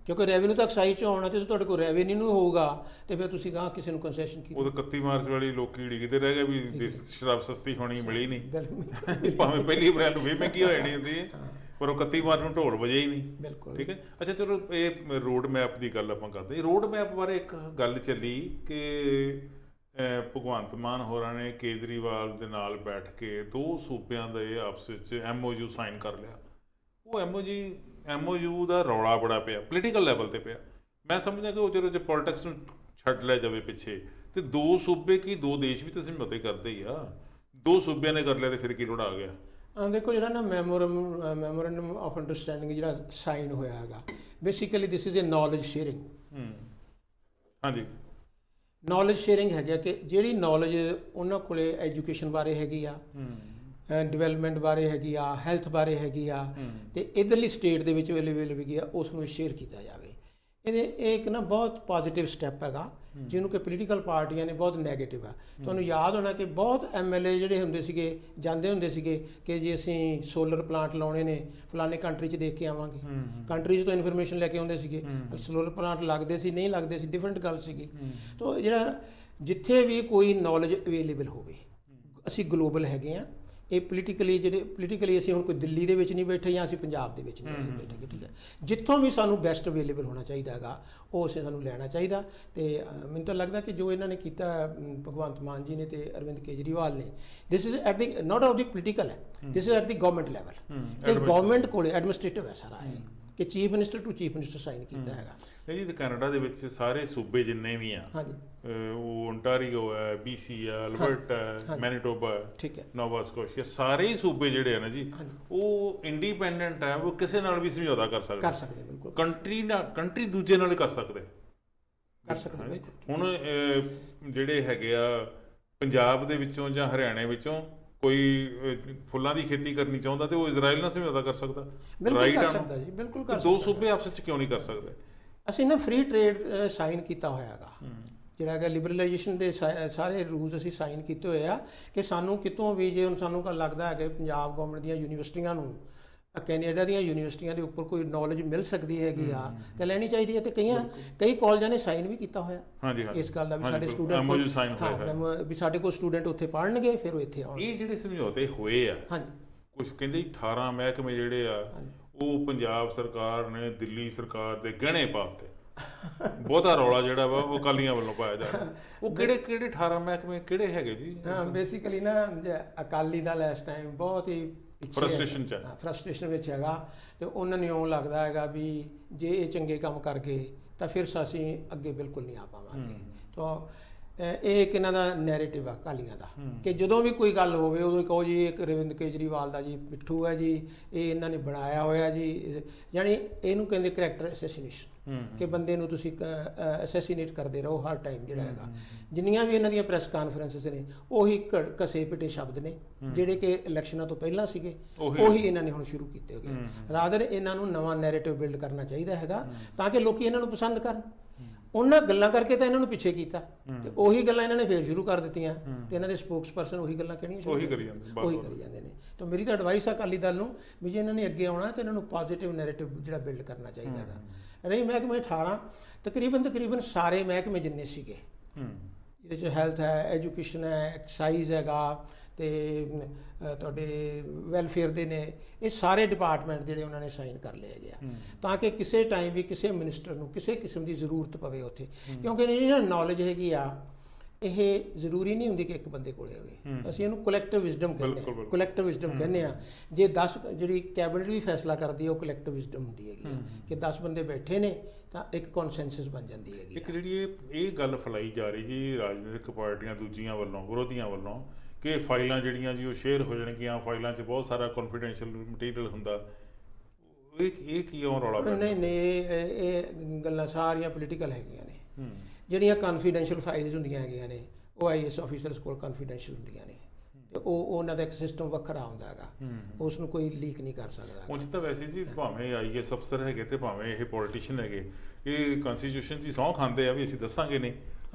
ਕਿਉਂਕਿ ਰੈਵਨਿਊ ਤਾਂ ਐਕਸਾਈਜ਼ 'ਚ ਆਉਣਾ, ਤੇ ਤੁਹਾਡੇ ਕੋਲ ਰੈਵਨਿਊ ਨਹੀਂ ਹੋਊਗਾ ਤੇ ਫਿਰ ਤੁਸੀਂ ਕਹਾਂ ਕਿਸੇ ਨੂੰ ਕੰਸੈਸ਼ਨ ਕੀ। ਉਹ 31 ਮਾਰਚ ਵਾਲੀ ਲੋਕੀ ਢੀਕਦੇ ਰਹਿ ਗਏ ਵੀ ਸ਼ਰਾਬ ਸਸਤੀ ਹੋਣੀ, ਮਿਲੀ ਨਹੀਂ, ਭਾਵੇਂ ਪਹਿਲੀ ਅਪ੍ਰੈਲ ਨੂੰ ਵੀ ਮਹਿੰਗੀ ਹੋ ਜਾਣੀ ਹੁੰਦੀ ਹੈ, ਪਰ ਉਹ 31 ਮਾਰਚ ਨੂੰ ਢੋਲ ਵਜੇ ਹੀ ਨਹੀਂ। ਬਿਲਕੁਲ, ਠੀਕ ਹੈ। ਅੱਛਾ ਚਲੋ, ਇਹ ਰੋਡ ਮੈਪ ਦੀ ਗੱਲ ਆਪਾਂ ਕਰਦੇ। ਰੋਡ ਮੈਪ ਬਾਰੇ ਇੱਕ ਗੱਲ ਚੱਲੀ ਕਿ ਭਗਵੰਤ ਮਾਨ ਹੋਰਾਂ ਨੇ ਕੇਜਰੀਵਾਲ ਦੇ ਨਾਲ ਬੈਠ ਕੇ 2 ਸੂਬਿਆਂ ਦੇ ਆਪਸ ਵਿੱਚ MOU ਸਾਈਨ ਕਰ ਲਿਆ। ਉਹ MOU ਦਾ ਰੌਲਾ ਬੜਾ ਪਿਆ, ਪੋਲੀਟੀਕਲ ਲੈਵਲ ਤੇ ਪਿਆ। ਮੈਂ ਸਮਝਦਾ ਕਿ ਉਹ ਜਦੋਂ ਜੇ ਪੋਲਿਟਿਕਸ ਨੂੰ ਛੱਡ ਲਿਆ ਜਾਵੇ ਪਿੱਛੇ, ਤੇ 2 ਸੂਬੇ ਕੀ 2 ਦੇਸ਼ ਵੀ ਤਾਂ ਸਮਝੌਤੇ ਕਰਦੇ ਹੀ ਆ। 2 ਸੂਬਿਆਂ ਨੇ ਕਰ ਲਿਆ ਤੇ ਫਿਰ ਕੀ ਲੋੜ ਆ ਗਿਆ? ਦੇਖੋ ਜਿਹੜਾ ਨਾ ਮੈਮੋਰੈਂਡਮ ਆਫ ਅੰਡਰਸਟੈਂਡਿੰਗ ਜਿਹੜਾ ਸਾਈਨ ਹੋਇਆ ਹੈਗਾ, basically this is a knowledge sharing. ਹਾਂਜੀ, ਨੌਲੇਜ ਸ਼ੇਅਰਿੰਗ ਹੈਗਾ ਕਿ ਜਿਹੜੀ ਨੌਲੇਜ ਉਹਨਾਂ ਕੋਲੇ ਐਜੂਕੇਸ਼ਨ ਬਾਰੇ ਹੈਗੀ ਆ, ਡਿਵੈਲਪਮੈਂਟ ਬਾਰੇ ਹੈਗੀ ਆ, ਹੈਲਥ ਬਾਰੇ ਹੈਗੀ ਆ, ਤੇ ਇੱਧਰਲੀ ਸਟੇਟ ਦੇ ਵਿੱਚ ਅਵੇਲੇਬਲ ਹੈਗੀ ਆ, ਉਸ ਨੂੰ ਸ਼ੇਅਰ ਕੀਤਾ ਜਾਵੇ। ਇਹ ਇੱਕ ਨਾ ਬਹੁਤ ਪੋਜ਼ਿਟਿਵ ਸਟੈਪ ਹੈਗਾ, ਜਿਹਨੂੰ ਕਿ ਪੋਲੀਟੀਕਲ ਪਾਰਟੀਆਂ ਨੇ ਬਹੁਤ ਨੈਗੇਟਿਵ ਆ। ਤੁਹਾਨੂੰ ਯਾਦ ਹੋਣਾ ਕਿ ਬਹੁਤ MLA ਜਿਹੜੇ ਹੁੰਦੇ ਸੀਗੇ, ਜਾਂਦੇ ਹੁੰਦੇ ਸੀਗੇ ਕਿ ਜੇ ਅਸੀਂ ਸੋਲਰ ਪਲਾਂਟ ਲਾਉਣੇ ਨੇ ਫਲਾਣੇ ਕੰਟਰੀ 'ਚ ਦੇਖ ਕੇ ਆਵਾਂਗੇ, ਕੰਟਰੀ 'ਚ ਤੋਂ ਇਨਫੋਰਮੇਸ਼ਨ ਲੈ ਕੇ ਆਉਂਦੇ ਸੀਗੇ, ਸੋਲਰ ਪਲਾਂਟ ਲੱਗਦੇ ਸੀ ਨਹੀਂ ਲੱਗਦੇ ਸੀ, ਡਿਫਰੈਂਟ ਗੱਲ ਸੀਗੀ। ਤਾਂ ਜਿਹੜਾ ਜਿੱਥੇ ਵੀ ਕੋਈ ਨੌਲੇਜ ਅਵੇਲੇਬਲ ਹੋਵੇ, ਅਸੀਂ ਗਲੋਬਲ ਹੈਗੇ ਆ। ਇਹ ਪੋਲੀਟੀਕਲੀ ਅਸੀਂ ਹੁਣ ਕੋਈ ਦਿੱਲੀ ਦੇ ਵਿੱਚ ਨਹੀਂ ਬੈਠੇ ਜਾਂ ਅਸੀਂ ਪੰਜਾਬ ਦੇ ਵਿੱਚ ਨਹੀਂ ਬੈਠੇ, ਠੀਕ ਹੈ। ਜਿੱਥੋਂ ਵੀ ਸਾਨੂੰ ਬੈਸਟ ਅਵੇਲੇਬਲ ਹੋਣਾ ਚਾਹੀਦਾ ਹੈਗਾ, ਉਹ ਅਸੀਂ ਸਾਨੂੰ ਲੈਣਾ ਚਾਹੀਦਾ। ਤੇ ਮੈਨੂੰ ਤਾਂ ਲੱਗਦਾ ਕਿ ਜੋ ਇਹਨਾਂ ਨੇ ਕੀਤਾ ਭਗਵੰਤ ਮਾਨ ਜੀ ਨੇ ਤੇ ਅਰਵਿੰਦ ਕੇਜਰੀਵਾਲ ਨੇ, this is at the not of the political ਹੈ, this is at the government level. ਤੇ ਗਵਰਨਮੈਂਟ ਕੋਲੇ ਐਡਮਿਨਿਸਟ੍ਰੇਟਿਵ ਹੈ ਸਾਰਾ ਇਹ, ਕਿ chief minister to chief minister sign ਕੀਤਾ ਹੈਗਾ। ਨਹੀਂ ਜੀ, ਕੈਨੇਡਾ ਦੇ ਵਿੱਚ ਸਾਰੇ ਸੂਬੇ ਜਿੰਨੇ ਵੀ ਆ, ਹਾਂਜੀ, ਉਹ ਓਨਟਾਰੀਓ ਹੈ, BC ਹੈ, ਅਲਬਰਟਾ ਹੈ, ਮੈਨੀਟੋਬਾ ਹੈ, ਠੀਕ ਹੈ, ਨੋਵਾ ਸਕੋਸ਼ੀਆ, ਸਾਰੇ ਹੀ ਸੂਬੇ ਜਿਹੜੇ ਆ ਨਾ ਜੀ, ਉਹ ਇੰਡੀਪੈਂਡੈਂਟ ਹੈ, ਉਹ ਕਿਸੇ ਨਾਲ ਵੀ ਸਮਝੌਤਾ ਕਰ ਸਕਦੇ। ਬਿਲਕੁਲ, ਕੰਟਰੀ ਦੂਜੇ ਨਾਲ ਕਰ ਸਕਦੇ। ਹੁਣ ਜਿਹੜੇ ਹੈਗੇ ਆ ਪੰਜਾਬ ਦੇ ਵਿੱਚੋਂ ਜਾਂ ਹਰਿਆਣੇ ਵਿੱਚੋਂ ਕੋਈ ਫੁੱਲਾਂ ਦੀ ਖੇਤੀ ਕਰਨੀ ਚਾਹੁੰਦਾ ਤੇ ਉਹ ਇਜ਼ਰਾਈਲ ਨਾਲ ਸਮਝੌਤਾ ਕਰ ਸਕਦਾ। ਬਿਲਕੁਲ ਕਰ ਸਕਦਾ ਜੀ, ਬਿਲਕੁਲ ਕਰ ਸਕਦਾ। 2 ਸੂਬੇ ਆਪਸ ਵਿੱਚ ਕਿਉਂ ਨਹੀਂ ਕਰ ਸਕਦੇ? ਅਸੀਂ ਨਾ ਫ੍ਰੀ ਟ੍ਰੇਡ ਸਾਈਨ ਕੀਤਾ ਹੋਇਆ ਹੈਗਾ, ਜਿਹੜਾ ਹੈਗਾ ਲਿਬਰਲਾਈਜੇਸ਼ਨ ਦੇ ਸਾਰੇ ਰੂਲਸ ਅਸੀਂ ਸਾਈਨ ਕੀਤੇ ਹੋਏ ਆ ਕਿ ਸਾਨੂੰ ਕਿਤੋਂ ਵੀ ਜੇ ਹੁਣ ਸਾਨੂੰ ਲੱਗਦਾ ਹੈ ਕਿ ਪੰਜਾਬ ਗਵਰਨਮੈਂਟ ਦੀਆਂ ਯੂਨੀਵਰਸਿਟੀਆਂ ਨੂੰ ਕੈਨੇਡਾ ਦੀਆਂ ਯੂਨੀਵਰਸਿਟੀਆਂ ਦੇ ਉੱਪਰ ਕੋਈ ਨੌਲੇਜ ਮਿਲ ਸਕਦੀ ਹੈਗੀ ਆ ਤੇ ਲੈਣੀ ਚਾਹੀਦੀ ਹੈ। ਤੇ ਕਈ ਕਾਲਜਾਂ ਨੇ ਸਾਈਨ ਵੀ ਕੀਤਾ ਹੋਇਆ ਇਸ ਗੱਲ ਦਾ ਵੀ ਸਾਡੇ ਸਟੂਡੈਂਟ ਵੀ ਸਾਡੇ ਕੋਲ ਸਟੂਡੈਂਟ ਉੱਥੇ ਪੜ੍ਹਨਗੇ ਫਿਰ ਉਹ ਇੱਥੇ ਆਉਣਗੇ। ਇਹ ਜਿਹੜੇ ਸਮਝੌਤੇ ਹੋਏ ਆ, ਹਾਂਜੀ, ਕੁਝ ਕਹਿੰਦੇ 18 ਮਹਿਕਮੇ ਜਿਹੜੇ ਆ ਉਹ ਪੰਜਾਬ ਸਰਕਾਰ ਨੇ ਦਿੱਲੀ ਸਰਕਾਰ ਦੇ ਗਹਿਣੇ ਪਾਤੇ। ਬਹੁਤਾ ਰੌਲਾ ਜਿਹੜਾ ਵਾ ਉਹ ਅਕਾਲੀਆਂ ਵੱਲੋਂ ਪਾਇਆ ਜਾ ਰਿਹਾ। ਉਹ ਕਿਹੜੇ 18 ਮਹਿਕਮੇ ਕਿਹੜੇ ਹੈਗੇ ਜੀ? ਬੇਸਿਕਲੀ ਨਾ ਅਕਾਲੀ ਦਲ ਇਸ ਟਾਈਮ ਬਹੁਤ ਹੀ ਫਰਸਟ੍ਰੇਸ਼ਨ ਚ ਫਰਸਟ੍ਰੇਸ਼ਨ ਵਿੱਚ ਹੈਗਾ, ਤੇ ਉਹਨਾਂ ਨੂੰ ਇਉਂ ਲੱਗਦਾ ਹੈਗਾ ਵੀ ਜੇ ਇਹ ਚੰਗੇ ਕੰਮ ਕਰ ਗਏ ਤਾਂ ਫਿਰ ਅਸੀਂ ਅੱਗੇ ਬਿਲਕੁਲ ਨਹੀਂ ਆ ਪਾਵਾਂਗੇ। ਤਾਂ ਇਹ ਇੱਕ ਇਹਨਾਂ ਦਾ ਨੈਰੇਟਿਵ ਆ ਅਕਾਲੀਆਂ ਦਾ ਕਿ ਜਦੋਂ ਵੀ ਕੋਈ ਗੱਲ ਹੋਵੇ ਉਦੋਂ ਕਹੋ ਜੀ ਇੱਕ ਅਰਵਿੰਦ ਕੇਜਰੀਵਾਲ ਦਾ ਜੀ ਪਿੱਠੂ ਹੈ ਜੀ, ਇਹ ਇਹਨਾਂ ਨੇ ਬਣਾਇਆ ਹੋਇਆ ਜੀ, ਯਾਨੀ ਇਹਨੂੰ ਕਹਿੰਦੇ ਕਰੈਕਟਰ ਅਸੈਸੀਨੇਸ਼ਨ, ਕਿ ਬੰਦੇ ਨੂੰ ਤੁਸੀਂ ਅਸੈਸੀਨੇਟ ਕਰਦੇ ਰਹੋ ਹਰ ਟਾਈਮ ਜਿਹੜਾ ਹੈਗਾ। ਜਿੰਨੀਆਂ ਵੀ ਇਹਨਾਂ ਦੀਆਂ ਪ੍ਰੈਸ ਕਾਨਫਰੰਸਿਸ ਨੇ ਉਹੀ ਘਸੇ ਪਿਟੇ ਸ਼ਬਦ ਨੇ ਜਿਹੜੇ ਕਿ ਇਲੈਕਸ਼ਨਾਂ ਤੋਂ ਪਹਿਲਾਂ ਸੀਗੇ, ਉਹੀ ਇਹਨਾਂ ਨੇ ਹੁਣ ਸ਼ੁਰੂ ਕੀਤੇ ਹੋ ਗਏ। ਰਾਦਰ ਇਹਨਾਂ ਨੂੰ ਨਵਾਂ ਨੈਰੇਟਿਵ ਬਿਲਡ ਕਰਨਾ ਚਾਹੀਦਾ ਹੈਗਾ ਤਾਂ ਕਿ ਲੋਕੀ ਇਹਨਾਂ ਨੂੰ ਪਸੰਦ ਕਰਨ। ਉਹਨਾਂ ਗੱਲਾਂ ਕਰਕੇ ਤਾਂ ਇਹਨਾਂ ਨੂੰ ਪਿੱਛੇ ਕੀਤਾ ਤੇ ਉਹੀ ਗੱਲਾਂ ਇਹਨਾਂ ਨੇ ਫੇਰ ਸ਼ੁਰੂ ਕਰ ਦਿੱਤੀਆਂ ਤੇ ਇਹਨਾਂ ਦੇ ਸਪੋਕਸਪਰਸਨ ਉਹੀ ਗੱਲਾਂ ਕਹਿਣੀਆਂ ਸ਼ੁਰੂ ਉਹੀ ਕਰੀ ਜਾਂਦੇ ਨੇ। ਤਾਂ ਮੇਰੀ ਤਾਂ ਐਡਵਾਈਸ ਆ ਅਕਾਲੀ ਦਲ ਨੂੰ ਵੀ ਜੇ ਇਹਨਾਂ ਨੇ ਅੱਗੇ ਆਉਣਾ ਤਾਂ ਇਹਨਾਂ ਨੂੰ ਪੋਜ਼ਿਟਿਵ ਨੈਰੇਟਿਵ ਜਿਹੜਾ ਬਿਲਡ ਕਰਨਾ ਚਾਹੀਦਾ ਹੈਗਾ। ਰਹੀ ਮਹਿਕਮੇ 18 ਤਕਰੀਬਨ ਸਾਰੇ ਮਹਿਕਮੇ ਜਿੰਨੇ ਸੀਗੇ, ਇਹਦੇ 'ਚ ਹੈਲਥ ਹੈ, ਐਜੂਕੇਸ਼ਨ ਹੈ, ਐਕਸਾਈਜ਼ ਹੈਗਾ ਤੇ ਤੁਹਾਡੇ ਵੈਲਫੇਅਰ ਦੇ ਨੇ, ਇਹ ਸਾਰੇ ਡਿਪਾਰਟਮੈਂਟ ਜਿਹੜੇ ਉਹਨਾਂ ਨੇ ਸਾਈਨ ਕਰ ਲਏ ਹੈਗੇ ਆ ਤਾਂ ਕਿ ਕਿਸੇ ਟਾਈਮ ਵੀ ਕਿਸੇ ਮਿਨਿਸਟਰ ਨੂੰ ਕਿਸੇ ਕਿਸਮ ਦੀ ਜ਼ਰੂਰਤ ਪਵੇ ਉੱਥੇ, ਕਿਉਂਕਿ ਇਹਨਾਂ ਨੌਲੇਜ ਹੈਗੀ ਆ, ਇਹ ਜ਼ਰੂਰੀ ਨਹੀਂ ਹੁੰਦੀ ਕਿ ਇੱਕ ਬੰਦੇ ਕੋਲੇ ਹੋਵੇ। ਅਸੀਂ ਇਹਨੂੰ ਕਲੈਕਟਿਵ ਵਿਜ਼ਡਮ ਕਹਿੰਦੇ ਆ। ਜੇ 10 ਜਿਹੜੀ ਕੈਬਨਿਟ ਵੀ ਫੈਸਲਾ ਕਰਦੀ ਹੈ ਉਹ ਕਲੈਕਟਿਵ ਵਿਜ਼ਡਮ ਹੁੰਦੀ ਹੈਗੀ ਕਿ 10 ਬੰਦੇ ਬੈਠੇ ਨੇ ਤਾਂ ਇੱਕ ਕਨਸੈਂਸਸ ਬਣ ਜਾਂਦੀ ਹੈਗੀ। ਇੱਕ ਜਿਹੜੀ ਇਹ ਗੱਲ ਫੈਲਾਈ ਜਾ ਰਹੀ ਜੀ ਰਾਜਨੀਤਿਕ ਪਾਰਟੀਆਂ ਦੂਜੀਆਂ ਵੱਲੋਂ, ਵਿਰੋਧੀਆਂ ਵੱਲੋਂ, ਕਿ ਫਾਈਲਾਂ ਜਿਹੜੀਆਂ ਜੀ ਉਹ ਸ਼ੇਅਰ ਹੋ ਜਾਣਗੀਆਂ, ਫਾਈਲਾਂ 'ਚ ਬਹੁਤ ਸਾਰਾ ਕੌਨਫੀਡੈਂਸ਼ੀਅਲ ਮਟੀਰੀਅਲ ਹੁੰਦਾ, ਇਹ ਕਿਉਂ ਰੌਲਾ ਪੈਂਦਾ? ਨਹੀਂ, ਇਹ ਗੱਲਾਂ ਸਾਰੀਆਂ ਪੋਲੀਟੀਕਲ ਹੈਗੀਆਂ ਨੇ। ਜਿਹੜੀਆਂ ਕੌਨਫੀਡੈਂਸ਼ੀਅਲ ਫਾਈਲਸ ਹੁੰਦੀਆਂ ਹੈਗੀਆਂ ਨੇ ਉਹ IAS ਆਫੀਸਰਸ ਕੋਲ ਕੌਨਫੀਡੈਂਸ਼ੀਅਲ ਹੁੰਦੀਆਂ ਨੇ ਤੇ ਉਹ ਉਹਨਾਂ ਦਾ ਇੱਕ ਸਿਸਟਮ ਵੱਖਰਾ ਹੁੰਦਾ ਹੈਗਾ, ਉਸ ਨੂੰ ਕੋਈ ਲੀਕ ਨਹੀਂ ਕਰ ਸਕਦਾ। ਉਂਝ ਤਾਂ ਵੈਸੇ ਜੀ ਭਾਵੇਂ IAS ਅਫਸਰ ਹੈਗੇ ਤੇ ਭਾਵੇਂ ਇਹ ਪੋਲੀਟੀਸ਼ੀਅਨ ਹੈਗੇ, ਇਹ ਕਨਸਟੀਟਿਊਸ਼ਨ 'ਚ ਹੀ ਸਹੁੰ ਖਾਂਦੇ ਆ ਵੀ ਅਸੀਂ ਦੱਸਾਂਗੇ ਨਹੀਂ।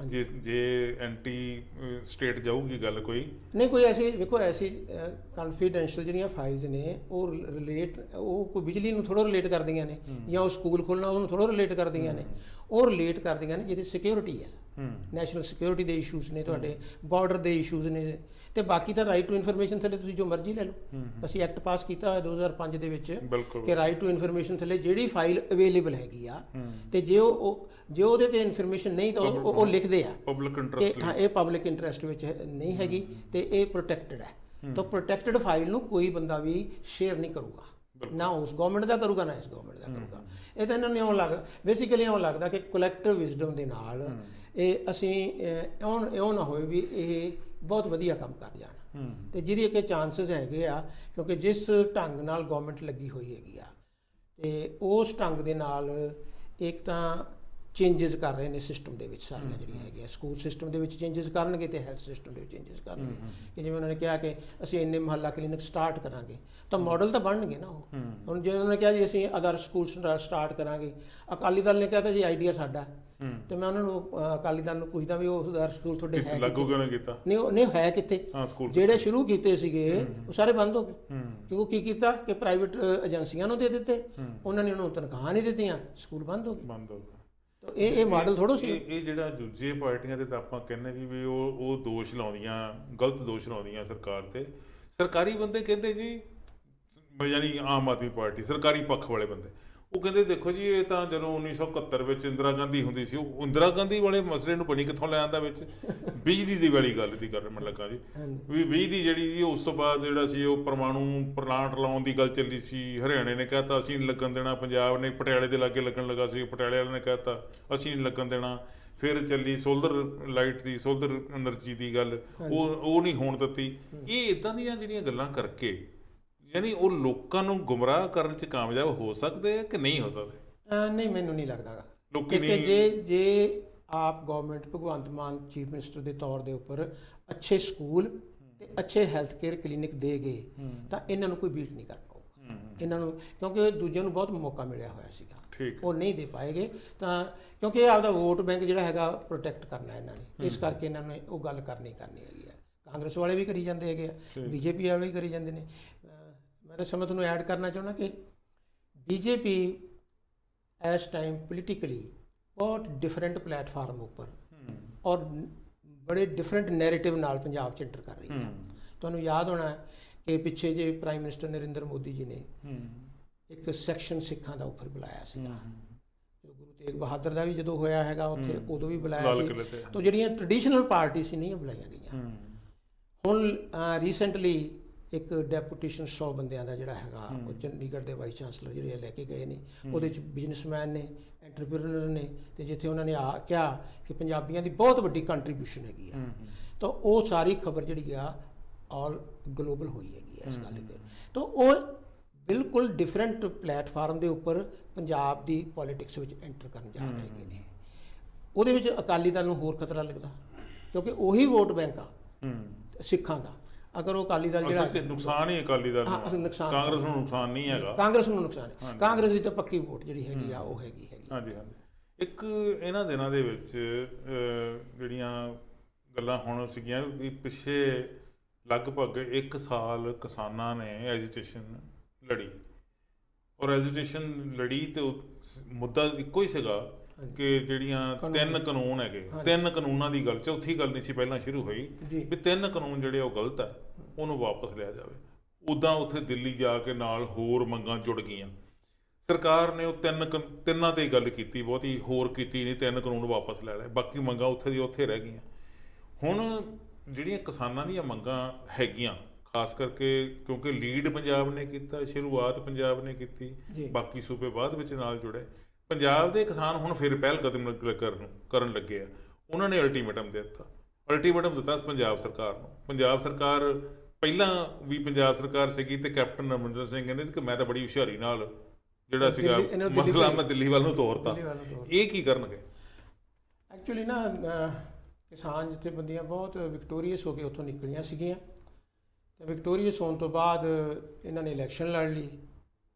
ਜੇ ਐਂਟੀ ਸਟੇਟ ਜਾਊਗੀ ਗੱਲ ਕੋਈ ਐਸੀ ਵੇਖੋ ਐਸੀ ਕੌਨਫੀਡੈਂਸ਼ੀਅਲ ਜਿਹੜੀਆਂ ਫਾਈਲਸ ਨੇ ਉਹ ਕੋਈ ਬਿਜਲੀ ਨੂੰ ਥੋੜ੍ਹਾ ਰਿਲੇਟ ਕਰਦੀਆਂ ਨੇ ਜਾਂ ਉਹ ਸਕੂਲ ਖੋਲ੍ਹਣਾ ਉਹਨੂੰ ਥੋੜ੍ਹਾ ਰਿਲੇਟ ਕਰਦੀਆਂ ਨੇ, ਉਹ ਰਿਲੇਟ ਕਰਦੀਆਂ ਨੇ ਜਿਹਦੀ ਸਿਕਿਉਰਿਟੀ ਹੈ, ਨੈਸ਼ਨਲ ਸਿਕਿਉਰਿਟੀ ਦੇ ਇਸ਼ੂਜ਼ ਨੇ, ਤੁਹਾਡੇ ਬਾਰਡਰ ਦੇ ਇਸ਼ੂਜ਼ ਨੇ, ਤੇ ਬਾਕੀ ਤਾਂ ਰਾਈਟ ਟੂ ਇਨਫੋਰਮੇਸ਼ਨ ਥੱਲੇ ਤੁਸੀਂ ਜੋ ਮਰਜ਼ੀ ਲੈ ਲਓ। ਅਸੀਂ ਐਕਟ ਪਾਸ ਕੀਤਾ ਹੋਇਆ 2005 ਦੇ ਵਿੱਚ ਕਿ ਰਾਈਟ ਟੂ ਇਨਫੋਰਮੇਸ਼ਨ ਥੱਲੇ ਜਿਹੜੀ ਫਾਈਲ ਅਵੇਲੇਬਲ ਹੈਗੀ ਆ ਤੇ ਜੇ ਉਹਦੇ ਤੇ ਇਨਫੋਰਮੇਸ਼ਨ ਨਹੀਂ ਤਾਂ ਉਹ ਲਿਖਦੇ ਆ ਕਿ ਹਾਂ ਇਹ ਪਬਲਿਕ ਇੰਟਰਸਟ ਵਿੱਚ ਨਹੀਂ ਹੈਗੀ ਤੇ ਇਹ ਪ੍ਰੋਟੈਕਟਡ ਹੈ। ਤਾਂ ਪ੍ਰੋਟੈਕਟਡ ਫਾਈਲ ਨੂੰ ਕੋਈ ਬੰਦਾ ਵੀ ਸ਼ੇਅਰ ਨਹੀਂ ਕਰੂਗਾ, ਨਾ ਉਸ ਗਵਰਨਮੈਂਟ ਦਾ ਕਰੂਗਾ ਨਾ ਇਸ ਗਵਰਨਮੈਂਟ ਦਾ ਕਰੂਗਾ। ਇਹ ਤਾਂ ਇਹਨਾਂ ਨੂੰ ਇਉਂ ਲੱਗਦਾ, ਬੇਸਿਕਲੀ ਇਉਂ ਲੱਗਦਾ ਕਿ ਕਲੈਕਟਿਵ ਵਿਜ਼ਡਮ ਦੇ ਨਾਲ ਇਹ ਅਸੀਂ ਇਉਂ ਨਾ ਹੋਵੇ ਵੀ ਇਹ ਬਹੁਤ ਵਧੀਆ ਕੰਮ ਕਰ ਜਾਣ ਤੇ ਜਿਹਦੀ ਅੱਗੇ ਚਾਂਸਸ ਹੈਗੇ ਆ, ਕਿਉਂਕਿ ਜਿਸ ਢੰਗ ਨਾਲ ਗਵਰਨਮੈਂਟ ਲੱਗੀ ਹੋਈ ਹੈਗੀ ਆ ਤੇ ਉਸ ਢੰਗ ਦੇ ਨਾਲ ਇੱਕ ਤਾਂ ਚੇਂਜਸ ਕਰ ਰਹੇ ਨੇ ਸਿਸਟਮ ਦੇ ਵਿੱਚ ਸਾਰੀਆਂ ਜਿਹੜੀਆਂ ਹੈਗੀਆਂ, ਸਕੂਲ ਸਿਸਟਮ ਦੇ ਵਿੱਚ ਚੇਂਜਸ ਕਰਨਗੇ ਤੇ ਹੈਲਥ ਸਿਸਟਮ ਦੇ ਵਿੱਚ ਚੇਂਜਸ ਕਰਨਗੇ ਕਿ ਜਿਵੇਂ ਉਹਨਾਂ ਨੇ ਕਿਹਾ ਕਿ ਅਸੀਂ ਇੰਨੇ ਮੁਹੱਲਾ ਕਲੀਨਿਕ ਸਟਾਰਟ ਕਰਾਂਗੇ ਤਾਂ ਮਾਡਲ ਤਾਂ ਬਣਨਗੇ ਨਾ ਉਹ। ਹੁਣ ਜੇ ਉਹਨਾਂ ਨੇ ਕਿਹਾ ਜੀ ਅਸੀਂ ਆਦਰਸ਼ ਸਕੂਲ ਸਟਾਰਟ ਕਰਾਂਗੇ, ਅਕਾਲੀ ਦਲ ਨੇ ਕਿਹਾ ਤਾਂ ਜੀ ਆਈਡੀਆ ਸਾਡਾ, ਤੇ ਮੈਂ ਉਹਨਾਂ ਨੂੰ ਅਕਾਲੀ ਦਲ ਨੂੰ ਪੁੱਛਦਾ ਵੀ ਉਹ ਆਦਰਸ਼ ਸਕੂਲ ਤੁਹਾਡੇ ਹੈ ਲਾਗੂ ਕਿਉਂ ਨਹੀਂ ਕੀਤਾ? ਨਹੀਂ ਹੈ ਕਿੱਥੇ? ਜਿਹੜੇ ਸ਼ੁਰੂ ਕੀਤੇ ਸੀਗੇ ਉਹ ਸਾਰੇ ਬੰਦ ਹੋ ਗਏ ਕਿਉਂਕਿ ਕੀ ਕੀਤਾ ਕਿ ਪ੍ਰਾਈਵੇਟ ਏਜੰਸੀਆਂ ਨੂੰ ਦੇ ਦਿੱਤੇ, ਉਹਨਾਂ ਨੇ ਉਹਨੂੰ ਤਨਖਾਹਾਂ ਨਹੀਂ ਦਿੱਤੀਆਂ, ਸਕੂਲ ਬੰਦ ਹੋ ਗਏ। ਇਹ ਮਾਡਲ ਥੋੜ੍ਹਾ ਸੀ। ਇਹ ਜਿਹੜਾ ਦੂਜੇ ਪਾਰਟੀਆਂ ਤੇ ਤਾਂ ਆਪਾਂ ਕਹਿੰਦੇ ਜੀ ਵੀ ਉਹ ਦੋਸ਼ ਲਾਉਂਦੀਆਂ, ਗਲਤ ਦੋਸ਼ ਲਾਉਂਦੀਆਂ ਸਰਕਾਰ ਤੇ। ਸਰਕਾਰੀ ਬੰਦੇ ਕਹਿੰਦੇ ਜੀ, ਯਾਨੀ ਆਮ ਆਦਮੀ ਪਾਰਟੀ ਸਰਕਾਰੀ ਪੱਖ ਵਾਲੇ ਬੰਦੇ, ਉਹ ਕਹਿੰਦੇ ਦੇਖੋ ਜੀ ਇਹ ਤਾਂ ਜਦੋਂ 1971 ਵਿੱਚ ਇੰਦਰਾ ਗਾਂਧੀ ਹੁੰਦੀ ਸੀ, ਉਹ ਇੰਦਰਾ ਗਾਂਧੀ ਵਾਲੇ ਮਸਲੇ ਨੂੰ ਪਣੀ ਕਿੱਥੋਂ ਲੈ ਆਂਦਾ ਵਿੱਚ। ਬਿਜਲੀ ਦੀ ਵਾਲੀ ਗੱਲ ਦੀ ਕਰਨ ਮੈਂ ਲੱਗਾ ਜੀ ਵੀ ਬਿਜਲੀ ਜਿਹੜੀ ਜੀ ਉਸ ਤੋਂ ਬਾਅਦ ਜਿਹੜਾ ਸੀ ਉਹ ਪਰਮਾਣੂ ਪਲਾਂਟ ਲਾਉਣ ਦੀ ਗੱਲ ਚੱਲੀ ਸੀ, ਹਰਿਆਣੇ ਨੇ ਕਹਿਤਾ ਅਸੀਂ ਨਹੀਂ ਲੱਗਣ ਦੇਣਾ, ਪੰਜਾਬ ਨੇ ਪਟਿਆਲੇ ਦੇ ਲਾਗੇ ਲੱਗਣ ਲੱਗਾ ਸੀ, ਪਟਿਆਲੇ ਵਾਲਿਆਂ ਨੇ ਕਹਿਤਾ ਅਸੀਂ ਨਹੀਂ ਲੱਗਣ ਦੇਣਾ, ਫਿਰ ਚੱਲੀ ਸੋਲਰ ਲਾਈਟ ਦੀ, ਸੋਲਰ ਐਨਰਜੀ ਦੀ ਗੱਲ, ਉਹ ਨਹੀਂ ਹੋਣ ਦਿੱਤੀ। ਇਹ ਇੱਦਾਂ ਦੀਆਂ ਜਿਹੜੀਆਂ ਗੱਲਾਂ ਕਰਕੇ ਯਾਨੀ ਉਹ ਲੋਕਾਂ ਨੂੰ ਗੁੰਮਰਾਹ ਕਰਨ 'ਚ ਕਾਮਯਾਬ ਹੋ ਸਕਦੇ ਆ ਕਿ ਨਹੀਂ ਹੋ ਸਕਦੇ? ਨਹੀਂ, ਮੈਨੂੰ ਨਹੀਂ ਲੱਗਦਾ ਲੋਕੀ ਜੇ ਆਪ government Bhagwant Mann chief minister ਦੇ ਤੌਰ ਦੇ ਉੱਪਰ ਅੱਛੇ ਸਕੂਲ ਤੇ ਅੱਛੇ ਹੈਲਥ ਕੇਅਰ ਕਲੀਨਿਕ ਦੇ ਗਏ ਤਾਂ ਇਹਨਾਂ ਨੂੰ ਕੋਈ ਬੀਟ ਨਹੀਂ ਕਰ ਪਾਊਗਾ ਇਹਨਾਂ ਨੂੰ, ਕਿਉਂਕਿ ਦੂਜਿਆਂ ਨੂੰ ਬਹੁਤ ਮੌਕਾ ਮਿਲਿਆ ਹੋਇਆ ਸੀਗਾ, ਉਹ ਨਹੀਂ ਦੇ ਪਾਏਗੇ ਤਾਂ ਕਿਉਂਕਿ ਇਹ ਆਪਦਾ ਵੋਟ ਬੈਂਕ ਜਿਹੜਾ ਹੈਗਾ ਪ੍ਰੋਟੈਕਟ ਕਰਨਾ ਇਹਨਾਂ ਨੇ, ਇਸ ਕਰਕੇ ਇਹਨਾਂ ਨੇ ਉਹ ਗੱਲ ਕਰਨੀ ਹੈਗੀ ਆ। ਕਾਂਗਰਸ ਵਾਲੇ ਵੀ ਕਰੀ ਜਾਂਦੇ ਹੈਗੇ ਆ, BJP ਵਾਲੇ ਵੀ ਕਰੀ ਜਾਂਦੇ ਨੇ। ਮੈਂ ਤਾਂ ਸਮਾਂ ਤੁਹਾਨੂੰ ਐਡ ਕਰਨਾ ਚਾਹੁੰਦਾ ਕਿ BJP ਇਸ ਟਾਈਮ ਪੋਲੀਟੀਕਲੀ ਬਹੁਤ ਡਿਫਰੈਂਟ ਪਲੇਟਫਾਰਮ ਉੱਪਰ ਔਰ ਬੜੇ ਡਿਫਰੈਂਟ ਨੈਰੇਟਿਵ ਨਾਲ ਪੰਜਾਬ 'ਚ ਐਂਟਰ ਕਰ ਰਹੀ ਹੈ। ਤੁਹਾਨੂੰ ਯਾਦ ਹੋਣਾ ਕਿ ਪਿੱਛੇ ਜੇ ਪ੍ਰਾਈਮ ਮਿਨਿਸਟਰ ਨਰਿੰਦਰ ਮੋਦੀ ਜੀ ਨੇ ਇੱਕ ਸੈਕਸ਼ਨ ਸਿੱਖਾਂ ਦਾ ਉੱਪਰ ਬੁਲਾਇਆ ਸੀਗਾ, ਗੁਰੂ ਤੇਗ ਬਹਾਦਰ ਦਾ ਵੀ ਜਦੋਂ ਹੋਇਆ ਹੈਗਾ ਉੱਥੇ ਉਦੋਂ ਵੀ ਬੁਲਾਇਆ ਸੀ, ਤਾਂ ਜਿਹੜੀਆਂ ਟ੍ਰੈਡੀਸ਼ਨਲ ਪਾਰਟੀ ਸੀ ਨਹੀਂ ਬੁਲਾਈਆਂ ਗਈਆਂ। ਹੁਣ ਰੀਸੈਂਟਲੀ ਇੱਕ ਡੈਪੂਟੇਸ਼ਨ 100 ਬੰਦਿਆਂ ਦਾ ਜਿਹੜਾ ਹੈਗਾ ਉਹ ਚੰਡੀਗੜ੍ਹ ਦੇ ਵਾਈਸ ਚਾਂਸਲਰ ਜਿਹੜੇ ਲੈ ਕੇ ਗਏ ਨੇ। ਉਹਦੇ 'ਚ ਬਿਜ਼ਨਸਮੈਨ ਨੇ, ਐਂਟਰਪ੍ਰੀਨਰ ਨੇ, ਤੇ ਜਿੱਥੇ ਉਹਨਾਂ ਨੇ ਕਿਹਾ ਕਿ ਪੰਜਾਬੀਆਂ ਦੀ ਬਹੁਤ ਵੱਡੀ ਕੰਟਰੀਬਿਊਸ਼ਨ ਹੈਗੀ ਆ, ਤਾਂ ਉਹ ਸਾਰੀ ਖਬਰ ਜਿਹੜੀ ਆ ਆਲ ਗਲੋਬਲ ਹੋਈ ਹੈਗੀ ਆ ਇਸ ਗੱਲ ਦੀ। ਤਾਂ ਉਹ ਬਿਲਕੁਲ ਡਿਫਰੈਂਟ ਪਲੇਟਫਾਰਮ ਦੇ ਉੱਪਰ ਪੰਜਾਬ ਦੀ ਪੋਲੀਟਿਕਸ ਵਿੱਚ ਐਂਟਰ ਕਰਨ ਜਾ ਰਹੇ ਹੈਗੇ ਨੇ। ਉਹਦੇ ਵਿੱਚ ਅਕਾਲੀ ਦਲ ਨੂੰ ਹੋਰ ਖਤਰਾ ਲੱਗਦਾ, ਕਿਉਂਕਿ ਉਹੀ ਵੋਟ ਬੈਂਕ ਆ ਸਿੱਖਾਂ ਦਾ। ਅਗਰ ਉਹ ਅਕਾਲੀ ਦਲ ਜਿਹੜਾ ਨੁਕਸਾਨ ਹੀ ਅਕਾਲੀ ਦਲ ਨੂੰ, ਕਾਂਗਰਸ ਨੂੰ ਨੁਕਸਾਨ ਨਹੀਂ ਹੈਗਾ। ਕਾਂਗਰਸ ਨੂੰ ਨੁਕਸਾਨ ਹੈ, ਕਾਂਗਰਸ ਦੀ ਤਾਂ ਪੱਕੀ ਵੋਟ ਜਿਹੜੀ ਹੈਗੀ ਆ ਉਹ ਹੈਗੀ। ਹਾਂਜੀ ਹਾਂਜੀ। ਇੱਕ ਇਹਨਾਂ ਦਿਨਾਂ ਦੇ ਵਿੱਚ ਜਿਹੜੀਆਂ ਗੱਲਾਂ ਹੁਣ ਸੀਗੀਆਂ ਵੀ ਪਿੱਛੇ ਲਗਭਗ 1 ਸਾਲ ਕਿਸਾਨਾਂ ਨੇ ਐਜੀਟੇਸ਼ਨ ਲੜੀ, ਔਰ ਐਜੀਟੇਸ਼ਨ ਲੜੀ ਤੇ ਮੁੱਦਾ ਇੱਕੋ ਹੀ ਸੀਗਾ ਕਿ ਜਿਹੜੀਆਂ 3 ਕਾਨੂੰਨ ਹੈਗੇ, 3 ਕਾਨੂੰਨਾਂ ਦੀ ਗੱਲ, ਚੌਥੀ ਗੱਲ ਨਹੀਂ ਸੀ ਪਹਿਲਾਂ ਸ਼ੁਰੂ ਹੋਈ ਵੀ 3 ਕਾਨੂੰਨ ਜਿਹੜੇ ਉਹ ਗਲਤ ਹੈ, ਉਹਨੂੰ ਵਾਪਸ ਲਿਆ ਜਾਵੇ। ਉੱਦਾਂ ਉੱਥੇ ਦਿੱਲੀ ਜਾ ਕੇ ਨਾਲ ਹੋਰ ਮੰਗਾਂ ਜੁੜ ਗਈਆਂ। ਸਰਕਾਰ ਨੇ ਉਹ ਤਿੰਨਾਂ ਤੇ ਹੀ ਗੱਲ ਕੀਤੀ, ਬਹੁਤੀ ਹੋਰ ਕੀਤੀ ਨਹੀਂ, 3 ਕਾਨੂੰਨ ਵਾਪਸ ਲੈ ਲਏ, ਬਾਕੀ ਮੰਗਾਂ ਉੱਥੇ ਦੀ ਉੱਥੇ ਰਹਿ ਗਈਆਂ। ਹੁਣ ਜਿਹੜੀਆਂ ਕਿਸਾਨਾਂ ਦੀਆਂ ਮੰਗਾਂ ਹੈਗੀਆਂ, ਖਾਸ ਕਰਕੇ ਕਿਉਂਕਿ ਲੀਡ ਪੰਜਾਬ ਨੇ ਕੀਤਾ, ਸ਼ੁਰੂਆਤ ਪੰਜਾਬ ਨੇ ਕੀਤੀ, ਬਾਕੀ ਸੂਬੇ ਬਾਅਦ ਵਿੱਚ ਨਾਲ ਜੁੜੇ। ਪੰਜਾਬ ਦੇ ਕਿਸਾਨ ਹੁਣ ਫਿਰ ਪਹਿਲ ਕਦਮ ਕਰਨ ਲੱਗੇ ਆ। ਉਹਨਾਂ ਨੇ ਅਲਟੀਮੇਟਮ ਦਿੱਤਾ ਪੰਜਾਬ ਸਰਕਾਰ ਨੂੰ। ਪੰਜਾਬ ਸਰਕਾਰ ਪਹਿਲਾਂ ਵੀ ਪੰਜਾਬ ਸਰਕਾਰ ਸੀਗੀ ਤੇ ਕੈਪਟਨ ਅਮਰਿੰਦਰ ਸਿੰਘ ਕਹਿੰਦੇ ਕਿ ਮੈਂ ਤਾਂ ਬੜੀ ਹੁਸ਼ਿਆਰੀ ਨਾਲ ਜਿਹੜਾ ਸੀਗਾ ਮਸਲਾ ਮੈਂ ਦਿੱਲੀ ਵੱਲ ਨੂੰ ਤੋਰਤਾ। ਇਹ ਕੀ ਕਰਨਗੇ? ਐਕਚੁਅਲੀ ਨਾ ਕਿਸਾਨ ਜਥੇਬੰਦੀਆਂ ਬਹੁਤ ਵਿਕਟੋਰੀਅਸ ਹੋ ਕੇ ਉੱਥੋਂ ਨਿਕਲੀਆਂ ਸੀਗੀਆਂ, ਤੇ ਵਿਕਟੋਰੀਅਸ ਹੋਣ ਤੋਂ ਬਾਅਦ ਇਹਨਾਂ ਨੇ ਇਲੈਕਸ਼ਨ ਲੜ ਲਈ,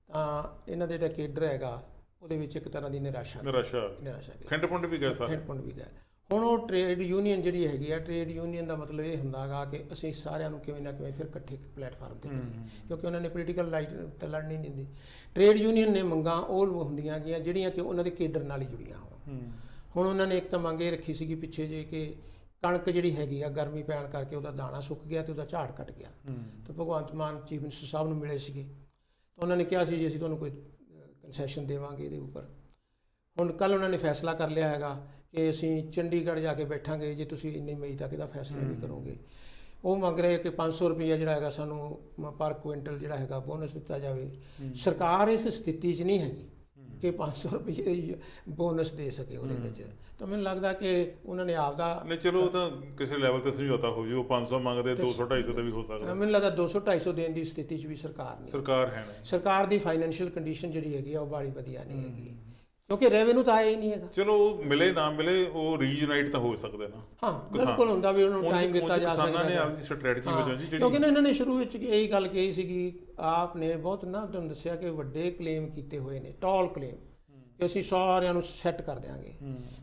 ਤਾਂ ਇਹਨਾਂ ਦੇ ਜਿਹੜਾ ਕੇਡਰ ਹੈਗਾ ਉਹਦੇ ਵਿੱਚ ਇੱਕ ਤਰ੍ਹਾਂ ਦੀ ਨਿਰਾਸ਼ਾ ਖਿੰਡ-ਪੁੰਡ ਵੀ ਗਏ। ਹੁਣ ਉਹ ਟ੍ਰੇਡ ਯੂਨੀਅਨ ਜਿਹੜੀ ਹੈਗੀ ਆ, ਟ੍ਰੇਡ ਯੂਨੀਅਨ ਦਾ ਮਤਲਬ ਇਹ ਹੁੰਦਾ ਗਾ ਕਿ ਅਸੀਂ ਸਾਰਿਆਂ ਨੂੰ ਕਿਵੇਂ ਨਾ ਕਿਵੇਂ ਫਿਰ ਇਕੱਠੇ ਇੱਕ ਪਲੇਟਫਾਰਮ 'ਤੇ ਕਰੀਏ, ਕਿਉਂਕਿ ਉਹਨਾਂ ਨੇ ਪੋਲੀਟੀਕਲ ਲਾਈਟ ਤਾਂ ਲੜ ਨਹੀਂ ਦਿੰਦੀ। ਟ੍ਰੇਡ ਯੂਨੀਅਨ ਨੇ ਮੰਗਾਂ ਉਹ ਹੁੰਦੀਆਂ ਗਈਆਂ ਜਿਹੜੀਆਂ ਕਿ ਉਹਨਾਂ ਦੇ ਕੇਡਰ ਨਾਲ ਹੀ ਜੁੜੀਆਂ ਹੋਣ। ਹੁਣ ਉਹਨਾਂ ਨੇ ਇੱਕ ਤਾਂ ਮੰਗ ਇਹ ਰੱਖੀ ਸੀਗੀ ਪਿੱਛੇ ਜੇ ਕਿ ਕਣਕ ਜਿਹੜੀ ਹੈਗੀ ਆ ਗਰਮੀ ਪੈਣ ਕਰਕੇ ਉਹਦਾ ਦਾਣਾ ਸੁੱਕ ਗਿਆ ਤੇ ਉਹਦਾ ਝਾੜ ਘਟ ਗਿਆ, ਤੇ ਭਗਵੰਤ ਮਾਨ ਚੀਫ ਮਿਨਿਸਟਰ ਸਾਹਿਬ ਨੂੰ ਮਿਲੇ ਸੀਗੇ, ਤਾਂ ਉਹਨਾਂ ਨੇ ਕਿਹਾ ਸੀ ਜੀ ਅਸੀਂ ਤੁਹਾਨੂੰ ਕੋਈ ਕੰਸੈਸ਼ਨ ਦੇਵਾਂਗੇ ਇਹਦੇ ਉੱਪਰ। ਹੁਣ ਕੱਲ੍ਹ ਉਹਨਾਂ ਨੇ ਫੈਸਲਾ ਕਰ ਲਿਆ ਹੈਗਾ ਕਿ ਅਸੀਂ ਚੰਡੀਗੜ੍ਹ ਜਾ ਕੇ ਬੈਠਾਂਗੇ ਜੇ ਤੁਸੀਂ ਇੰਨੀ ਮਈ ਤੱਕ ਇਹਦਾ ਫੈਸਲਾ ਨਹੀਂ ਕਰੋਗੇ। ਉਹ ਮੰਗ ਰਹੇ ਕਿ 500 ਰੁਪਈਆ ਜਿਹੜਾ ਹੈਗਾ ਸਾਨੂੰ ਪਰ ਕੁਇੰਟਲ ਜਿਹੜਾ ਹੈਗਾ ਬੋਨਸ ਦਿੱਤਾ ਜਾਵੇ। ਸਰਕਾਰ ਇਸ ਸਥਿਤੀ 'ਚ ਨਹੀਂ ਹੈਗੀ ਕਿ 500 ਰੁਪਏ ਬੋਨਸ ਦੇ ਸਕੇ ਉਹਦੇ ਵਿੱਚ, ਤਾਂ ਮੈਨੂੰ ਲੱਗਦਾ ਕਿ ਉਹਨਾਂ ਨੇ ਆਪਦਾ ਨਹੀਂ, ਚਲੋ ਉਹ ਤਾਂ ਕਿਸੇ ਲੈਵਲ ਤੇ ਸਮਝੌਤਾ ਹੋ ਜਾਊ। 500 ਮੰਗਦੇ 200-250 ਤੇ ਵੀ ਹੋ ਸਕਦਾ। ਮੈਨੂੰ ਲੱਗਦਾ 200-250 ਦੇਣ ਦੀ ਸਥਿਤੀ 'ਚ ਵੀ ਸਰਕਾਰ ਹੈ ਨਹੀਂ। ਸਰਕਾਰ ਦੀ ਫਾਈਨੈਂਸ਼ੀਅਲ ਕੰਡੀਸ਼ਨ ਜਿਹੜੀ ਹੈਗੀ ਆ ਉਹ ਬੜੀ ਵਧੀਆ ਨਹੀਂ ਹੈਗੀ, ਕਿਉਂਕਿ ਰੈਵਨਿਊ ਤਾਂ ਆਇਆ ਹੀ ਨਹੀਂ ਹੈਗਾ। ਚਲੋ ਮਿਲੇ ਨਾ ਮਿਲੇ ਉਹ ਰੀਜਨਾਈਟ ਤਾਂ ਹੋ ਸਕਦੇ ਨਾ। ਹਾਂ ਬਿਲਕੁਲ ਹੁੰਦਾ ਵੀ ਉਹਨਾਂ ਨੂੰ ਟਾਈਮ ਦਿੱਤਾ ਜਾ ਸਕਦਾ। ਕਿਸਾਨਾਂ ਨੇ ਆਪਣੀ ਸਟ੍ਰੈਟਜੀ ਵਜੋਂ ਜੀ, ਕਿਉਂਕਿ ਇਹਨਾਂ ਨੇ ਸ਼ੁਰੂ ਵਿੱਚ ਇਹੀ ਗੱਲ ਕਹੀ ਸੀਗੀ, ਆਪ ਨੇ ਬਹੁਤ ਨਾ ਤੁਹਾਨੂੰ ਦੱਸਿਆ ਕਿ ਵੱਡੇ ਕਲੇਮ ਕੀਤੇ ਹੋਏ ਨੇ, ਟੌਲ ਕਲੇਮ, ਕਿ ਅਸੀਂ ਸਾਰਿਆਂ ਨੂੰ ਸੈੱਟ ਕਰ ਦਿਆਂਗੇ।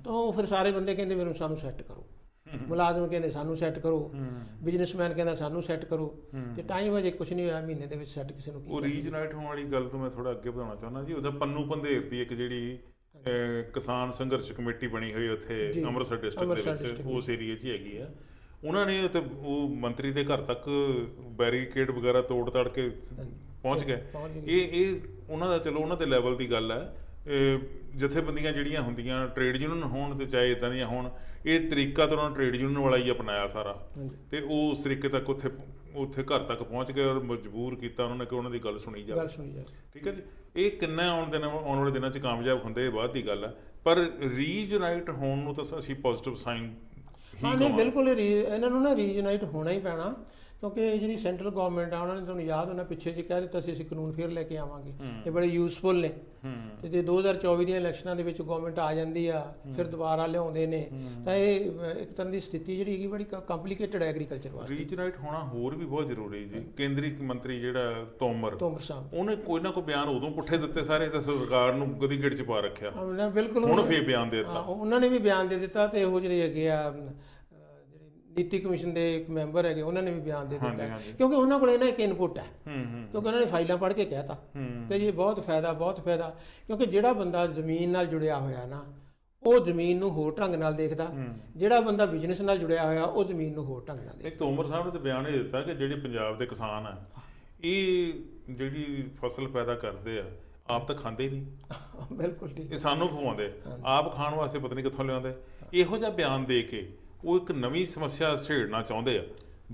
ਤਾਂ ਉਹ ਫਿਰ ਸਾਰੇ ਬੰਦੇ ਕਹਿੰਦੇ ਮੈਨੂੰ ਸਾਨੂੰ ਸੈੱਟ ਕਰੋ, ਮੁਲਾਜ਼ਮ ਕਹਿੰਦੇ ਸਾਨੂੰ ਸੈੱਟ ਕਰੋ, ਬਿਜ਼ਨਸਮੈਨ ਕਹਿੰਦਾ ਸਾਨੂੰ ਸੈੱਟ ਕਰੋ, ਤੇ ਟਾਈਮ ਅਜੇ ਕੁਝ ਨਹੀਂ ਹੋਇਆ, ਮਹੀਨੇ ਦੇ ਵਿੱਚ ਸੈੱਟ ਕਿਸੇ ਨੂੰ। ਉਹ ਰੀਜਨਾਈਟ ਹੋਣ ਵਾਲੀ ਗੱਲ ਤੋਂ ਮੈਂ ਥੋੜਾ ਅੱਗੇ ਵਧਾਉਣਾ ਚਾਹੁੰਦਾ ਜੀ। ਉਹਦਾ ਪੰਨੂ ਪੰਧੇਰ ਦੀ ਇੱਕ ਜਿਹੜੀ ਕਿਸਾਨ ਸੰਘਰਸ਼ ਕਮੇਟੀ ਬਣੀ ਹੋਈ ਉੱਥੇ ਅੰਮ੍ਰਿਤਸਰ ਡਿਸਟ੍ਰਿਕਟ ਦੇ ਵਿੱਚ, ਉਸ ਏਰੀਏ 'ਚ ਹੈਗੀ ਆ। ਉਹਨਾਂ ਨੇ ਤੇ ਉਹ ਮੰਤਰੀ ਦੇ ਘਰ ਤੱਕ ਬੈਰੀਕੇਡ ਵਗੈਰਾ ਤੋੜ ਤੜ ਕੇ ਪਹੁੰਚ ਗਏ। ਇਹ ਉਹਨਾਂ ਦਾ, ਚਲੋ ਉਹਨਾਂ ਦੇ ਲੈਵਲ ਦੀ ਗੱਲ ਹੈ। ਜਥੇਬੰਦੀਆਂ ਜਿਹੜੀਆਂ ਹੁੰਦੀਆਂ, ਟ੍ਰੇਡ ਯੂਨੀਅਨ ਹੋਣ ਤੇ ਚਾਹੇ ਇੱਦਾਂ ਦੀਆਂ ਹੋਣ, ਇਹ ਤਰੀਕਾ ਤਾਂ ਉਹਨਾਂ ਨੇ ਟ੍ਰੇਡ ਯੂਨੀਅਨ ਵਾਲਾ ਹੀ ਅਪਣਾਇਆ ਸਾਰਾ, ਤੇ ਉਹ ਉਸ ਤਰੀਕੇ ਤੱਕ ਉੱਥੇ ਘਰ ਤੱਕ ਪਹੁੰਚ ਗਏ ਔਰ ਮਜਬੂਰ ਕੀਤਾ ਉਹਨਾਂ ਨੇ ਕਿ ਉਹਨਾਂ ਦੀ ਗੱਲ ਸੁਣੀ ਜਾਵੇ। ਠੀਕ ਹੈ ਜੀ। ਇਹ ਕਿੰਨਾ ਆਉਣ ਵਾਲੇ ਦਿਨਾਂ 'ਚ ਕਾਮਯਾਬ ਹੁੰਦੇ, ਇਹ ਬਾਅਦ ਦੀ ਗੱਲ ਹੈ, ਪਰ ਰੀਜਨਾਈਟ ਹੋਣ ਨੂੰ ਤਾਂ ਅਸੀਂ ਪੋਜ਼ਿਟਿਵ ਸਾਈਨ ਹੀ ਨਹੀਂ, ਬਿਲਕੁਲ ਇਹਨਾਂ ਨੂੰ ਨਾ ਰੀਜਨਾਈਟ ਹੋਣਾ ਹੀ ਪੈਣਾ, ਕਿਉਂਕਿ ਜਿਹੜੀ ਸੈਂਟਰਲ ਗਵਰਨਮੈਂਟ ਆ ਉਹਨਾਂ ਨੇ ਤੁਹਾਨੂੰ ਯਾਦ ਹੋਣਾ ਪਿੱਛੇ ਜੇ ਕਹਿ ਦਿੱਤਾ ਸੀ ਅਸੀਂ ਕਾਨੂੰਨ ਫਿਰ ਲੈ ਕੇ ਆਵਾਂਗੇ, ਇਹ ਬੜੇ ਯੂਜ਼ਫੁਲ ਨੇ। ਤੇ ਜੇ 2024 ਦੀਆਂ ਇਲੈਕਸ਼ਨਾਂ ਦੇ ਵਿੱਚ ਗਵਰਨਮੈਂਟ ਆ ਜਾਂਦੀ ਆ, ਫਿਰ ਦੁਬਾਰਾ ਲਿਆਉਂਦੇ ਨੇ, ਤਾਂ ਇਹ ਇੱਕ ਤਰ੍ਹਾਂ ਦੀ ਸਥਿਤੀ ਜਿਹੜੀ ਹੈਗੀ ਬੜੀ ਕੰਪਲੀਕੇਟਡ ਹੈ ਐਗਰੀਕਲਚਰ ਵਾਸਤੇ। ਰੀਜਨਾਈਟ ਹੋਣਾ ਹੋਰ ਵੀ ਬਹੁਤ ਜ਼ਰੂਰੀ ਜੀ। ਕੇਂਦਰੀ ਮੰਤਰੀ ਜਿਹੜਾ ਤੋਮਰ ਸਾਹਿਬ, ਉਹਨੇ ਕੋਈ ਨਾ ਕੋਈ ਬਿਆਨ ਉਦੋਂ ਪੁੱਠੇ ਦਿੱਤੇ ਸਾਰੇ, ਤਾਂ ਸਰਕਾਰ ਨੂੰ ਗਦੀ ਗੇੜ 'ਚ ਪਾ ਰੱਖਿਆ। ਬਿਲਕੁਲ ਹੁਣ ਫੇਰ ਬਿਆਨ ਦੇ ਦਿੱਤਾ, ਉਹਨਾਂ ਨੇ ਵੀ ਬਿਆਨ ਦੇ ਦਿੱਤਾ, ਤੇ ਉਹ ਜਿਹੜੇ ਹੈਗੇ ਆ ਨੀਤੀ ਕਮਿਸ਼ਨ ਦੇ ਇੱਕ ਮੈਂਬਰ ਹੈਗੇ, ਉਹਨਾਂ ਨੇ ਵੀ ਬਿਆਨ ਦੇ ਦਿੱਤਾ, ਕਿਉਂਕਿ ਉਹਨਾਂ ਕੋਲ ਇਹਨਾਂ ਇੱਕ ਇਨਪੁਟ ਹੈ, ਕਿਉਂਕਿ ਉਹਨਾਂ ਨੇ ਫਾਈਲਾਂ ਪੜ੍ਹ ਕੇ ਕਹਿਤਾ ਕਿ ਜੀ ਬਹੁਤ ਫਾਇਦਾ, ਕਿਉਂਕਿ ਜਿਹੜਾ ਬੰਦਾ ਜ਼ਮੀਨ ਨਾਲ ਜੁੜਿਆ ਹੋਇਆ ਨਾ, ਉਹ ਜ਼ਮੀਨ ਨੂੰ ਹੋਰ ਢੰਗ ਨਾਲ ਦੇਖਦਾ, ਜਿਹੜਾ ਬੰਦਾ ਬਿਜ਼ਨਸ ਨਾਲ ਜੁੜਿਆ ਹੋਇਆ ਉਹ ਜ਼ਮੀਨ ਨੂੰ ਹੋਰ ਢੰਗ ਨਾਲ ਦੇਖਦਾ। ਤੋਮਰ ਸਾਹਿਬ ਨੇ ਤਾਂ ਬਿਆਨ ਇਹ ਦਿੱਤਾ ਕਿ ਜਿਹੜੇ ਪੰਜਾਬ ਦੇ ਕਿਸਾਨ ਆ, ਇਹ ਜਿਹੜੀ ਫਸਲ ਪੈਦਾ ਕਰਦੇ ਆ, ਆਪ ਤਾਂ ਖਾਂਦੇ ਹੀ ਨਹੀਂ। ਬਿਲਕੁਲ ਠੀਕ, ਇਹ ਸਾਨੂੰ ਖਵਾਉਂਦੇ, ਆਪ ਖਾਣ ਵਾਸਤੇ ਪਤਾ ਨਹੀਂ ਕਿੱਥੋਂ ਲਿਆਉਂਦੇ। ਇਹੋ ਜਿਹਾ ਬਿਆਨ ਦੇ ਕੇ ਉਹ ਇੱਕ ਨਵੀਂ ਸਮੱਸਿਆ ਛੇੜਨਾ ਚਾਹੁੰਦੇ ਆ,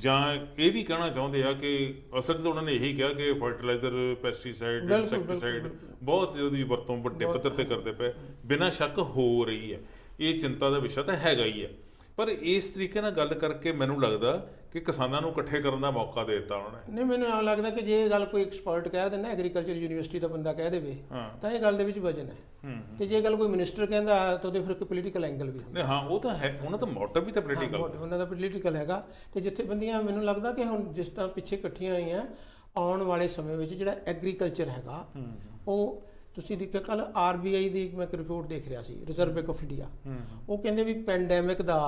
ਜਾਂ ਇਹ ਵੀ ਕਹਿਣਾ ਚਾਹੁੰਦੇ ਆ ਕਿ ਅਸਲ 'ਚ ਤਾਂ ਉਹਨਾਂ ਨੇ ਇਹੀ ਕਿਹਾ ਕਿ ਫਰਟੀਲਾਈਜ਼ਰ, ਪੈਸਟੀਸਾਈਡ, ਬਿਲਕੁਲ, ਇਨਸੈਕਟੀਸਾਈਡ ਬਿਲਕੁਲ। ਬਹੁਤ ਉਹਦੀ ਵਰਤੋਂ ਵੱਡੇ ਪੱਧਰ ਤੇ ਕਰਦੇ ਪਏ, ਬਿਨਾਂ ਸ਼ੱਕ ਹੋ ਰਹੀ ਹੈ। ਇਹ ਚਿੰਤਾ ਦਾ ਵਿਸ਼ਾ ਤਾਂ ਹੈਗਾ ਹੀ ਹੈ, ਪਰ ਇਸ ਤਰੀਕੇ ਨਾਲ ਗੱਲ ਕਰਕੇ ਮੈਨੂੰ ਲੱਗਦਾ ਕਿ ਕਿਸਾਨਾਂ ਨੂੰ ਇਕੱਠੇ ਕਰਨ ਦਾ ਮੌਕਾ ਦੇ ਦਿੱਤਾ ਉਹਨਾਂ ਨੇ। ਨਹੀਂ, ਮੈਨੂੰ ਐਂ ਲੱਗਦਾ ਕਿ ਜੇ ਇਹ ਗੱਲ ਕੋਈ ਐਕਸਪਰਟ ਕਹਿ ਦਿੰਦਾ, ਐਗਰੀਕਲਚਰ ਯੂਨੀਵਰਸਿਟੀ ਦਾ ਬੰਦਾ ਕਹਿ ਦੇਵੇ, ਤਾਂ ਇਹ ਗੱਲ ਦੇ ਵਿੱਚ ਵਜਨ ਹੈ। ਤੇ ਜੇ ਗੱਲ ਕੋਈ ਮਿਨਿਸਟਰ ਕਹਿੰਦਾ ਤਾਂ ਉਹਦੇ ਫਿਰ ਇੱਕ ਪੋਲੀਟੀਕਲ ਐਂਗਲ ਵੀ ਹੁੰਦਾ। ਨਹੀਂ, ਹਾਂ, ਉਹ ਤਾਂ ਹੈ, ਉਹਨਾਂ ਦਾ ਮੋਟਿਵ ਵੀ ਤਾਂ ਪੋਲੀਟੀਕਲ, ਉਹਨਾਂ ਦਾ ਪੋਲੀਟੀਕਲ ਹੈਗਾ। ਤੇ ਜਥੇਬੰਦੀਆਂ ਮੈਨੂੰ ਲੱਗਦਾ ਕਿ ਹੁਣ ਜਿਸ ਤਰ੍ਹਾਂ ਪਿੱਛੇ ਇਕੱਠੀਆਂ ਹੋਈਆਂ, ਆਉਣ ਵਾਲੇ ਸਮੇਂ ਵਿੱਚ ਜਿਹੜਾ ਐਗਰੀਕਲਚਰ ਹੈਗਾ, ਉਹ ਤੁਸੀਂ ਦੇਖਿਆ ਕੱਲ RBI ਦੀ ਮੈਂ ਇੱਕ ਰਿਪੋਰਟ ਦੇਖ ਰਿਹਾ ਸੀ, ਰਿਜ਼ਰਵ ਬੈਂਕ ਆਫ ਇੰਡੀਆ, ਉਹ ਕਹਿੰਦੇ ਵੀ ਪੈਂਡੈਮਿਕ ਦਾ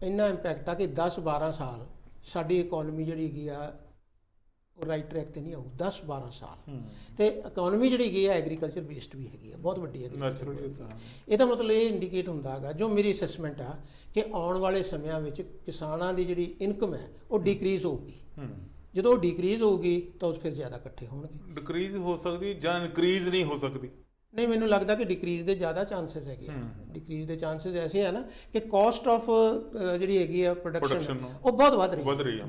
ਇੰਨਾ ਇੰਪੈਕਟ ਆ ਕਿ 10-12 ਸਾਲ ਸਾਡੀ ਇਕਨੋਮੀ ਜਿਹੜੀ ਹੈਗੀ ਆ ਉਹ ਰਾਈਟ ਟਰੈਕ ਤੇ ਨਹੀਂ ਆਊ। 10-12 ਸਾਲ ਤੇ ਇਕਨੋਮੀ ਜਿਹੜੀ ਹੈਗੀ ਆ ਐਗਰੀਕਲਚਰ ਬੇਸਡ ਵੀ ਹੈਗੀ ਆ, ਬਹੁਤ ਵੱਡੀ ਐਗਰੀਕਲਚਰ। ਇਹਦਾ ਮਤਲਬ ਇਹ ਇੰਡੀਕੇਟ ਹੁੰਦਾ ਹੈਗਾ, ਜੋ ਮੇਰੀ ਅਸੈਸਮੈਂਟ ਆ, ਕਿ ਆਉਣ ਵਾਲੇ ਸਮਿਆਂ ਵਿੱਚ ਕਿਸਾਨਾਂ ਦੀ ਜਿਹੜੀ ਇਨਕਮ ਹੈ ਉਹ ਡਿਕਰੀਜ਼ ਹੋਊਗੀ। ਜਦੋਂ ਉਹ ਡਿਕਰੀਜ਼ ਹੋਊਗੀ ਤਾਂ ਫਿਰ ਜ਼ਿਆਦਾ ਇਕੱਠੇ ਹੋਣਗੇ। ਡਿਕਰੀਜ਼ ਹੋ ਸਕਦੀ ਜਾਂ ਇਨਕਰੀਜ਼ ਨਹੀਂ ਹੋ ਸਕਦੀ? ਨਹੀਂ, ਮੈਨੂੰ ਲੱਗਦਾ ਕਿ ਡਿਕਰੀਜ਼ ਦੇ ਜ਼ਿਆਦਾ ਚਾਂਸਸ ਹੈਗੇ ਆ। ਡਿਕਰੀਜ਼ ਦੇ ਚਾਂਸਸ ਐਸੇ ਆ ਨਾ ਕਿ ਕਾਸਟ ਆਫ ਜਿਹੜੀ ਹੈਗੀ ਆ ਪ੍ਰੋਡਕਸ਼ਨ ਉਹ ਬਹੁਤ ਵੱਧ ਰਹੀ ਹੈ।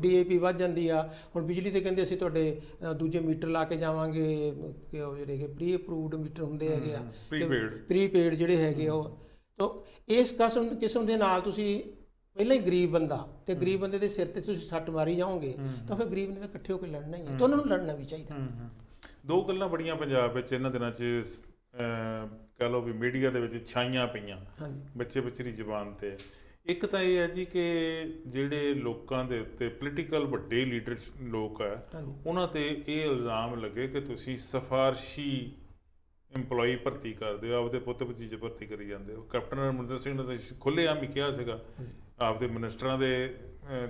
DAP ਵੱਧ ਜਾਂਦੀ ਆ। ਹੁਣ ਬਿਜਲੀ ਤੇ ਕਹਿੰਦੇ ਅਸੀਂ ਤੁਹਾਡੇ ਦੂਜੇ ਮੀਟਰ ਲਾ ਕੇ ਜਾਵਾਂਗੇ, ਕਿ ਉਹ ਜਿਹੜੇ ਪ੍ਰੀ ਅਪਰੂਵਡ ਮੀਟਰ ਹੁੰਦੇ ਹੈਗੇ ਆ, ਪ੍ਰੀਪੇਡ ਜਿਹੜੇ ਹੈਗੇ ਉਹ। ਤਾਂ ਇਸ ਕਿਸਮ ਦੇ ਨਾਲ ਤੁਸੀਂ ਪਹਿਲਾਂ ਹੀ ਗਰੀਬ ਬੰਦਾ, ਤੇ ਗਰੀਬ ਬੰਦੇ ਦੇ ਸਿਰ ਤੇ ਤੁਸੀਂ ਸੱਟ ਮਾਰੀ ਜਾਓਗੇ, ਤਾਂ ਫਿਰ ਗਰੀਬ ਨੇ ਤਾਂ ਇਕੱਠੇ ਹੋ ਕੇ ਲੜਨਾ ਹੀ ਹੈ, ਤਾਂ ਉਹਨਾਂ ਨੂੰ ਲੜਨਾ ਵੀ ਚਾਹੀਦਾ। ਦੋ ਗੱਲਾਂ ਬੜੀਆਂ ਪੰਜਾਬ ਵਿੱਚ ਇਹਨਾਂ ਦਿਨਾਂ 'ਚ ਕਹਿ ਲਓ ਵੀ ਮੀਡੀਆ ਦੇ ਵਿੱਚ ਛਾਈਆਂ ਪਈਆਂ ਬੱਚੇ ਦੀ ਜ਼ੁਬਾਨ 'ਤੇ। ਇੱਕ ਤਾਂ ਇਹ ਹੈ ਜੀ ਕਿ ਜਿਹੜੇ ਲੋਕਾਂ ਦੇ ਉੱਤੇ ਪੋਲੀਟੀਕਲ ਵੱਡੇ ਲੀਡਰ ਲੋਕ ਹੈ, ਉਹਨਾਂ 'ਤੇ ਇਹ ਇਲਜ਼ਾਮ ਲੱਗੇ ਕਿ ਤੁਸੀਂ ਸਿਫਾਰਸ਼ੀ ਇੰਪਲੋਈ ਭਰਤੀ ਕਰਦੇ ਹੋ, ਆਪਦੇ ਪੁੱਤ ਭਤੀਜੇ ਭਰਤੀ ਕਰੀ ਜਾਂਦੇ ਹੋ। ਕੈਪਟਨ ਅਮਰਿੰਦਰ ਸਿੰਘ ਨੇ ਤਾਂ ਖੁੱਲ੍ਹੇਆਮ ਹੀ ਕਿਹਾ ਸੀਗਾ, ਆਪਦੇ ਮਿਨਿਸਟਰਾਂ ਦੇ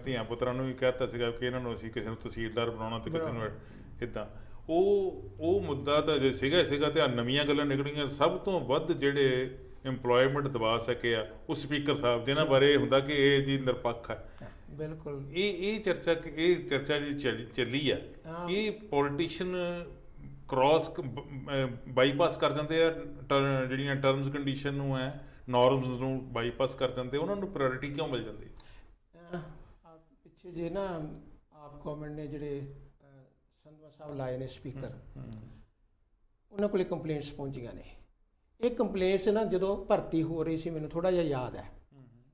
ਧੀਆਂ ਪੁੱਤਰਾਂ ਨੂੰ ਵੀ ਕਹਿ ਦਿੱਤਾ ਸੀਗਾ ਕਿ ਇਹਨਾਂ ਨੂੰ ਅਸੀਂ ਕਿਸੇ ਨੂੰ ਤਹਿਸੀਲਦਾਰ ਬਣਾਉਣਾ ਤੇ ਕਿਸੇ ਨੂੰ ਇੱਦਾਂ। ਉਹ ਮੁੱਦਾ ਤਾਂ ਜੇ ਸੀਗਾ ਤੇ ਆ ਨਵੀਆਂ ਗੱਲਾਂ ਨਿਕਲੀਆਂ। ਸਭ ਤੋਂ ਵੱਧ ਜਿਹੜੇ ਇੰਪਲੋਇਮੈਂਟ ਦਬਾ ਸਕੇ ਆ ਉਹ ਸਪੀਕਰ ਸਾਹਿਬ, ਜਿਨ੍ਹਾਂ ਬਾਰੇ ਹੁੰਦਾ ਕਿ ਇਹ ਜੀ ਨਿਰਪੱਖ ਹੈ। ਬਿਲਕੁਲ। ਇਹ ਚਰਚਾ ਜਿਹੜੀ ਚੱਲੀ ਆ, ਇਹ ਪੋਲੀਟੀਸ਼ੀਅਨ ਕ੍ਰਾਸ ਬਾਈਪਾਸ ਕਰ ਜਾਂਦੇ ਆ, ਜਿਹੜੀਆਂ ਟਰਮਸ ਕੰਡੀਸ਼ਨ ਨੂੰ ਹੈ, ਨੋਰਮਸ ਨੂੰ ਬਾਈਪਾਸ ਕਰ ਜਾਂਦੇ। ਉਹਨਾਂ ਨੂੰ ਪ੍ਰਾਇੋਰਟੀ ਕਿਉਂ ਮਿਲ ਜਾਂਦੀ? ਪਿੱਛੇ ਜੇ ਨਾ ਆਪ ਗੌਰਮੈਂਟ ਨੇ ਜਿਹੜੇ ਸੰਧਵਾ ਸਾਹਿਬ ਲਾਏ ਨੇ ਸਪੀਕਰ, ਉਹਨਾਂ ਕੋਲੇ ਕੰਪਲੇਂਟਸ ਪਹੁੰਚੀਆਂ ਨੇ। ਇਹ ਕੰਪਲੇਂਟਸ ਨਾ ਜਦੋਂ ਭਰਤੀ ਹੋ ਰਹੀ ਸੀ, ਮੈਨੂੰ ਥੋੜ੍ਹਾ ਜਿਹਾ ਯਾਦ ਹੈ,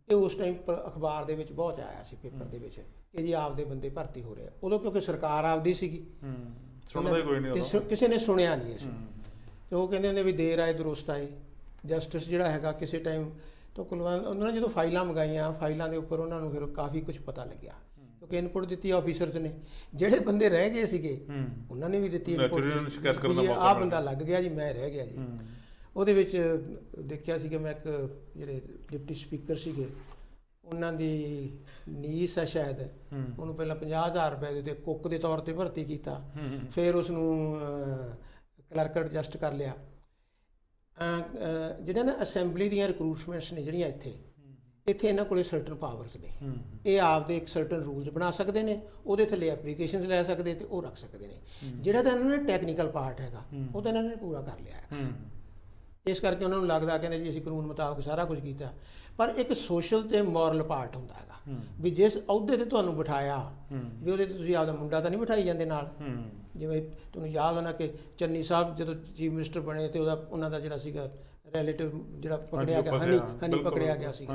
ਇਹ ਉਸ ਟਾਈਮ ਅਖਬਾਰ ਦੇ ਵਿੱਚ ਬਹੁਤ ਆਇਆ ਸੀ, ਪੇਪਰ ਦੇ ਵਿੱਚ, ਕਿ ਜੀ ਆਪਦੇ ਬੰਦੇ ਭਰਤੀ ਹੋ ਰਹੇ ਆ। ਉਦੋਂ ਕਿਉਂਕਿ ਸਰਕਾਰ ਆਪਦੀ ਸੀਗੀ, ਸੁਣਦਾ ਕੋਈ ਨਹੀਂ, ਕਿਸੇ ਨੇ ਸੁਣਿਆ ਨਹੀਂ ਇਸ। ਤੇ ਉਹ ਕਹਿੰਦੇ ਹੁੰਦੇ ਵੀ ਦੇਰ ਆਏ ਦੁਰੁਸਤ ਆਏ। ਜਸਟਿਸ ਜਿਹੜਾ ਹੈਗਾ ਕਿਸੇ ਟਾਈਮ ਤੋਂ ਉਹਨਾਂ ਨੇ ਜਦੋਂ ਫਾਈਲਾਂ ਮੰਗਾਈਆਂ, ਫਾਈਲਾਂ ਦੇ ਉੱਪਰ ਉਹਨਾਂ ਨੂੰ ਫਿਰ ਕਾਫੀ ਕੁਝ ਪਤਾ ਲੱਗਿਆ, ਕਿਉਂਕਿ ਇਨਪੁਟ ਦਿੱਤੀ ਆਫੀਸਰਸ ਨੇ। ਜਿਹੜੇ ਬੰਦੇ ਰਹਿ ਗਏ ਸੀਗੇ ਉਹਨਾਂ ਨੇ ਵੀ ਦਿੱਤੀ ਇਨਪੁਟ, ਆਹ ਬੰਦਾ ਲੱਗ ਗਿਆ ਜੀ, ਮੈਂ ਰਹਿ ਗਿਆ ਜੀ। ਉਹਦੇ ਵਿੱਚ ਦੇਖਿਆ ਸੀ ਕਿ ਮੈਂ ਇੱਕ ਜਿਹੜੇ ਡਿਪਟੀ ਸਪੀਕਰ ਸੀਗੇ, ਉਹਨਾਂ ਦੀ ਨੀਸ ਹੈ ਸ਼ਾਇਦ, ਉਹਨੂੰ ਪਹਿਲਾਂ 50,000 ਰੁਪਏ ਦੇ ਕੁੱਕ ਦੇ ਤੌਰ 'ਤੇ ਭਰਤੀ ਕੀਤਾ, ਫਿਰ ਉਸਨੂੰ ਕਲਰਕ ਐਡਜਸਟ ਕਰ ਲਿਆ। ਜਿਹੜੇ ਨਾ ਅਸੈਂਬਲੀ ਦੀਆਂ ਰਿਕਰੂਟਮੈਂਟਸ ਨੇ ਜਿਹੜੀਆਂ ਇੱਥੇ ਇਹਨਾਂ ਕੋਲੇ ਸਰਟਨ ਪਾਵਰਸ ਨੇ। ਇਹ ਆਪਦੇ ਇੱਕ ਸਰਟਨ ਰੂਲਸ ਬਣਾ ਸਕਦੇ ਨੇ, ਉਹਦੇ ਥੱਲੇ ਐਪਲੀਕੇਸ਼ਨਸ ਲੈ ਸਕਦੇ ਤੇ ਉਹ ਰੱਖ ਸਕਦੇ ਨੇ। ਜਿਹੜਾ ਤਾਂ ਇਹਨਾਂ ਨੇ ਟੈਕਨੀਕਲ ਪਾਰਟ ਹੈਗਾ ਉਹ ਤਾਂ ਇਹਨਾਂ ਨੇ ਪੂਰਾ ਕਰ ਲਿਆ ਹੈ। ਇਸ ਕਰਕੇ ਉਹਨਾਂ ਨੂੰ ਲੱਗਦਾ, ਕਹਿੰਦੇ ਜੀ ਅਸੀਂ ਕਾਨੂੰਨ ਮੁਤਾਬਕ ਸਾਰਾ ਕੁਝ ਕੀਤਾ। ਪਰ ਇੱਕ ਸੋਸ਼ਲ ਤੇ ਮੋਰਲ ਪਾਰਟ ਹੁੰਦਾ ਹੈਗਾ ਵੀ ਜਿਸ ਅਹੁਦੇ ਤੇ ਤੁਹਾਨੂੰ ਬਿਠਾਇਆ, ਵੀ ਉਹਦੇ ਤੇ ਤੁਸੀਂ ਆਪਦਾ ਮੁੰਡਾ ਤਾਂ ਨਹੀਂ ਬਿਠਾਈ ਜਾਂਦੇ ਨਾਲ। ਜਿਵੇਂ ਤੁਹਾਨੂੰ ਯਾਦ ਹੋਣਾ ਕਿ ਚੰਨੀ ਸਾਹਿਬ ਜਦੋਂ ਚੀਫ ਮਿਨਿਸਟਰ ਬਣੇ ਤੇ ਉਹਨਾਂ ਦਾ ਜਿਹੜਾ ਸੀਗਾ ਰਿਲੇਟਿਵ ਜਿਹੜਾ ਪਕੜਿਆ ਗਿਆ, ਹਨੀ ਪਕੜਿਆ ਗਿਆ ਸੀ।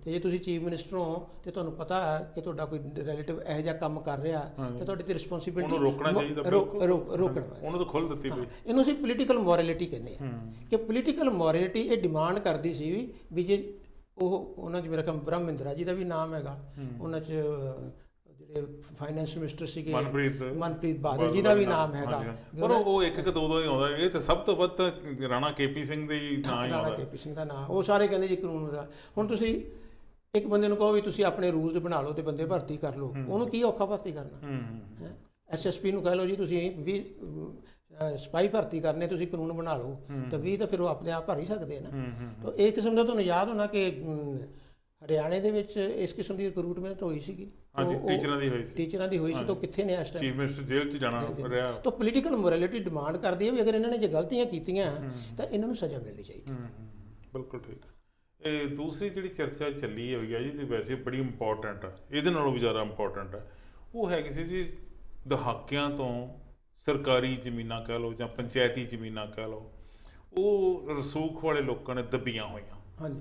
ਤੇ ਜੇ ਤੁਸੀਂ ਚੀਫ ਮਿਨਿਸਟਰ ਹੋ ਤੇ ਤੁਹਾਨੂੰ ਪਤਾ ਹੈ ਕਿ ਤੁਹਾਡਾ ਕੋਈ ਰਿਲੇਟਿਵ ਇਹੋ ਜਿਹਾ ਕੰਮ ਕਰ ਰਿਹਾ ਤੇ ਤੁਹਾਡੀ ਤੇ ਰਿਸਪੌਂਸਿਬਿਲਿਟੀ ਰੋਕਣਾ ਚਾਹੀਦਾ, ਰੋਕਣਾ। ਉਹਨੂੰ ਤਾਂ ਖੁੱਲ੍ਹ ਦਿੱਤੀ ਪਈ। ਇਹਨੂੰ ਅਸੀਂ ਪੋਲੀਟੀਕਲ ਮੋਰੈਲਿਟੀ ਕਹਿੰਦੇ ਹਾਂ ਕਿ ਪੋਲੀਟੀਕਲ ਮੋਰੈਲਿਟੀ ਇਹ ਡਿਮਾਂਡ ਕਰਦੀ ਸੀ ਵੀ ਜੇ ਉਹਨਾਂ 'ਚ ਮੇਰਾ ਖਿਆਲ ਬ੍ਰਹਮ ਇੰਦਰਾ ਜੀ ਦਾ ਵੀ ਨਾਮ ਹੈਗਾ, ਉਹਨਾਂ 'ਚ ਜਿਹੜੇ ਫਾਈਨੈਂਸ ਮਿਨਿਸਟਰ ਸੀਗੇ ਮਨਪ੍ਰੀਤ ਬਾਦਲ ਜੀ ਦਾ ਵੀ ਨਾਮ ਹੈਗਾ, ਪਰ ਉਹ ਇੱਕ ਦੋ ਹੀ ਆਉਂਦਾ। ਇਹ ਤਾਂ ਸਭ ਤੋਂ ਵੱਧ ਤਾਂ ਰਾਣਾ KP ਸਿੰਘ ਦੇ ਨਾਂ ਹੀ ਆਉਂਦਾ, ਰਾਣਾ KP ਸਿੰਘ ਦਾ ਨਾਂ। ਉਹ ਸਾਰੇ ਕਹਿੰਦੇ ਜੀ ਕਾਨੂੰਨ ਦਾ। ਹੁਣ ਤੁਸੀਂ ਇੱਕ ਬੰਦੇ ਨੂੰ ਕਹੋ ਵੀ ਤੁਸੀਂ ਆਪਣੇ ਰੂਲਸ ਬਣਾ ਲਓ ਤੇ ਬੰਦੇ ਭਰਤੀ ਕਰ ਲਓ, ਉਹਨੂੰ ਕੀ ਔਖਾ ਭਰਤੀ ਕਰਨਾ? SSP ਨੂੰ ਕਹਿ ਲਓ ਜੀ ਤੁਸੀਂ 20 ਸਿਪਾਹੀ ਭਰਤੀ ਕਰਨੇ, ਤੁਸੀਂ ਕਾਨੂੰਨ ਬਣਾ ਲਓ, ਤਾਂ 20 ਤਾਂ ਫਿਰ ਉਹ ਆਪਣੇ ਆਪ ਭਰ ਹੀ ਸਕਦੇ ਨਾ। ਤਾਂ ਇਹ ਕਿਸਮ ਦਾ ਤੁਹਾਨੂੰ ਯਾਦ ਹੋਣਾ ਕਿ ਹਰਿਆਣੇ ਦੇ ਵਿੱਚ ਇਸ ਕਿਸਮ ਦੀ ਰਿਕਰੂਟਮੈਂਟ ਹੋਈ ਸੀਗੀ, ਟੀਚਰਾਂ ਦੀ ਹੋਈ ਸੀ। ਤਾਂ ਕਿੱਥੇ ਨੇ ਇਸ ਟਾਈਮ? ਚੀਫ ਮਿਨਿਸਟਰ ਜੇਲ੍ਹ 'ਚ ਜਾਣਾ ਰਿਹਾ। ਤਾਂ ਪੋਲੀਟੀਕਲ ਮੋਰੈਲਿਟੀ ਡਿਮਾਂਡ ਕਰਦੀ ਹੈ ਵੀ ਅਗਰ ਇਹਨਾਂ ਨੇ ਜੇ ਗਲਤੀਆਂ ਕੀਤੀਆਂ ਤਾਂ ਇਹਨਾਂ ਨੂੰ ਸਜ਼ਾ ਮਿਲਣੀ ਚਾਹੀਦੀ। ਬਿਲਕੁਲ ਠੀਕ। ਇਹ ਦੂਸਰੀ ਜਿਹੜੀ ਚਰਚਾ ਚੱਲੀ ਹੋਈ ਹੈ ਜੀ, ਤੇ ਵੈਸੇ ਬੜੀ ਇੰਪੋਰਟੈਂਟ ਆ, ਇਹਦੇ ਨਾਲੋਂ ਵੀ ਜ਼ਿਆਦਾ ਇੰਪੋਰਟੈਂਟ ਆ, ਉਹ ਹੈਗੀ ਸੀ ਜੀ ਦਹਾਕਿਆਂ ਤੋਂ ਸਰਕਾਰੀ ਜ਼ਮੀਨਾਂ ਕਹਿ ਲਓ ਜਾਂ ਪੰਚਾਇਤੀ ਜ਼ਮੀਨਾਂ ਕਹਿ ਲਓ, ਉਹ ਰਸੂਖ ਵਾਲੇ ਲੋਕਾਂ ਨੇ ਦੱਬੀਆਂ ਹੋਈਆਂ। ਹਾਂਜੀ,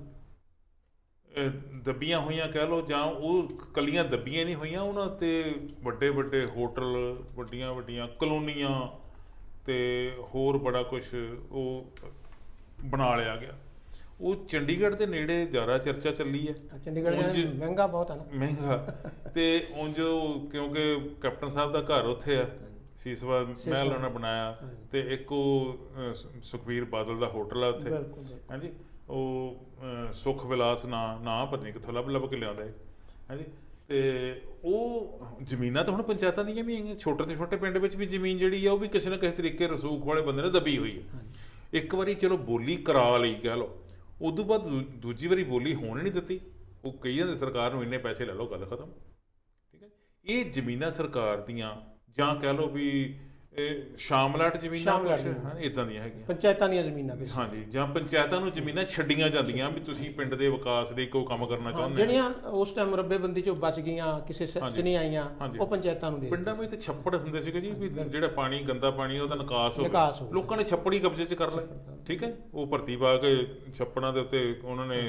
ਦੱਬੀਆਂ ਹੋਈਆਂ ਕਹਿ ਲਓ, ਜਾਂ ਉਹ ਕੱਲੀਆਂ ਦੱਬੀਆਂ ਨਹੀਂ ਹੋਈਆਂ, ਉਹਨਾਂ 'ਤੇ ਵੱਡੇ ਵੱਡੇ ਹੋਟਲ, ਵੱਡੀਆਂ ਵੱਡੀਆਂ ਕਲੋਨੀਆਂ ਅਤੇ ਹੋਰ ਬੜਾ ਕੁਛ ਉਹ ਬਣਾ ਲਿਆ ਗਿਆ। ਉਹ ਚੰਡੀਗੜ੍ਹ ਦੇ ਨੇੜੇ ਜ਼ਿਆਦਾ ਚਰਚਾ ਚੱਲੀ ਹੈ। ਚੰਡੀਗੜ੍ਹ ਮਹਿੰਗਾ ਬਹੁਤ ਹੈ ਨਾ, ਮਹਿੰਗਾ, ਅਤੇ ਉਂਝ ਕਿਉਂਕਿ ਕੈਪਟਨ ਸਾਹਿਬ ਦਾ ਘਰ ਉੱਥੇ ਆ, ਸੀਸਵਾ ਮਹਿਲ ਉਹਨਾਂ ਬਣਾਇਆ, ਅਤੇ ਇੱਕ ਉਹ ਸੁਖਬੀਰ ਬਾਦਲ ਦਾ ਹੋਟਲ ਆ ਉੱਥੇ। ਹਾਂਜੀ, ਉਹ ਸੁਖ ਵਿਲਾਸ ਨਾਂ ਪਤਾ ਨਹੀਂ ਕਿੱਥੋਂ ਲੱਭ ਕੇ ਲਿਆਉਂਦਾ ਹੈ। ਹਾਂਜੀ, ਅਤੇ ਉਹ ਜ਼ਮੀਨਾਂ ਤਾਂ ਹੁਣ ਪੰਚਾਇਤਾਂ ਦੀਆਂ ਵੀ ਹੈਗੀਆਂ, ਛੋਟੇ ਤੋਂ ਛੋਟੇ ਪਿੰਡ ਵਿੱਚ ਵੀ ਜ਼ਮੀਨ ਜਿਹੜੀ ਆ ਉਹ ਵੀ ਕਿਸੇ ਨਾ ਕਿਸੇ ਤਰੀਕੇ ਰਸੂਖ ਵਾਲੇ ਬੰਦੇ ਨੇ ਦੱਬੀ ਹੋਈ ਹੈ। ਇੱਕ ਵਾਰੀ ਚਲੋ ਬੋਲੀ ਕਰਾ ਲਈ ਕਹਿ ਲਓ, ਉਦੋਂ ਬਾਅਦ ਦੂਜੀ ਵਾਰੀ ਬੋਲੀ ਹੋਣ ਨਹੀਂ ਦਿੱਤੀ। ਉਹ ਕਹੀ ਜਾਂਦੇ ਸਰਕਾਰ ਨੂੰ ਇੰਨੇ ਪੈਸੇ ਲੈ ਲਓ, ਗੱਲ ਖਤਮ। ਠੀਕ ਹੈ, ਇਹ ਜ਼ਮੀਨਾਂ ਸਰਕਾਰ ਦੀਆਂ, ਜਾਂ ਕਹਿ ਲਓ ਵੀ ਸ਼ਾਮਲਾਟ ਜ਼ਮੀਨਾਂ ਇੱਦਾਂ ਦੀਆਂ ਹੈਗੀਆਂ, ਪੰਚਾਇਤਾਂ ਦੀਆਂ ਜ਼ਮੀਨਾਂ ਵੀ। ਹਾਂਜੀ, ਜਾਂ ਪੰਚਾਇਤਾਂ ਨੂੰ ਜ਼ਮੀਨਾਂ ਛੱਡੀਆਂ ਜਾਂਦੀਆਂ ਵੀ ਤੁਸੀਂ ਪਿੰਡ ਦੇ ਵਿਕਾਸ ਲਈ ਕੋਈ ਕੰਮ ਕਰਨਾ ਚਾਹੁੰਦੇ, ਜਿਹੜੀਆਂ ਉਸ ਟਾਈਮ ਮੁਰੱਬੇਬੰਦੀ ਚੋਂ ਬਚ ਗਈਆਂ, ਕਿਸੇ ਸੱਚ ਨਹੀਂ ਆਈਆਂ, ਉਹ ਪੰਚਾਇਤਾਂ ਨੂੰ ਦੇ। ਪਿੰਡਾਂ ਵਿੱਚ ਤਾਂ ਛੱਪੜ ਹੁੰਦੇ ਸੀਗੇ ਜੀ, ਵੀ ਜਿਹੜਾ ਪਾਣੀ, ਗੰਦਾ ਪਾਣੀ, ਉਹਦਾ ਨਿਕਾਸ ਹੋਵੇ, ਲੋਕਾਂ ਨੇ ਛੱਪੜ ਹੀ ਕਬਜ਼ੇ 'ਚ ਕਰ ਲਏ। ਠੀਕ ਹੈ, ਉਹ ਭਰਤੀ ਪਾ ਕੇ ਛੱਪੜਾਂ ਦੇ ਉੱਤੇ ਉਹਨਾਂ ਨੇ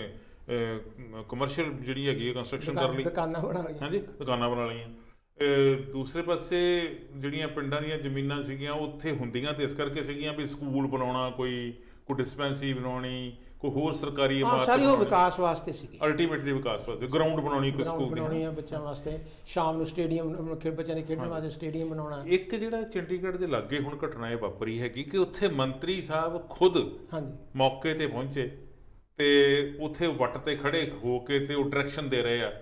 ਕਮਰਸ਼ੀਅਲ ਜਿਹੜੀ ਹੈਗੀ ਹੈ ਕੰਸਟਰਕਸ਼ਨ ਕਰ ਲਈ, ਦੁਕਾਨਾਂ ਬਣਾ ਲਈਆਂ। ਹਾਂਜੀ, ਦੁਕਾਨਾਂ ਬਣਾ ਲਈਆਂ। ਦੂਸਰੇ ਪਾਸੇ ਜਿਹੜੀਆਂ ਪਿੰਡਾਂ ਦੀਆਂ ਜ਼ਮੀਨਾਂ ਸੀਗੀਆਂ ਉੱਥੇ ਹੁੰਦੀਆਂ ਤੇ ਇਸ ਕਰਕੇ ਸੀਗੀਆਂ ਵੀ ਸਕੂਲ ਬਣਾਉਣਾ, ਕੋਈ ਡਿਸਪੈਂਸਰੀ ਬਣਾਉਣੀ, ਕੋਈ ਹੋਰ ਸਰਕਾਰੀ ਇਮਾਰਤ, ਸਾਰੀ ਉਹ ਵਿਕਾਸ ਵਾਸਤੇ ਸੀਗੀ, ਅਲਟੀਮੇਟਲੀ ਵਿਕਾਸ ਵਾਸਤੇ, ਗਰਾਊਂਡ ਬਣਾਉਣੀ ਕੋਈ ਸਕੂਲ ਦੀ, ਬੱਚਿਆਂ ਵਾਸਤੇ ਸ਼ਾਮ ਨੂੰ ਸਟੇਡੀਅਮ, ਬੱਚਿਆਂ ਦੇ ਖੇਡਣ ਵਾਸਤੇ ਸਟੇਡੀਅਮ ਬਣਾਉਣਾ। ਇੱਕ ਜਿਹੜਾ ਚੰਡੀਗੜ੍ਹ ਦੇ ਲਾਗੇ ਹੁਣ ਘਟਨਾ ਇਹ ਵਾਪਰੀ ਹੈਗੀ ਕਿ ਉੱਥੇ ਮੰਤਰੀ ਸਾਹਿਬ ਖੁਦ ਮੌਕੇ ਤੇ ਪਹੁੰਚੇ ਤੇ ਉੱਥੇ ਵੱਟ ਤੇ ਖੜੇ ਹੋ ਕੇ ਤੇ ਉਹ ਡਾਇਰੈਕਸ਼ਨ ਦੇ ਰਹੇ ਆ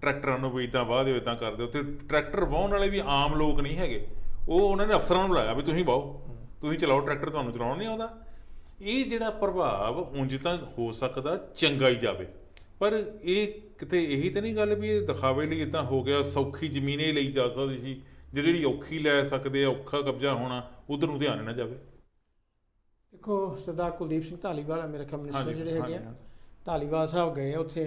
ਟਰੈਕਟਰਾਂ ਨੂੰ ਵੀ ਇੱਦਾਂ ਵਾਹ ਦਿਓ, ਇੱਦਾਂ ਕਰ ਦਿਓ। ਉੱਥੇ ਟਰੈਕਟਰ ਵਾਹੁਣ ਵਾਲੇ ਵੀ ਆਮ ਲੋਕ ਨਹੀਂ ਹੈਗੇ, ਉਹ ਉਹਨਾਂ ਨੇ ਅਫਸਰਾਂ ਨੂੰ ਬੁਲਾਇਆ ਵੀ ਤੁਸੀਂ ਵਾਹੋ, ਤੁਸੀਂ ਚਲਾਓ ਟਰੈਕਟਰ, ਤੁਹਾਨੂੰ ਚਲਾਉਣਾ ਨਹੀਂ ਆਉਂਦਾ। ਇਹ ਜਿਹੜਾ ਪ੍ਰਭਾਵ ਉਂਝ ਤਾਂ ਹੋ ਸਕਦਾ ਚੰਗਾ ਹੀ ਜਾਵੇ, ਪਰ ਇਹ ਕਿਤੇ ਇਹੀ ਤਾਂ ਨਹੀਂ ਗੱਲ ਵੀ ਇਹ ਦਿਖਾਵੇ ਲਈ ਇੱਦਾਂ ਹੋ ਗਿਆ, ਸੌਖੀ ਜ਼ਮੀਨ ਇਹ ਲਈ ਜਾ ਸਕਦੀ ਸੀ, ਜਿਹੜੀ ਔਖੀ ਲੈ ਸਕਦੇ ਆ, ਔਖਾ ਕਬਜ਼ਾ ਹੋਣਾ, ਉਧਰ ਨੂੰ ਧਿਆਨ ਨਾ ਜਾਵੇ। ਦੇਖੋ, ਸਰਦਾਰ ਕੁਲਦੀਪ ਸਿੰਘ ਧਾਲੀਵਾਲ ਮੇਰੇ ਖਿਆਲ ਮਿਨਿਸਟਰ ਜਿਹੜੇ ਹੈਗੇ ਆ, ਧਾਲੀਵਾਲ ਸਾਹਿਬ ਗਏ ਉੱਥੇ,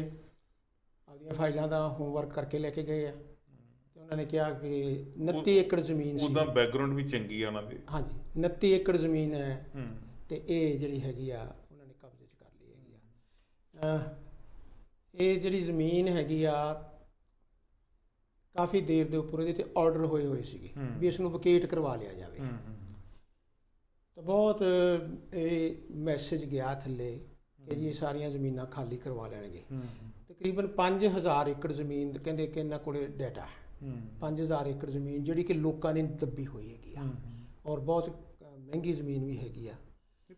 ਆਪਦੀਆਂ ਫਾਈਲਾਂ ਦਾ ਹੋਮਵਰਕ ਕਰਕੇ ਲੈ ਕੇ ਗਏ ਆ, ਤੇ ਉਹਨਾਂ ਨੇ ਕਿਹਾ ਕਿ 29 ਏਕੜ ਜ਼ਮੀਨ ਸੀ। ਉਹਦਾ ਬੈਕਗ੍ਰਾਉਂਡ ਵੀ ਚੰਗੀ ਆ ਉਹਨਾਂ ਦੀ। ਹਾਂਜੀ, 29 ਏਕੜ ਜ਼ਮੀਨ ਹੈ, ਤੇ ਇਹ ਜਿਹੜੀ ਹੈਗੀ ਆ ਉਹਨਾਂ ਨੇ ਕਬਜ਼ੇ 'ਚ ਕਰ ਲਈ ਹੈਗੀ ਆ। ਇਹ ਜਿਹੜੀ ਜ਼ਮੀਨ ਹੈਗੀ ਆ ਕਾਫੀ ਦੇਰ ਦੇ ਉੱਪਰ ਇਹਦੇ ਤੇ ਆਰਡਰ ਹੋਏ ਸੀਗੇ ਵੀ ਇਸ ਨੂੰ ਵਕੇਟ ਕਰਵਾ ਲਿਆ ਜਾਵੇ। ਤਾਂ ਬਹੁਤ ਇਹ ਮੈਸੇਜ ਗਿਆ ਥੱਲੇ ਕਿ ਜੀ ਇਹ ਸਾਰੀਆਂ ਜ਼ਮੀਨਾਂ ਖਾਲੀ ਕਰਵਾ ਲੈਣਗੇ। ਤਕਰੀਬਨ 5000 ਏਕੜ ਜ਼ਮੀਨ ਕਹਿੰਦੇ ਕਿ ਇਹਨਾਂ ਕੋਲੇ ਡਾਟਾ ਹੈ, 5000 ਏਕੜ ਜ਼ਮੀਨ ਜਿਹੜੀ ਕਿ ਲੋਕਾਂ ਨੇ ਦੱਬੀ ਹੋਈ ਹੈਗੀ ਆ, ਔਰ ਬਹੁਤ ਮਹਿੰਗੀ ਜ਼ਮੀਨ ਵੀ ਹੈਗੀ ਆ।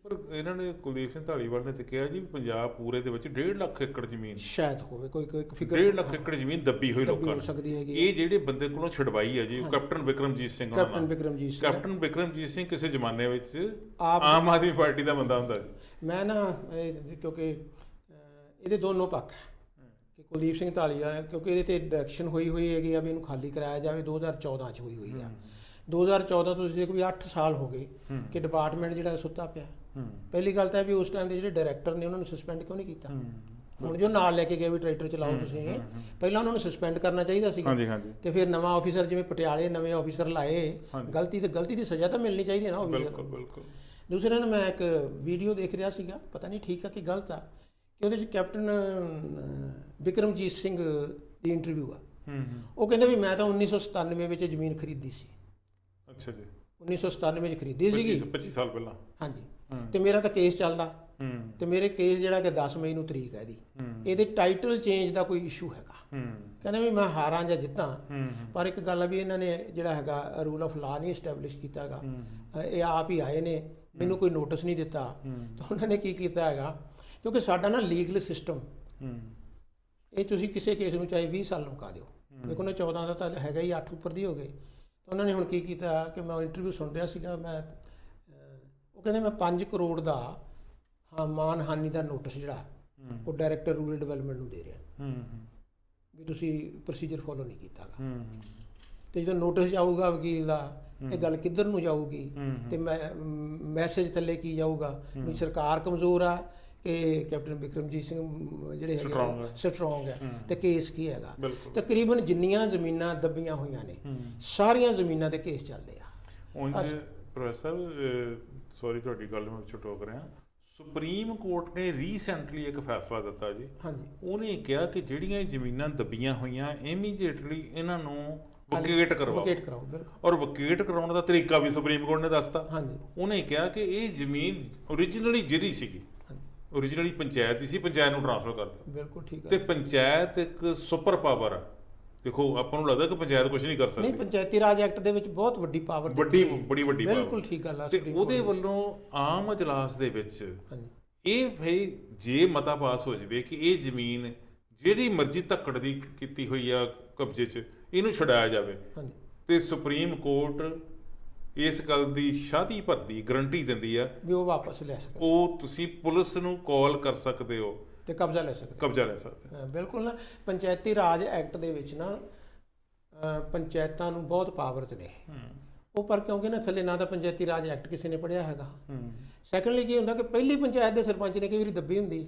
ਪਰ ਇਹਨਾਂ ਨੇ ਕੁਲਦੀਪ ਸਿੰਘ ਧਾਲੀਵਾਲ ਨੇ ਤੇ ਕਿਹਾ ਜੀ ਪੰਜਾਬ ਪੂਰੇ ਦੇ ਵਿੱਚ 1.5 ਲੱਖ ਏਕੜ ਜ਼ਮੀਨ ਸ਼ਾਇਦ ਹੋਵੇ, ਕੋਈ ਫਿਗਰ 1.5 ਲੱਖ ਏਕੜ ਜ਼ਮੀਨ ਦੱਬੀ ਹੋਈ ਲੋਕਾਂ ਨੇ ਸਕਦੀ ਹੈਗੀ। ਇਹ ਜਿਹੜੇ ਬੰਦੇ ਕੋਲੋਂ ਛਡਵਾਈ ਹੈ ਜੀ, ਕੈਪਟਨ ਬਿਕਰਮਜੀਤ ਸਿੰਘ। ਕੈਪਟਨ ਬਿਕਰਮਜੀਤ ਸਿੰਘ ਕਿਸੇ ਜ਼ਮਾਨੇ ਵਿੱਚ ਆਮ ਆਦਮੀ ਪਾਰਟੀ ਦਾ ਬੰਦਾ ਹੁੰਦਾ ਜੀ। ਮੈਂ ਨਾ ਕਿਉਂਕਿ ਇਹਦੇ ਦੋਨੋਂ ਪੱਖ ਕਿ ਕੁਲਦੀਪ ਸਿੰਘ ਧਾਲੀਵਾਲ, ਕਿਉਂਕਿ ਇਹਦੇ ਤੇ ਡਾਇਰੈਕਸ਼ਨ ਹੋਈ ਹੈਗੀ ਆ ਵੀ ਇਹਨੂੰ ਖਾਲੀ ਕਰਾਇਆ ਜਾਵੇ, 2014 'ਚ ਹੋਈ ਆ। 2014 ਤੋਂ ਤੁਸੀਂ ਦੇਖੋ ਵੀ 8 ਸਾਲ ਹੋ ਗਏ ਕਿ ਡਿਪਾਰਟਮੈਂਟ ਜਿਹੜਾ ਸੁੱਤਾ ਪਿਆ। ਪਹਿਲੀ ਗੱਲ ਤਾਂ ਇਹ ਵੀ ਉਸ ਟਾਈਮ ਦੇ ਜਿਹੜੇ ਡਾਇਰੈਕਟਰ ਨੇ ਉਹਨਾਂ ਨੂੰ ਸਸਪੈਂਡ ਕਿਉਂ ਨਹੀਂ ਕੀਤਾ? ਹੁਣ ਜੋ ਨਾਲ ਲੈ ਕੇ ਗਏ ਵੀ ਟਰੈਕਟਰ ਚਲਾਓ ਤੁਸੀਂ, ਪਹਿਲਾਂ ਉਹਨਾਂ ਨੂੰ ਸਸਪੈਂਡ ਕਰਨਾ ਚਾਹੀਦਾ ਸੀ, ਤੇ ਫਿਰ ਨਵਾਂ ਆਫੀਸਰ, ਜਿਵੇਂ ਪਟਿਆਲੇ ਨਵੇਂ ਆਫੀਸਰ ਲਾਏ, ਗਲਤੀ ਦੀ ਸਜ਼ਾ ਤਾਂ ਮਿਲਣੀ ਚਾਹੀਦੀ ਹੈ ਨਾ ਆਫੀਸਰ ਨੂੰ। ਦੂਸਰੇ ਨੂੰ ਮੈਂ ਇੱਕ ਵੀਡੀਓ ਦੇਖ ਰਿਹਾ ਸੀਗਾ, ਪਤਾ ਨਹੀਂ ਠੀਕ ਆ ਕਿ ਗਲਤ ਆ, ਕਿ ਉਹਦੇ 'ਚ ਕੈਪਟਨ ਬਿਕਰਮਜੀਤ ਸਿੰਘ ਦੀ ਇੰਟਰਵਿਊ ਆ। ਉਹ ਕਹਿੰਦੇ ਵੀ ਮੈਂ ਤਾਂ 1997 ਵਿੱਚ ਜ਼ਮੀਨ ਖਰੀਦੀ ਸੀ। ਅੱਛਾ ਜੀ, 1997 'ਚ ਖਰੀਦੀ ਸੀਗੀ, 25 ਸਾਲ ਪਹਿਲਾਂ। ਹਾਂਜੀ, ਤੇ ਮੇਰਾ ਤਾਂ ਕੇਸ ਚੱਲਦਾ, ਤੇ ਮੇਰੇ ਕੇਸ ਜਿਹੜਾ ਕਿ 10 ਮਈ ਨੂੰ ਤਰੀਕ ਹੈ ਇਹਦੇ ਟਾਈਟਲ ਚੇਂਜ ਦਾ ਕੋਈ ਇਸ਼ੂ ਹੈਗਾ। ਕਹਿੰਦੇ ਵੀ ਮੈਂ ਹਾਰਾਂ ਜਾਂ ਜਿੱਤਾਂ, ਪਰ ਇੱਕ ਗੱਲ ਆ ਵੀ ਇਹਨਾਂ ਨੇ ਜਿਹੜਾ ਹੈਗਾ ਰੂਲ ਆਫ ਲਾ ਨਹੀਂ ਐਸਟੈਬਲਿਸ਼ ਕੀਤਾ ਹੈਗਾ। ਇਹ ਆਪ ਹੀ ਆਏ ਨੇ, ਮੈਨੂੰ ਕੋਈ ਨੋਟਿਸ ਨਹੀਂ ਦਿੱਤਾ। ਤਾਂ ਉਹਨਾਂ ਨੇ ਕੀ ਕੀਤਾ ਹੈਗਾ, ਕਿਉਂਕਿ ਸਾਡਾ ਨਾ ਲੀਗਲ ਸਿਸਟਮ, ਇਹ ਤੁਸੀਂ ਕਿਸੇ ਕੇਸ ਨੂੰ ਚਾਹੇ 20 ਸਾਲ ਲਮਕਾ ਦਿਓ, ਦੇਖੋ ਨਾ 14 ਦਾ ਤਾਂ ਹੈਗਾ ਹੀ, 8 ਉੱਪਰ ਦੀ ਹੋ ਗਏ। ਉਹਨਾਂ ਨੇ ਹੁਣ ਕੀ ਕੀਤਾ ਕਿ ਮੈਂ ਇੰਟਰਵਿਊ ਸੁਣ ਰਿਹਾ ਸੀਗਾ, ਉਹ ਕਹਿੰਦੇ ਮੈਂ 5 ਕਰੋੜ ਦਾ ਮਾਨਹਾਨੀ ਦਾ ਨੋਟਿਸ ਜਿਹੜਾ ਉਹ ਡਾਇਰੈਕਟਰ ਰੂਰਲ ਡਿਵੈਲਪਮੈਂਟ ਨੂੰ ਦੇ ਰਿਹਾ ਵੀ ਤੁਸੀਂ ਪ੍ਰੋਸੀਜਰ ਫੋਲੋ ਨਹੀਂ ਕੀਤਾ ਗਾ। ਤੇ ਜਦੋਂ ਨੋਟਿਸ ਜਾਊਗਾ ਵਕੀਲ ਦਾ, ਇਹ ਗੱਲ ਕਿੱਧਰ ਨੂੰ ਜਾਊਗੀ, ਤੇ ਮੈਸੇਜ ਥੱਲੇ ਕੀ ਜਾਊਗਾ ਵੀ ਸਰਕਾਰ ਕਮਜ਼ੋਰ ਆ ਕਿ ਕੈਪਟਨ ਬਿਕਰਮਜੀਤ ਸਿੰਘ ਜਿਹੜੇ ਹੈਗੇ ਸਟਰੋਂਗ ਹੈ ਤੇ ਕੇਸ ਕੀ ਹੈਗਾ। ਤਕਰੀਬਨ ਜਿੰਨੀਆਂ ਜ਼ਮੀਨਾਂ ਦੱਬੀਆਂ ਹੋਈਆਂ ਨੇ ਸਾਰੀਆਂ ਜ਼ਮੀਨਾਂ ਦੇ ਕੇਸ ਚੱਲਦੇ ਆ। ਉਂਝ ਪ੍ਰੋਫੈਸਰ ਸੌਰੀ ਤੁਹਾਡੀ ਗੱਲ ਮੈਂ ਵਿੱਚ ਟੋਕ ਰਿਹਾ, ਸੁਪਰੀਮ ਕੋਰਟ ਨੇ ਰੀਸੈਂਟਲੀ ਇੱਕ ਫੈਸਲਾ ਦਿੱਤਾ ਜੀ। ਹਾਂਜੀ, ਉਹਨੇ ਕਿਹਾ ਕਿ ਜਿਹੜੀਆਂ ਜ਼ਮੀਨਾਂ ਦੱਬੀਆਂ ਹੋਈਆਂ ਇਮੀਡੀਏਟਲੀ ਇਹਨਾਂ ਨੂੰ ਵਕੇਟ ਕਰਵਾਓ। ਬਿਲਕੁਲ। ਔਰ ਵਕੇਟ ਕਰਾਉਣ ਦਾ ਤਰੀਕਾ ਵੀ ਸੁਪਰੀਮ ਕੋਰਟ ਨੇ ਦੱਸਤਾ। ਹਾਂਜੀ, ਉਹਨੇ ਕਿਹਾ ਕਿ ਇਹ ਜ਼ਮੀਨ ਓਰੀਜਨਲੀ ਜਿਹੜੀ ਸੀਗੀ, ਓਰੀਜਨਲੀ ਪੰਚਾਇਤ ਦੀ ਸੀ, ਪੰਚਾਇਤ ਨੂੰ ਟ੍ਰਾਂਸਫਰ ਕਰ ਦਿਓ। ਬਿਲਕੁਲ ਠੀਕ ਹੈ। ਤੇ ਪੰਚਾਇਤ ਇੱਕ ਸੁਪਰ ਪਾਵਰ ਆ। ਦੇਖੋ ਆਪਾਂ ਨੂੰ ਲੱਗਦਾ ਕਿ ਪੰਚਾਇਤ ਕੁਝ ਨਹੀਂ ਕਰ ਸਕਦੀ। ਨਹੀਂ, ਪੰਚਾਇਤੀ ਰਾਜ ਐਕਟ ਦੇ ਵਿੱਚ ਬਹੁਤ ਵੱਡੀ ਪਾਵਰ, ਬੜੀ ਵੱਡੀ ਪਾਵਰ। ਬਿਲਕੁਲ ਠੀਕ ਗੱਲ ਆ। ਤੇ ਉਹਦੇ ਵੱਲੋਂ ਆਮ ਅਜਲਾਸ ਦੇ ਵਿੱਚ ਇਹ ਭਈ ਜੇ ਮਤਾ ਪਾਸ ਹੋ ਜਾਵੇ ਕਿ ਇਹ ਜ਼ਮੀਨ ਜਿਹੜੀ ਮਰਜ਼ੀ ਧੱਕੜ ਦੀ ਕੀਤੀ ਹੋਈ ਆ ਕਬਜ਼ੇ 'ਚ, ਇਹਨੂੰ ਛੁਡਾਇਆ ਜਾਵੇ, ਤੇ ਸੁਪਰੀਮ ਕੋਰਟ ਇਸ ਗੱਲ ਦੀ ਸ਼ਾਦੀ ਭਰਦੀ ਗਰੰਟੀ ਦਿੰਦੀ ਆ ਵੀ ਉਹ ਵਾਪਸ ਲੈ ਸਕਦੇ, ਉਹ ਤੁਸੀਂ ਪੁਲਿਸ ਨੂੰ ਕਾਲ ਕਰ ਸਕਦੇ ਹੋ ਤੇ ਕਬਜ਼ਾ ਲੈ ਸਕਦੇ। ਬਿਲਕੁਲ ਨਾ, ਪੰਚਾਇਤੀ ਰਾਜ ਐਕਟ ਦੇ ਵਿੱਚ ਨਾ ਪੰਚਾਇਤਾਂ ਨੂੰ ਬਹੁਤ ਪਾਵਰਸ ਨੇ ਉਹ, ਪਰ ਕਿਉਂਕਿ ਨਾ ਥੱਲੇ ਨਾ ਤਾਂ ਪੰਚਾਇਤੀ ਰਾਜ ਐਕਟ ਕਿਸੇ ਨੇ ਪੜ੍ਹਿਆ ਹੈਗਾ। ਸੈਕੰਡਲੀ ਕੀ ਹੁੰਦਾ ਕਿ ਪਹਿਲੀ ਪੰਚਾਇਤ ਦੇ ਸਰਪੰਚ ਨੇ ਕਈ ਵਾਰੀ ਦੱਬੀ ਹੁੰਦੀ,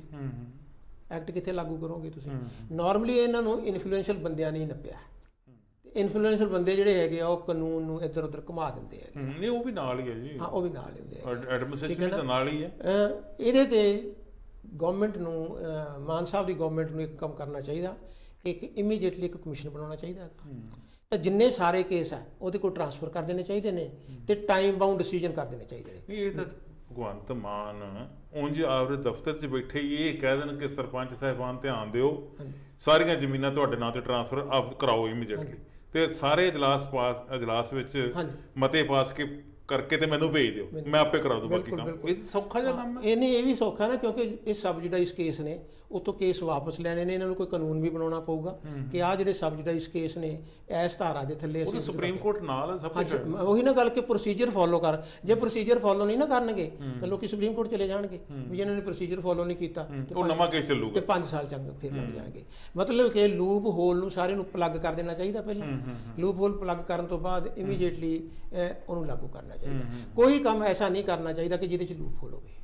ਐਕਟ ਕਿੱਥੇ ਲਾਗੂ ਕਰੋਗੇ ਤੁਸੀਂ। ਨਾਰਮਲੀ ਇਹਨਾਂ ਨੂੰ ਇਨਫਲੂਐਂਸ਼ੀਅਲ ਬੰਦਿਆਂ ਨੇ ਨੱਪਿਆ। ਇਨਫਲੂਐਂਸ਼ੀਅਲ ਬੰਦੇ ਜਿਹੜੇ ਹੈਗੇ ਆ ਉਹ ਕਾਨੂੰਨ ਨੂੰ ਇੱਧਰ ਉੱਧਰ ਘੁਮਾ ਦਿੰਦੇ ਹੈਗੇ। ਨਹੀਂ, ਉਹ ਵੀ ਨਾਲ ਹੀ ਹੈ ਜੀ। ਹਾਂ, ਉਹ ਵੀ ਨਾਲ ਹੀ ਹੁੰਦੇ ਆ, ਐਡਮਿਨਿਸਟ੍ਰੇਸ਼ਨ ਤਾਂ ਨਾਲ ਹੀ ਹੈ। ਇਹਦੇ ਤੇ ਗਵਰਨਮੈਂਟ ਨੂੰ, ਮਾਨ ਸਾਹਿਬ ਦੀ ਗਵਰਨਮੈਂਟ ਨੂੰ ਇੱਕ ਕੰਮ ਕਰਨਾ ਚਾਹੀਦਾ ਕਿ ਇੱਕ ਇਮੀਡੀਏਟਲੀ ਇੱਕ ਕਮਿਸ਼ਨ ਬਣਾਉਣਾ ਚਾਹੀਦਾ ਹੈਗਾ, ਤਾਂ ਜਿੰਨੇ ਸਾਰੇ ਕੇਸ ਆ ਉਹਦੇ ਕੋਲ ਟ੍ਰਾਂਸਫਰ ਕਰ ਦੇਣੇ ਚਾਹੀਦੇ ਨੇ ਤੇ ਟਾਈਮ ਬਾਉਂਡ ਡਿਸੀਜਨ ਕਰ ਦੇਣੇ ਚਾਹੀਦੇ ਨੇ। ਇਹ ਤਾਂ ਭਗਵੰਤ ਮਾਨ ਉਂਝ ਆਪਦੇ ਦਫ਼ਤਰ 'ਚ ਬੈਠੇ ਹੀ ਇਹ ਕਹਿ ਦੇਣ ਕਿ ਸਰਪੰਚ ਸਾਹਿਬਾਨ ਧਿਆਨ ਦਿਓ, ਸਾਰੀਆਂ ਜ਼ਮੀਨਾਂ ਤੁਹਾਡੇ ਨਾਂ ਤੇ ਟ੍ਰਾਂਸਫਰ ਕਰਾਓ ਇਮੀਡੀਏਟਲੀ, ਤੇ ਸਾਰੇ ਅਜਲਾਸ ਵਿੱਚ ਮਤੇ ਪਾਸ ਕਰਕੇ ਤੇ ਮੈਨੂੰ ਭੇਜ ਦਿਓ, ਮੈਂ ਆਪੇ ਕਰਾ ਦੂੰ ਬਾਕੀ ਕੰਮ। ਇਹ ਸੌਖਾ ਜਿਹਾ ਕੰਮ ਹੈ। ਇਹ ਵੀ ਸੌਖਾ ਨਾ, ਕਿਉਂਕਿ ਇਹ ਸਬਜੂਡਾਈਜ਼ ਕੇਸ ਨੇ, ਉਤੋਂ ਕੇਸ ਵਾਪਸ ਲੈਣੇ ਨੇ, ਇਹਨਾਂ ਨੂੰ ਕੋਈ ਕਾਨੂੰਨ ਵੀ ਬਣਾਉਣਾ ਪਊਗਾ ਕਿ ਆਹ ਜਿਹੜੇ ਸਬਜੂਡਾਈਜ਼ ਕੇਸ ਨੇ ਇਸ ਧਾਰਾ ਦੇ ਥੱਲੇ ਅਸੀਂ ਸੁਪਰੀਮ ਕੋਰਟ ਨਾਲ ਸਭ ਕੁਝ। ਉਹੀ ਨਾ ਗੱਲ ਕਿ ਪ੍ਰੋਸੀਜਰ ਫੋਲੋ ਕਰ, ਜੇ ਪ੍ਰੋਸੀਜਰ ਫੋਲੋ ਨਹੀਂ ਨਾ ਕਰਨਗੇ ਤਾਂ ਲੋਕੀ ਸੁਪਰੀਮ ਕੋਰਟ ਚਲੇ ਜਾਣਗੇ ਵੀ ਜਿਹਨਾਂ ਨੇ ਪ੍ਰੋਸੀਜਰ ਫੋਲੋ ਨਹੀਂ ਕੀਤਾ ਉਹ ਨਵਾਂ ਕੇਸ ਚੱਲੂਗਾ ਤੇ 5 ਸਾਲ ਚੰਗ ਫਿਰ ਲੱਗ ਜਾਣਗੇ। ਮਤਲਬ ਕਿ ਲੂਪ ਹੋਲ ਨੂੰ ਸਾਰੇ ਨੂੰ ਪਲੱਗ ਕਰ ਦੇਣਾ ਚਾਹੀਦਾ ਪਹਿਲਾਂ, ਲੂਪ ਹੋਲ ਪਲੱਗ ਕਰਨ ਤੋਂ ਬਾਅਦ ਇਮੀਡੀਏਟਲੀ ਉਹਨੂੰ ਲਾਗੂ ਕਰਨਾ ਚਾਹੀਦਾ। ਕੋਈ ਕੰਮ ਐਸਾ ਨਹੀਂ ਕਰਨਾ ਚਾਹੀਦਾ ਕਿ ਜਿਹਦੇ 'ਚ ਲੂਪ ਹੋਲ ਹੋਵੇ।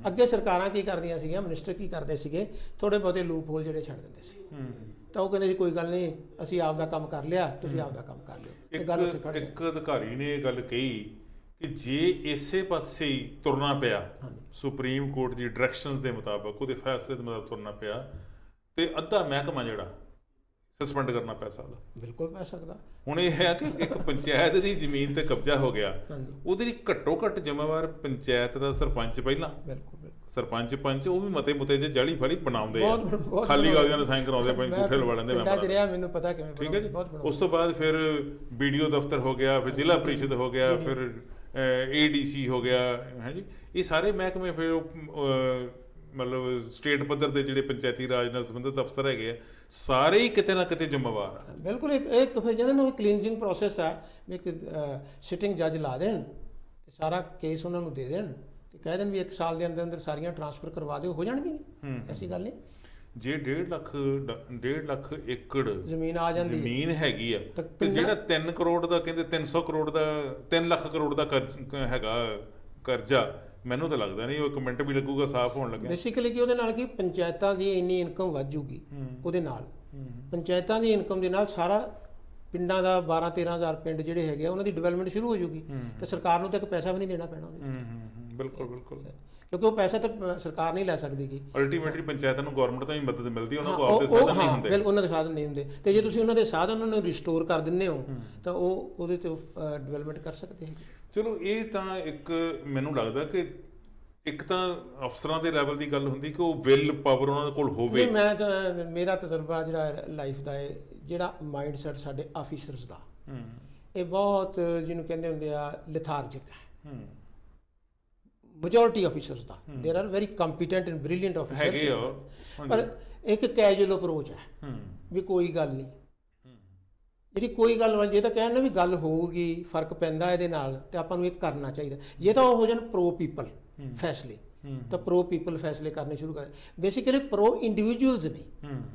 ਅੱਗੇ ਸਰਕਾਰਾਂ ਕੀ ਕਰਦੀਆਂ ਸੀਗੀਆਂ, ਮਿਨਿਸਟਰ ਕੀ ਕਰਦੇ ਸੀਗੇ, ਥੋੜੇ ਬਹੁਤੇ ਲੂਪ ਹੋਲ ਜਿਹੜੇ ਛੱਡ ਦਿੰਦੇ ਸੀ, ਤਾਂ ਉਹ ਕਹਿੰਦੇ ਸੀ ਕੋਈ ਗੱਲ ਨਹੀਂ, ਅਸੀਂ ਆਪਦਾ ਕੰਮ ਕਰ ਲਿਆ, ਤੁਸੀਂ ਆਪਦਾ ਕੰਮ ਕਰ ਲਿਓ। ਇੱਕ ਅਧਿਕਾਰੀ ਨੇ ਇਹ ਗੱਲ ਕਹੀ ਕਿ ਜੇ ਇਸੇ ਪਾਸੇ ਤੁਰਨਾ ਪਿਆ, ਸੁਪਰੀਮ ਕੋਰਟ ਦੀ ਡਾਇਰੈਕਸ਼ਨਸ ਦੇ ਮੁਤਾਬਕ, ਉਹਦੇ ਫੈਸਲੇ ਦੇ ਮੁਤਾਬਕ ਤੁਰਨਾ ਪਿਆ, ਤੇ ਅੱਧਾ ਮਹਿਕਮਾ ਜਿਹੜਾ ਸਸਪੈਂਡ ਕਰਨਾ ਪੈ ਸਕਦਾ। ਬਿਲਕੁਲ ਪੈ ਸਕਦਾ। ਹੁਣ ਇਹ ਹੈ ਕਿ ਇੱਕ ਪੰਚਾਇਤ ਦੀ ਜ਼ਮੀਨ ਤੇ ਕਬਜ਼ਾ ਹੋ ਗਿਆ, ਉਹਦੇ ਲਈ ਘੱਟੋ ਘੱਟ ਜ਼ਿੰਮੇਵਾਰ ਪੰਚਾਇਤ ਦਾ ਸਰਪੰਚ ਪਹਿਲਾਂ, ਸਰਪੰਚ ਪੰਚ ਉਹ ਵੀ ਮਤੇ ਮੁਤੇ ਜੇ ਜਾਲੀ ਫੜੀ ਬਣਾਉਂਦੇ ਆ, ਖਾਲੀ ਕਾਗਜ਼ਾਂ ਨਾਲ ਸਾਈਨ ਕਰਾਉਂਦੇ, ਅੰਗੂਠੇ ਲਵਾ ਲੈਂਦੇ ਮੈਂਬਰਾਂ। ਮੈਨੂੰ ਪਤਾ ਕਿਵੇਂ, ਠੀਕ ਹੈ ਜੀ। ਉਸ ਤੋਂ ਬਾਅਦ ਫਿਰ BDO ਦਫ਼ਤਰ ਹੋ ਗਿਆ, ਫਿਰ ਜ਼ਿਲ੍ਹਾ ਪ੍ਰੀਸ਼ਦ ਹੋ ਗਿਆ, ਫਿਰ ADC ਹੋ ਗਿਆ, ਹੈ ਜੀ। ਇਹ ਸਾਰੇ ਮਹਿਕਮੇ ਫਿਰ ਮਤਲਬ ਸਟੇਟ ਪੱਧਰ ਦੇ ਜਿਹੜੇ ਪੰਚਾਇਤੀ ਰਾਜ ਨਾਲ ਸੰਬੰਧਿਤ ਅਫਸਰ ਹੈਗੇ ਆ, ਸਾਰੇ ਹੀ ਕਿਤੇ ਨਾ ਕਿਤੇ ਜ਼ਿੰਮੇਵਾਰ ਆ। ਬਿਲਕੁਲ। ਇੱਕ ਫਿਰ ਜਿਹਨਾਂ ਨੂੰ ਕਲੀਨਜਿੰਗ ਪ੍ਰੋਸੈਸ ਆ, ਇੱਕ ਸਿਟਿੰਗ ਜੱਜ ਲਾ ਦੇਣ ਤੇ ਸਾਰਾ ਕੇਸ ਉਹਨਾਂ ਨੂੰ ਦੇ ਦੇਣ ਤੇ ਕਹਿ ਦੇਣ ਵੀ 1 ਸਾਲ ਦੇ ਅੰਦਰ ਅੰਦਰ ਸਾਰੀਆਂ ਟ੍ਰਾਂਸਫਰ ਕਰਵਾ ਦਿਓ, ਹੋ ਜਾਣਗੇ। ਐਸੀ ਗੱਲ ਨਹੀਂ। ਜੇ 1.5 ਲੱਖ ਏਕੜ ਜ਼ਮੀਨ ਆ ਜਾਂਦੀ, ਜ਼ਮੀਨ ਹੈਗੀ ਆ, ਤੇ ਜਿਹੜਾ 3 ਕਰੋੜ ਦਾ ਕਹਿੰਦੇ 300 ਕਰੋੜ ਦਾ 3 ਲੱਖ ਕਰੋੜ ਦਾ ਹੈਗਾ ਕਰਜ਼ਾ, ਮੈਨੂੰ ਤਾਂ ਲੱਗਦਾ ਨਹੀਂ ਉਹ ਇੱਕ ਮਿੰਟ ਵੀ ਲੱਗੂਗਾ ਸਾਫ਼ ਹੋਣ ਲੱਗਿਆ। ਬੇਸਿਕਲੀ ਕਿ ਉਹਦੇ ਨਾਲ ਕੀ ਪੰਚਾਇਤਾਂ ਦੀ ਇੰਨੀ ਇਨਕਮ ਵੱਧ ਜੂਗੀ, ਉਹਦੇ ਨਾਲ ਪੰਚਾਇਤਾਂ ਦੀ ਇਨਕਮ ਦੇ ਨਾਲ ਸਾਰਾ ਪਿੰਡਾਂ ਦਾ 12-13 ਹਜ਼ਾਰ ਪਿੰਡ ਜਿਹੜੇ ਹੈਗੇ ਆ ਉਹਨਾਂ ਦੀ ਡਿਵੈਲਪਮੈਂਟ ਸ਼ੁਰੂ ਹੋ ਜੂਗੀ, ਤੇ ਸਰਕਾਰ ਨੂੰ ਤਾਂ ਇੱਕ ਪੈਸਾ ਵੀ ਨਹੀਂ ਦੇਣਾ ਪੈਣਾ ਉਹਦੇ। ਬਿਲਕੁਲ, ਕਿਉਂਕਿ ਉਹ ਪੈਸਾ ਤਾਂ ਸਰਕਾਰ ਨਹੀਂ ਲੈ ਸਕਦੀ ਗੀ। ਅਲਟੀਮੇਟਲੀ ਪੰਚਾਇਤਾਂ ਨੂੰ ਗਵਰਨਮੈਂਟ ਤੋਂ ਹੀ ਮਦਦ ਮਿਲਦੀ, ਉਹਨਾਂ ਕੋਲ ਆਪਦੇ ਸਾਧਨ ਨਹੀਂ ਹੁੰਦੇ। ਉਹਨਾਂ ਦੇ ਸਾਧਨ ਨਹੀਂ ਹੁੰਦੇ, ਤੇ ਜੇ ਤੁਸੀਂ ਉਹਨਾਂ ਦੇ ਸਾਧਨ ਉਹਨਾਂ ਨੂੰ ਰਿਸਟੋਰ ਕਰ ਦਿੰਦੇ ਹੋ ਤਾਂ ਉਹ ਉਹਦੇ ਤੇ ਡਿਵੈਲਪਮੈਂਟ ਕਰ ਸਕਦੇ ਹੈ। ਚਲੋ, ਇਹ ਤਾਂ ਇੱਕ ਮੈਨੂੰ ਲੱਗਦਾ ਕਿ ਇੱਕ ਤਾਂ ਅਫਸਰਾਂ ਦੇ ਲੈਵਲ ਦੀ ਗੱਲ ਹੁੰਦੀ ਕਿ ਉਹ ਵਿਲ ਪਾਵਰ ਉਹਨਾਂ ਕੋਲ ਹੋਵੇ। ਮੈਂ ਤਾਂ ਮੇਰਾ ਤਜਰਬਾ ਜਿਹੜਾ ਲਾਈਫ ਦਾ ਹੈ, ਜਿਹੜਾ ਮਾਈਂਡ ਸੈਟ ਸਾਡੇ ਆਫੀਸਰਸ ਦਾ, ਇਹ ਬਹੁਤ ਜਿਹਨੂੰ ਕਹਿੰਦੇ ਹੁੰਦੇ ਆ ਲਿਥਾਰਜਿਕ ਹੈ। ਮੈਜੋਰਿਟੀ ਆਫੀਸਰਸ ਦਾ ਦੇਰ are very competent and brilliant officers, ਪਰ ਇੱਕ ਕੈਜੂਅਲ ਅਪਰੋਚ ਹੈ ਵੀ ਕੋਈ ਗੱਲ ਨਹੀਂ, ਜਿਹੜੀ ਕੋਈ ਗੱਲ ਜੇ ਤਾਂ ਕਹਿਣ ਨਾ ਵੀ ਗੱਲ ਹੋਊਗੀ, ਫਰਕ ਪੈਂਦਾ ਇਹਦੇ ਨਾਲ, ਤੇ ਆਪਾਂ ਨੂੰ ਇਹ ਕਰਨਾ ਚਾਹੀਦਾ। ਜੇ ਤਾਂ ਉਹ ਹੋ ਜਾਣ ਪ੍ਰੋ ਪੀਪਲ ਫੈਸਲੇ, ਤਾਂ ਪ੍ਰੋ ਪੀਪਲ ਫੈਸਲੇ ਕਰਨੇ ਸ਼ੁਰੂ ਕਰ। ਬੇਸਿਕਲੀ ਪ੍ਰੋ ਇੰਡੀਵਿਜੂਅਲਸ ਨਹੀਂ,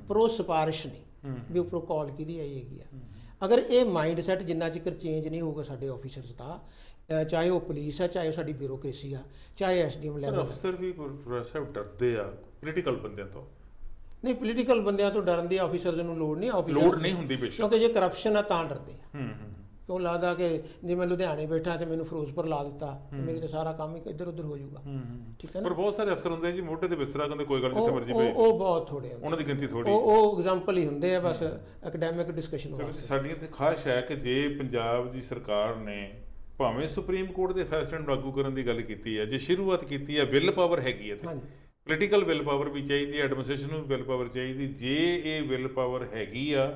ਪ੍ਰੋ ਸਿਫਾਰਿਸ਼ ਨਹੀਂ ਵੀ ਉੱਪਰੋਂ ਕਾਲ ਕਿਹਦੀ ਆਈ ਹੈਗੀ ਆ। ਅਗਰ ਇਹ ਮਾਈਂਡ ਸੈਟ ਜਿੰਨਾ ਚਿਰ ਚੇਂਜ ਨਹੀਂ ਹੋਊਗਾ ਸਾਡੇ ਆਫੀਸਰਸ ਦਾ, ਚਾਹੇ ਉਹ ਪੁਲਿਸ ਆ, ਚਾਹੇ ਉਹ ਸਾਡੀ ਬਿਊਰੋਕ੍ਰੇਸੀ ਆ, ਚਾਹੇ ਐਸਡੀਐਮ ਪਰ ਲੈਵਲ। ਅਫਸਰ ਵੀ ਸਾਹਿਬ ਡਰਦੇ ਆ ਪੋਲੀਟੀਕਲ ਬੰਦਿਆਂ ਤੋਂ। ਨਹੀਂ, ਪੋਲੀਟੀਕਲ ਬੰਦਿਆਂ ਤੋਂ ਡਰਨ ਦੀ ਆਫੀਸਰਸ ਨੂੰ ਲੋੜ ਨਹੀਂ, ਲੋੜ ਨਹੀਂ ਹੁੰਦੀ ਬੇਸ਼ੱਕ, ਕਿਉਂਕਿ ਜੇ ਕਰਪਸ਼ਨ ਆ ਤਾਂ ਡਰਦੇ ਆ। ਹੂੰ। ਕਿਉਂ ਲੱਗਦਾ ਕਿ ਜੇ ਮੈਂ ਲੁਧਿਆਣੇ ਬੈਠਾ ਤੇ ਮੈਨੂੰ ਫਿਰੋਜ਼ਪੁਰ ਲਾ ਦਿੱਤਾ ਤੇ ਮੇਰੇ ਤਾਂ ਸਾਰਾ ਕੰਮ ਹੀ ਇੱਧਰ ਉੱਧਰ ਹੋ ਜਾਊਗਾ। ਠੀਕ ਹੈ ਨਾ। ਪਰ ਬਹੁਤ ਸਾਰੇ ਅਫਸਰ ਹੁੰਦੇ ਜੀ ਮੋਢੇ ਤੇ ਬਿਸਤਰਾ ਕਹਿੰਦੇ ਕੋਈ ਗੱਲ ਜਿੱਥੇ ਮਰਜ਼ੀ ਭੇਜ, ਉਹ ਬਹੁਤ ਥੋੜੇ ਉਹਨਾਂ ਦੀ ਗਿਣਤੀ ਥੋੜੀ। ਉਹ ਐਗਜ਼ਾਮਪਲ ਹੀ ਹੁੰਦੇ ਆ ਬਸ ਐਕੈਡੈਮਿਕ ਡਿਸਕਸ਼ਨ ਵਾਸਤੇ। ਸਾਡੀ ਤੇ ਖਾਹਿਸ਼ ਹੈ ਕਿ ਜੇ ਪੰਜਾਬ ਦੀ ਸਰਕਾਰ ਨੇ ਭਾਵੇਂ ਸੁਪਰੀਮ ਕੋਰਟ ਦੇ ਫੈਸਲੇ ਨੂੰ ਲਾਗੂ ਕਰਨ ਦੀ ਗੱਲ ਕੀਤੀ ਹੈ, ਜੇ ਸ਼ੁਰੂਆਤ ਕੀਤੀ ਹੈ, ਵਿਲ ਪਾਵਰ ਹੈਗੀ ਹੈ, ਤੇ ਪੋਲੀਟੀਕਲ ਵਿਲ ਪਾਵਰ ਵੀ ਚਾਹੀਦੀ ਹੈ, ਐਡਮਿਨਿਸਟ੍ਰੇਸ਼ਨ ਨੂੰ ਵਿਲ ਪਾਵਰ ਚਾਹੀਦੀ। ਜੇ ਇਹ ਵਿਲ ਪਾਵਰ ਹੈਗੀ ਆ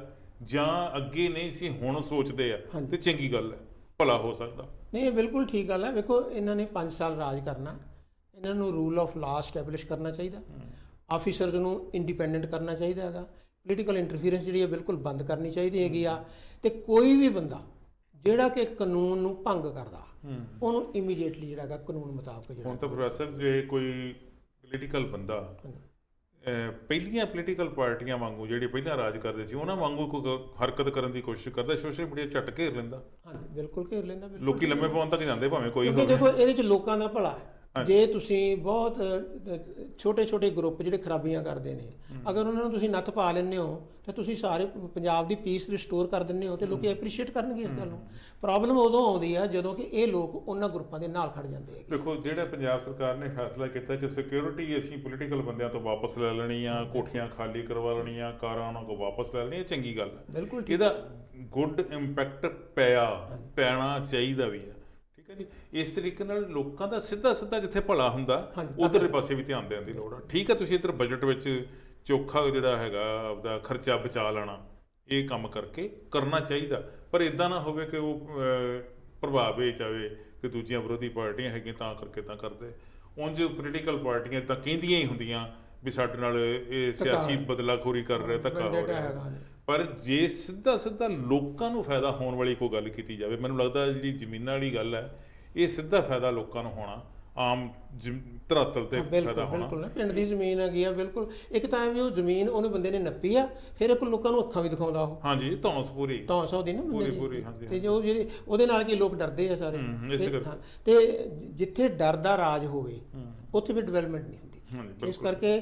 ਜਾਂ ਅੱਗੇ ਨਹੀਂ ਸੀ ਹੁਣ ਸੋਚਦੇ ਆ ਤੇ ਚੰਗੀ ਗੱਲ ਹੈ, ਭਲਾ ਹੋ ਸਕਦਾ। ਨਹੀਂ, ਇਹ ਬਿਲਕੁਲ ਠੀਕ ਗੱਲ ਹੈ। ਵੇਖੋ, ਇਹਨਾਂ ਨੇ 5 ਸਾਲ ਰਾਜ ਕਰਨਾ, ਇਹਨਾਂ ਨੂੰ ਰੂਲ ਆਫ ਲਾ ਸਟੈਬਲਿਸ਼ ਕਰਨਾ ਚਾਹੀਦਾ, ਆਫੀਸਰਸ ਨੂੰ ਇੰਡੀਪੈਂਡੈਂਟ ਕਰਨਾ ਚਾਹੀਦਾ ਹੈਗਾ, ਪੋਲੀਟੀਕਲ ਇੰਟਰਫੀਰੈਂਸ ਜਿਹੜੀ ਹੈ ਬਿਲਕੁਲ ਬੰਦ ਕਰਨੀ ਚਾਹੀਦੀ ਹੈਗੀ ਆ। ਤੇ ਕੋਈ ਵੀ ਬੰਦਾ ਜਿਹੜਾ ਕਿ ਕਾਨੂੰਨ ਨੂੰ ਭੰਗ ਕਰਦਾ ਉਹਨੂੰ ਇਮੀਡੀਏਟਲੀ ਜਿਹੜਾ ਹੈਗਾ ਕਾਨੂੰਨ ਮੁਤਾਬਕ ਜਿਹੜਾ। ਹੁਣ ਤਾਂ ਪ੍ਰੋਫੈਸਰ ਜੇ ਕੋਈ ਪੋਲੀਟੀਕਲ ਬੰਦਾ ਪਹਿਲੀਆਂ ਪੋਲੀਟੀਕਲ ਪਾਰਟੀਆਂ ਵਾਂਗੂ ਜਿਹੜੇ ਪਹਿਲਾਂ ਰਾਜ ਕਰਦੇ ਸੀ ਉਹਨਾਂ ਵਾਂਗੂ ਕੋਈ ਹਰਕਤ ਕਰਨ ਦੀ ਕੋਸ਼ਿਸ਼ ਕਰਦਾ, ਸੋਸ਼ਲ ਮੀਡੀਆ ਝੱਟ ਘੇਰ ਲੈਂਦਾ। ਹਾਂਜੀ, ਬਿਲਕੁਲ ਘੇਰ ਲੈਂਦਾ। ਲੋਕੀ ਲੰਮੇ ਪਾਉਣ ਤੱਕ ਜਾਂਦੇ ਭਾਵੇਂ ਕੋਈ ਹੋਵੇ। ਦੇਖੋ, ਇਹਦੇ ਚ ਲੋਕਾਂ ਦਾ ਭਲਾ ਹੈ। ਜੇ ਤੁਸੀਂ ਬਹੁਤ ਛੋਟੇ ਗਰੁੱਪ ਜਿਹੜੇ ਖਰਾਬੀਆਂ ਕਰਦੇ ਨੇ, ਅਗਰ ਉਹਨਾਂ ਨੂੰ ਤੁਸੀਂ ਨੱਥ ਪਾ ਲੈਂਦੇ ਹੋ ਤਾਂ ਤੁਸੀਂ ਸਾਰੇ ਪੰਜਾਬ ਦੀ ਪੀਸ ਰਿਸਟੋਰ ਕਰ ਦਿੰਦੇ ਹੋ ਤੇ ਲੋਕੀ ਐਪਰੀਸ਼ੀਏਟ ਕਰਨਗੇ ਇਸ ਗੱਲ ਨੂੰ। ਪ੍ਰੋਬਲਮ ਉਦੋਂ ਆਉਂਦੀ ਆ ਜਦੋਂ ਕਿ ਇਹ ਲੋਕ ਉਹਨਾਂ ਗਰੁੱਪਾਂ ਦੇ ਨਾਲ ਖੜ ਜਾਂਦੇ ਹੈਗੇ। ਦੇਖੋ, ਜਿਹੜਾ ਪੰਜਾਬ ਸਰਕਾਰ ਨੇ ਫੈਸਲਾ ਕੀਤਾ ਕਿ ਸਿਕਿਉਰਿਟੀ ਅਸੀਂ ਪੋਲੀਟੀਕਲ ਬੰਦਿਆਂ ਤੋਂ ਵਾਪਸ ਲੈ ਲੈਣੀ ਆ, ਕੋਠੀਆਂ ਖਾਲੀ ਕਰਵਾ ਲੈਣੀਆਂ, ਕਾਰਾਂ ਉਹਨਾਂ ਕੋਲ ਵਾਪਸ ਲੈ ਲੈਣੀਆਂ, ਇਹ ਚੰਗੀ ਗੱਲ ਹੈ। ਬਿਲਕੁਲ ਇਹਦਾ ਗੁੱਡ ਇੰਪੈਕਟ ਪੈਣਾ ਚਾਹੀਦਾ ਵੀ ਹੈ। ਠੀਕ ਹੈ ਜੀ, ਇਸ ਤਰੀਕੇ ਨਾਲ ਲੋਕਾਂ ਦਾ ਸਿੱਧਾ ਜਿੱਥੇ ਭਲਾ ਹੁੰਦਾ ਉਧਰਲੇ ਪਾਸੇ ਵੀ ਧਿਆਨ ਦੇਣ ਦੀ ਲੋੜ ਆ। ਠੀਕ ਹੈ, ਤੁਸੀਂ ਇੱਧਰ ਬਜਟ ਵਿੱਚ ਚੋਖਾ ਜਿਹੜਾ ਹੈਗਾ ਆਪਦਾ ਖਰਚਾ ਬਚਾ ਲੈਣਾ, ਇਹ ਕੰਮ ਕਰਕੇ ਕਰਨਾ ਚਾਹੀਦਾ, ਪਰ ਇਦਾਂ ਨਾ ਹੋਵੇ ਕਿ ਉਹ ਪ੍ਰਭਾਵ ਇਹ ਚਾਵੇ ਕਿ ਦੂਜੀਆਂ ਵਿਰੋਧੀ ਪਾਰਟੀਆਂ ਹੈਗੀਆਂ ਤਾਂ ਕਰਕੇ ਤਾਂ ਕਰਦੇ। ਉਂਝ ਪੋਲੀਟੀਕਲ ਪਾਰਟੀਆਂ ਤਾਂ ਕਹਿੰਦੀਆਂ ਹੀ ਹੁੰਦੀਆਂ ਵੀ ਸਾਡੇ ਨਾਲ ਇਹ ਸਿਆਸੀ ਬਦਲਾਖੋਰੀ ਕਰ ਰਿਹਾ, ਧੱਕਾ ਹੋ ਰਿਹਾ, ਪਰ ਜੇ ਸਿੱਧਾ ਲੋਕਾਂ ਨੂੰ ਫਾਇਦਾ ਹੋਣ ਵਾਲੀ ਕੋਈ ਗੱਲ ਕੀਤੀ ਜਾਵੇ, ਮੈਨੂੰ ਲੱਗਦਾ ਜਿਹੜੀ ਜ਼ਮੀਨਾਂ ਵਾਲੀ ਗੱਲ ਹੈ ਇਹ ਸਿੱਧਾ ਫਾਇਦਾ ਲੋਕਾਂ ਨੂੰ ਹੋਣਾ, ਆਮ ਧਰਾਤਲ ਤੇ ਫਾਇਦਾ ਹੋਣਾ। ਬਿਲਕੁਲ, ਪਿੰਡ ਦੀ ਜ਼ਮੀਨ ਹੈਗੀ ਆ, ਬਿਲਕੁਲ। ਇੱਕ ਤਾਂ ਵੀ ਉਹ ਜ਼ਮੀਨ ਉਹਨੇ ਬੰਦੇ ਨੇ ਨੱਪੀ ਆ, ਫਿਰ ਇੱਕ ਲੋਕਾਂ ਨੂੰ ਅੱਖਾਂ ਵੀ ਦਿਖਾਉਂਦਾ ਉਹ। ਹਾਂਜੀ, ਧੌਂਸ ਪੂਰੀ ਉਹਦੀ ਨਾ ਪੂਰੀ। ਹਾਂਜੀ, ਤੇ ਜੋ ਜਿਹੜੇ ਉਹਦੇ ਨਾਲ ਕੀ ਲੋਕ ਡਰਦੇ ਆ ਸਾਰੇ। ਤੇ ਜਿੱਥੇ ਡਰ ਦਾ ਰਾਜ ਹੋਵੇ ਉੱਥੇ ਵੀ ਡਿਵੈਲਪਮੈਂਟ ਨਹੀਂ ਹੁੰਦੀ। ਇਸ ਕਰਕੇ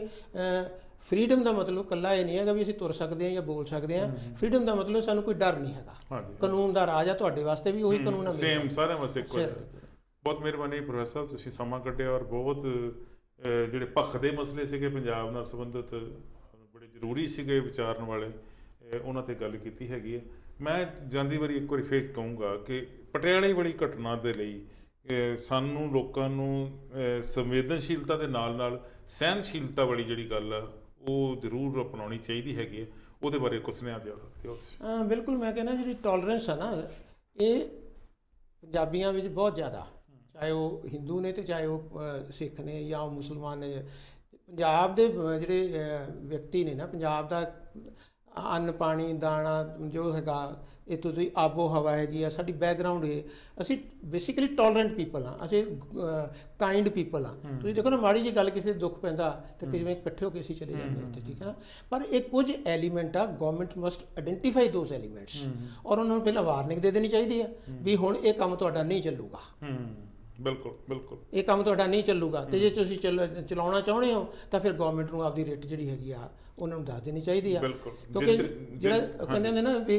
ਫਰੀडम ਦਾ ਮਤਲਬ ਕੱਲਾ ਇਹ ਨਹੀਂ ਹੈਗਾ ਵੀ ਅਸੀਂ ਤੁਰ ਸਕਦੇ ਹਾਂ ਜਾਂ ਬੋਲ ਸਕਦੇ ਹਾਂ। ਫਰੀडम ਦਾ ਮਤਲਬ ਸਾਨੂੰ ਕੋਈ ਡਰ ਨਹੀਂ ਹੈਗਾ। ਕਾਨੂੰਨ ਦਾ ਰਾਜ ਆ, ਤੁਹਾਡੇ ਵਾਸਤੇ ਵੀ ਉਹੀ ਕਾਨੂੰਨ ਆ, ਸੇਮ ਸਾਰਿਆਂ ਵਾਸਤੇ ਇੱਕੋ ਜਿਹਾ। ਬਹੁਤ ਮਿਹਰਬਾਨੀ ਪ੍ਰੋਫੈਸਰ ਸਾਹਿਬ, ਤੁਸੀਂ ਸਮਾਂ ਕੱਢਿਆ ਔਰ ਬਹੁਤ ਜਿਹੜੇ ਪੱਖ ਦੇ ਮਸਲੇ ਸੀਗੇ ਪੰਜਾਬ ਨਾਲ ਸੰਬੰਧਿਤ ਬੜੇ ਜ਼ਰੂਰੀ ਸੀਗੇ ਵਿਚਾਰਨ ਵਾਲੇ, ਉਹਨਾਂ ਤੇ ਗੱਲ ਕੀਤੀ ਹੈਗੀ ਹੈ। ਮੈਂ ਜਾਂਦੀ ਵਾਰੀ ਇੱਕ ਵਾਰੀ ਫੇਰ ਕਹੂੰਗਾ ਕਿ ਪਟਿਆਲੇ ਵਾਲੀ ਘਟਨਾ ਦੇ ਲਈ ਸਾਨੂੰ ਲੋਕਾਂ ਨੂੰ ਸੰਵੇਦਨਸ਼ੀਲਤਾ ਦੇ ਨਾਲ ਸਹਿਨਸ਼ੀਲਤਾ ਵਾਲੀ ਜਿਹੜੀ ਗੱਲ ਆ ਉਹ ਜ਼ਰੂਰ ਅਪਣਾਉਣੀ ਚਾਹੀਦੀ ਹੈਗੀ ਹੈ। ਉਹਦੇ ਬਾਰੇ ਕੁਛ ਸੁਨੇਹਾ ਦਿਓ। ਬਿਲਕੁਲ, ਮੈਂ ਕਹਿੰਦਾ ਜਿਹੜੀ ਟੋਲਰੈਂਸ ਆ ਨਾ, ਇਹ ਪੰਜਾਬੀਆਂ ਵਿੱਚ ਬਹੁਤ ਜ਼ਿਆਦਾ, ਚਾਹੇ ਉਹ ਹਿੰਦੂ ਨੇ ਤੇ ਚਾਹੇ ਉਹ ਸਿੱਖ ਨੇ ਜਾਂ ਉਹ ਮੁਸਲਮਾਨ ਨੇ। ਪੰਜਾਬ ਦੇ ਜਿਹੜੇ ਵਿਅਕਤੀ ਨੇ ਨਾ, ਪੰਜਾਬ ਦਾ ਅੰਨ ਪਾਣੀ ਦਾਣਾ ਜੋ ਹੈਗਾ, ਇੱਥੋਂ ਦੀ ਆਬੋ ਹਵਾ ਹੈਗੀ ਆ, ਸਾਡੀ ਬੈਕਗਰਾਊਂਡ ਹੈ, ਅਸੀਂ ਬੇਸਿਕਲੀ ਟੋਲਰੈਂਟ ਪੀਪਲ ਹਾਂ, ਅਸੀਂ ਕਾਈਂਡ ਪੀਪਲ ਹਾਂ। ਤੁਸੀਂ ਦੇਖੋ ਨਾ, ਮਾੜੀ ਜਿਹੀ ਗੱਲ ਕਿਸੇ ਦੇ ਦੁੱਖ ਪੈਂਦਾ ਤੇ ਕਿਵੇਂ ਇਕੱਠੇ ਹੋ ਕੇ ਅਸੀਂ ਚਲੇ ਜਾਂਦੇ ਉੱਥੇ। ਠੀਕ ਹੈ ਨਾ, ਪਰ ਇਹ ਕੁਝ ਐਲੀਮੈਂਟ ਆ, government must identify those elements ਔਰ ਉਹਨਾਂ ਨੂੰ ਪਹਿਲਾਂ ਵਾਰਨਿੰਗ ਦੇ ਦੇਣੀ ਚਾਹੀਦੀ ਹੈ ਵੀ ਹੁਣ ਇਹ ਕੰਮ ਤੁਹਾਡਾ ਨਹੀਂ ਚੱਲੂਗਾ। ਬਿਲਕੁਲ, ਇਹ ਕੰਮ ਤੁਹਾਡਾ ਨਹੀਂ ਚੱਲੂਗਾ। ਤੇ ਜੇ ਤੁਸੀਂ ਚਲਾਉਣਾ ਚਾਹੁੰਦੇ ਹੋ ਤਾਂ ਫਿਰ ਗਵਰਨਮੈਂਟ ਨੂੰ ਆਪਦੀ ਰੇਟ ਜਿਹੜੀ ਹੈਗੀ ਆ ਉਹਨਾਂ ਨੂੰ ਦੱਸ ਦੇਣੀ ਚਾਹੀਦੀ ਆ। ਕਿਉਂਕਿ ਜਿਹੜਾ ਕਹਿੰਦੇ ਨੇ ਨਾ ਵੀ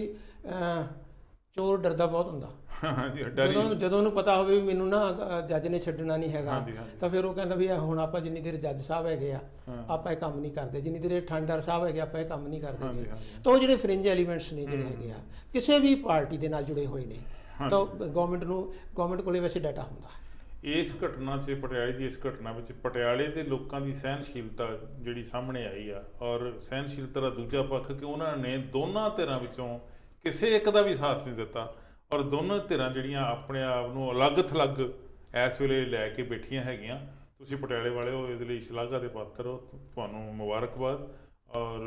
ਚੋਰ ਡਰਦਾ ਬਹੁਤ ਹੁੰਦਾ। ਜਦੋਂ ਉਹਨੂੰ ਪਤਾ ਹੋਵੇ ਵੀ ਮੈਨੂੰ ਨਾ ਜੱਜ ਨੇ ਛੱਡਣਾ ਨਹੀਂ ਹੈਗਾ, ਤਾਂ ਫਿਰ ਉਹ ਕਹਿੰਦਾ ਵੀ ਹੁਣ ਆਪਾਂ ਜਿੰਨੀ ਦੇਰ ਜੱਜ ਸਾਹਿਬ ਹੈਗੇ ਆ ਆਪਾਂ ਇਹ ਕੰਮ ਨਹੀਂ ਕਰਦੇ, ਜਿੰਨੀ ਦੇਰ ਠੰਡਰ ਸਾਹਿਬ ਹੈਗੇ ਆਪਾਂ ਇਹ ਕੰਮ ਨਹੀਂ ਕਰਦੇ। ਤਾਂ ਉਹ ਜਿਹੜੇ ਫਰਿੰਜ ਐਲੀਮੈਂਟਸ ਨੇ ਜਿਹੜੇ ਹੈਗੇ ਆ ਕਿਸੇ ਵੀ ਪਾਰਟੀ ਦੇ ਨਾਲ ਜੁੜੇ ਹੋਏ ਨੇ, ਤਾਂ ਗਵਰਨਮੈਂਟ ਕੋਲੇ ਵੈਸੇ ਡਾਟਾ ਹੁੰਦਾ। ਇਸ ਘਟਨਾ 'ਚ ਪਟਿਆਲੇ ਦੀ ਇਸ ਘਟਨਾ ਵਿੱਚ ਪਟਿਆਲੇ ਦੇ ਲੋਕਾਂ ਦੀ ਸਹਿਨਸ਼ੀਲਤਾ ਜਿਹੜੀ ਸਾਹਮਣੇ ਆਈ ਆ, ਔਰ ਸਹਿਨਸ਼ੀਲਤਾ ਦਾ ਦੂਜਾ ਪੱਖ ਕਿ ਉਹਨਾਂ ਨੇ ਦੋਨਾਂ ਧਿਰਾਂ ਵਿੱਚੋਂ ਕਿਸੇ ਇੱਕ ਦਾ ਵੀ ਸਾਥ ਨਹੀਂ ਦਿੱਤਾ, ਔਰ ਦੋਨੋਂ ਧਿਰਾਂ ਜਿਹੜੀਆਂ ਆਪਣੇ ਆਪ ਨੂੰ ਅਲੱਗ-ਥਲੱਗ ਇਸ ਵੇਲੇ ਲੈ ਕੇ ਬੈਠੀਆਂ ਹੈਗੀਆਂ। ਤੁਸੀਂ ਪਟਿਆਲੇ ਵਾਲੇ ਹੋ, ਇਹਦੇ ਲਈ ਸ਼ਲਾਘਾ ਦੇ ਪਾਤਰ ਹੋ, ਤੁਹਾਨੂੰ ਮੁਬਾਰਕਬਾਦ। ਔਰ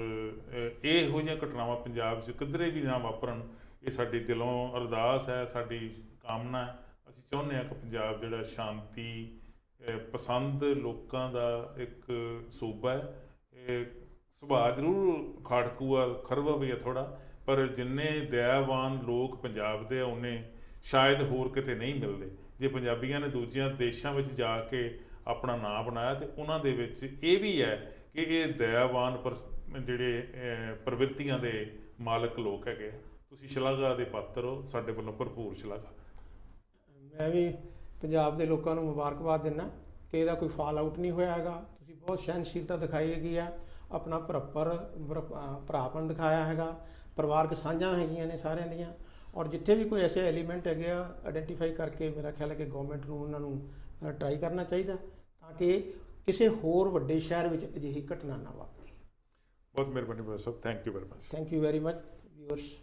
ਇਹੋ ਜਿਹੀਆਂ ਘਟਨਾਵਾਂ ਪੰਜਾਬ 'ਚ ਕਿਧਰੇ ਵੀ ਨਾ ਵਾਪਰਨ, ਇਹ ਸਾਡੀ ਦਿਲੋਂ ਅਰਦਾਸ ਹੈ, ਸਾਡੀ ਕਾਮਨਾ ਹੈ। ਅਸੀਂ ਚਾਹੁੰਦੇ ਹਾਂ ਕਿ ਪੰਜਾਬ ਜਿਹੜਾ ਸ਼ਾਂਤੀ ਪਸੰਦ ਲੋਕਾਂ ਦਾ ਇੱਕ ਸੂਬਾ ਹੈ, ਇਹ ਸੁਭਾਅ ਜ਼ਰੂਰ ਖਾੜਕੂ ਆ, ਖਰਵਾ ਵੀ ਆ ਥੋੜਾ, ਪਰ ਜਿੰਨੇ ਦਇਆਵਾਨ ਲੋਕ ਪੰਜਾਬ ਦੇ ਆ ਉਹਨੇ ਸ਼ਾਇਦ ਹੋਰ ਕਿਤੇ ਨਹੀਂ ਮਿਲਦੇ। ਜੇ ਪੰਜਾਬੀਆਂ ਨੇ ਦੂਜਿਆਂ ਦੇਸ਼ਾਂ ਵਿੱਚ ਜਾ ਕੇ ਆਪਣਾ ਨਾਂ ਬਣਾਇਆ ਤੇ ਉਹਨਾਂ ਦੇ ਵਿੱਚ ਇਹ ਵੀ ਹੈ ਕਿ ਇਹ ਦਇਆਵਾਨ ਜਿਹੜੇ ਪ੍ਰਵਿਰਤੀਆਂ ਦੇ ਮਾਲਕ ਲੋਕ ਹੈਗੇ। ਤੁਸੀਂ ਸ਼ਲਾਘਾ ਦੇ ਪਾਤਰ ਹੋ, ਸਾਡੇ ਵੱਲੋਂ ਭਰਪੂਰ ਸ਼ਲਾਘਾ। ਮੈਂ ਵੀ ਪੰਜਾਬ ਦੇ ਲੋਕਾਂ ਨੂੰ ਮੁਬਾਰਕਬਾਦ ਦਿੰਦਾ ਕਿ ਇਹਦਾ ਕੋਈ ਫਾਲ ਆਊਟ ਨਹੀਂ ਹੋਇਆ ਹੈਗਾ। ਤੁਸੀਂ ਬਹੁਤ ਸਹਿਨਸ਼ੀਲਤਾ ਦਿਖਾਈ ਹੈਗੀ ਆ, ਆਪਣਾ ਭਰਾਪਣ ਦਿਖਾਇਆ ਹੈਗਾ, ਪਰਿਵਾਰਕ ਸਾਂਝਾਂ ਹੈਗੀਆਂ ਨੇ ਸਾਰਿਆਂ ਦੀਆਂ। ਔਰ ਜਿੱਥੇ ਵੀ ਕੋਈ ਐਸੇ ਐਲੀਮੈਂਟ ਹੈਗੇ ਆ ਆਇਡੈਂਟੀਫਾਈ ਕਰਕੇ, ਮੇਰਾ ਖਿਆਲ ਹੈ ਕਿ ਗਵਰਨਮੈਂਟ ਨੂੰ ਉਹਨਾਂ ਨੂੰ ਟਰਾਈ ਕਰਨਾ ਚਾਹੀਦਾ ਤਾਂ ਕਿ ਕਿਸੇ ਹੋਰ ਵੱਡੇ ਸ਼ਹਿਰ ਵਿੱਚ ਅਜਿਹੀ ਘਟਨਾ ਨਾ ਵਾਪਰੇ। ਬਹੁਤ ਮਿਹਰਬਾਨੀ ਸਾਹਿਬ, thank you very much. Thank you very much viewers.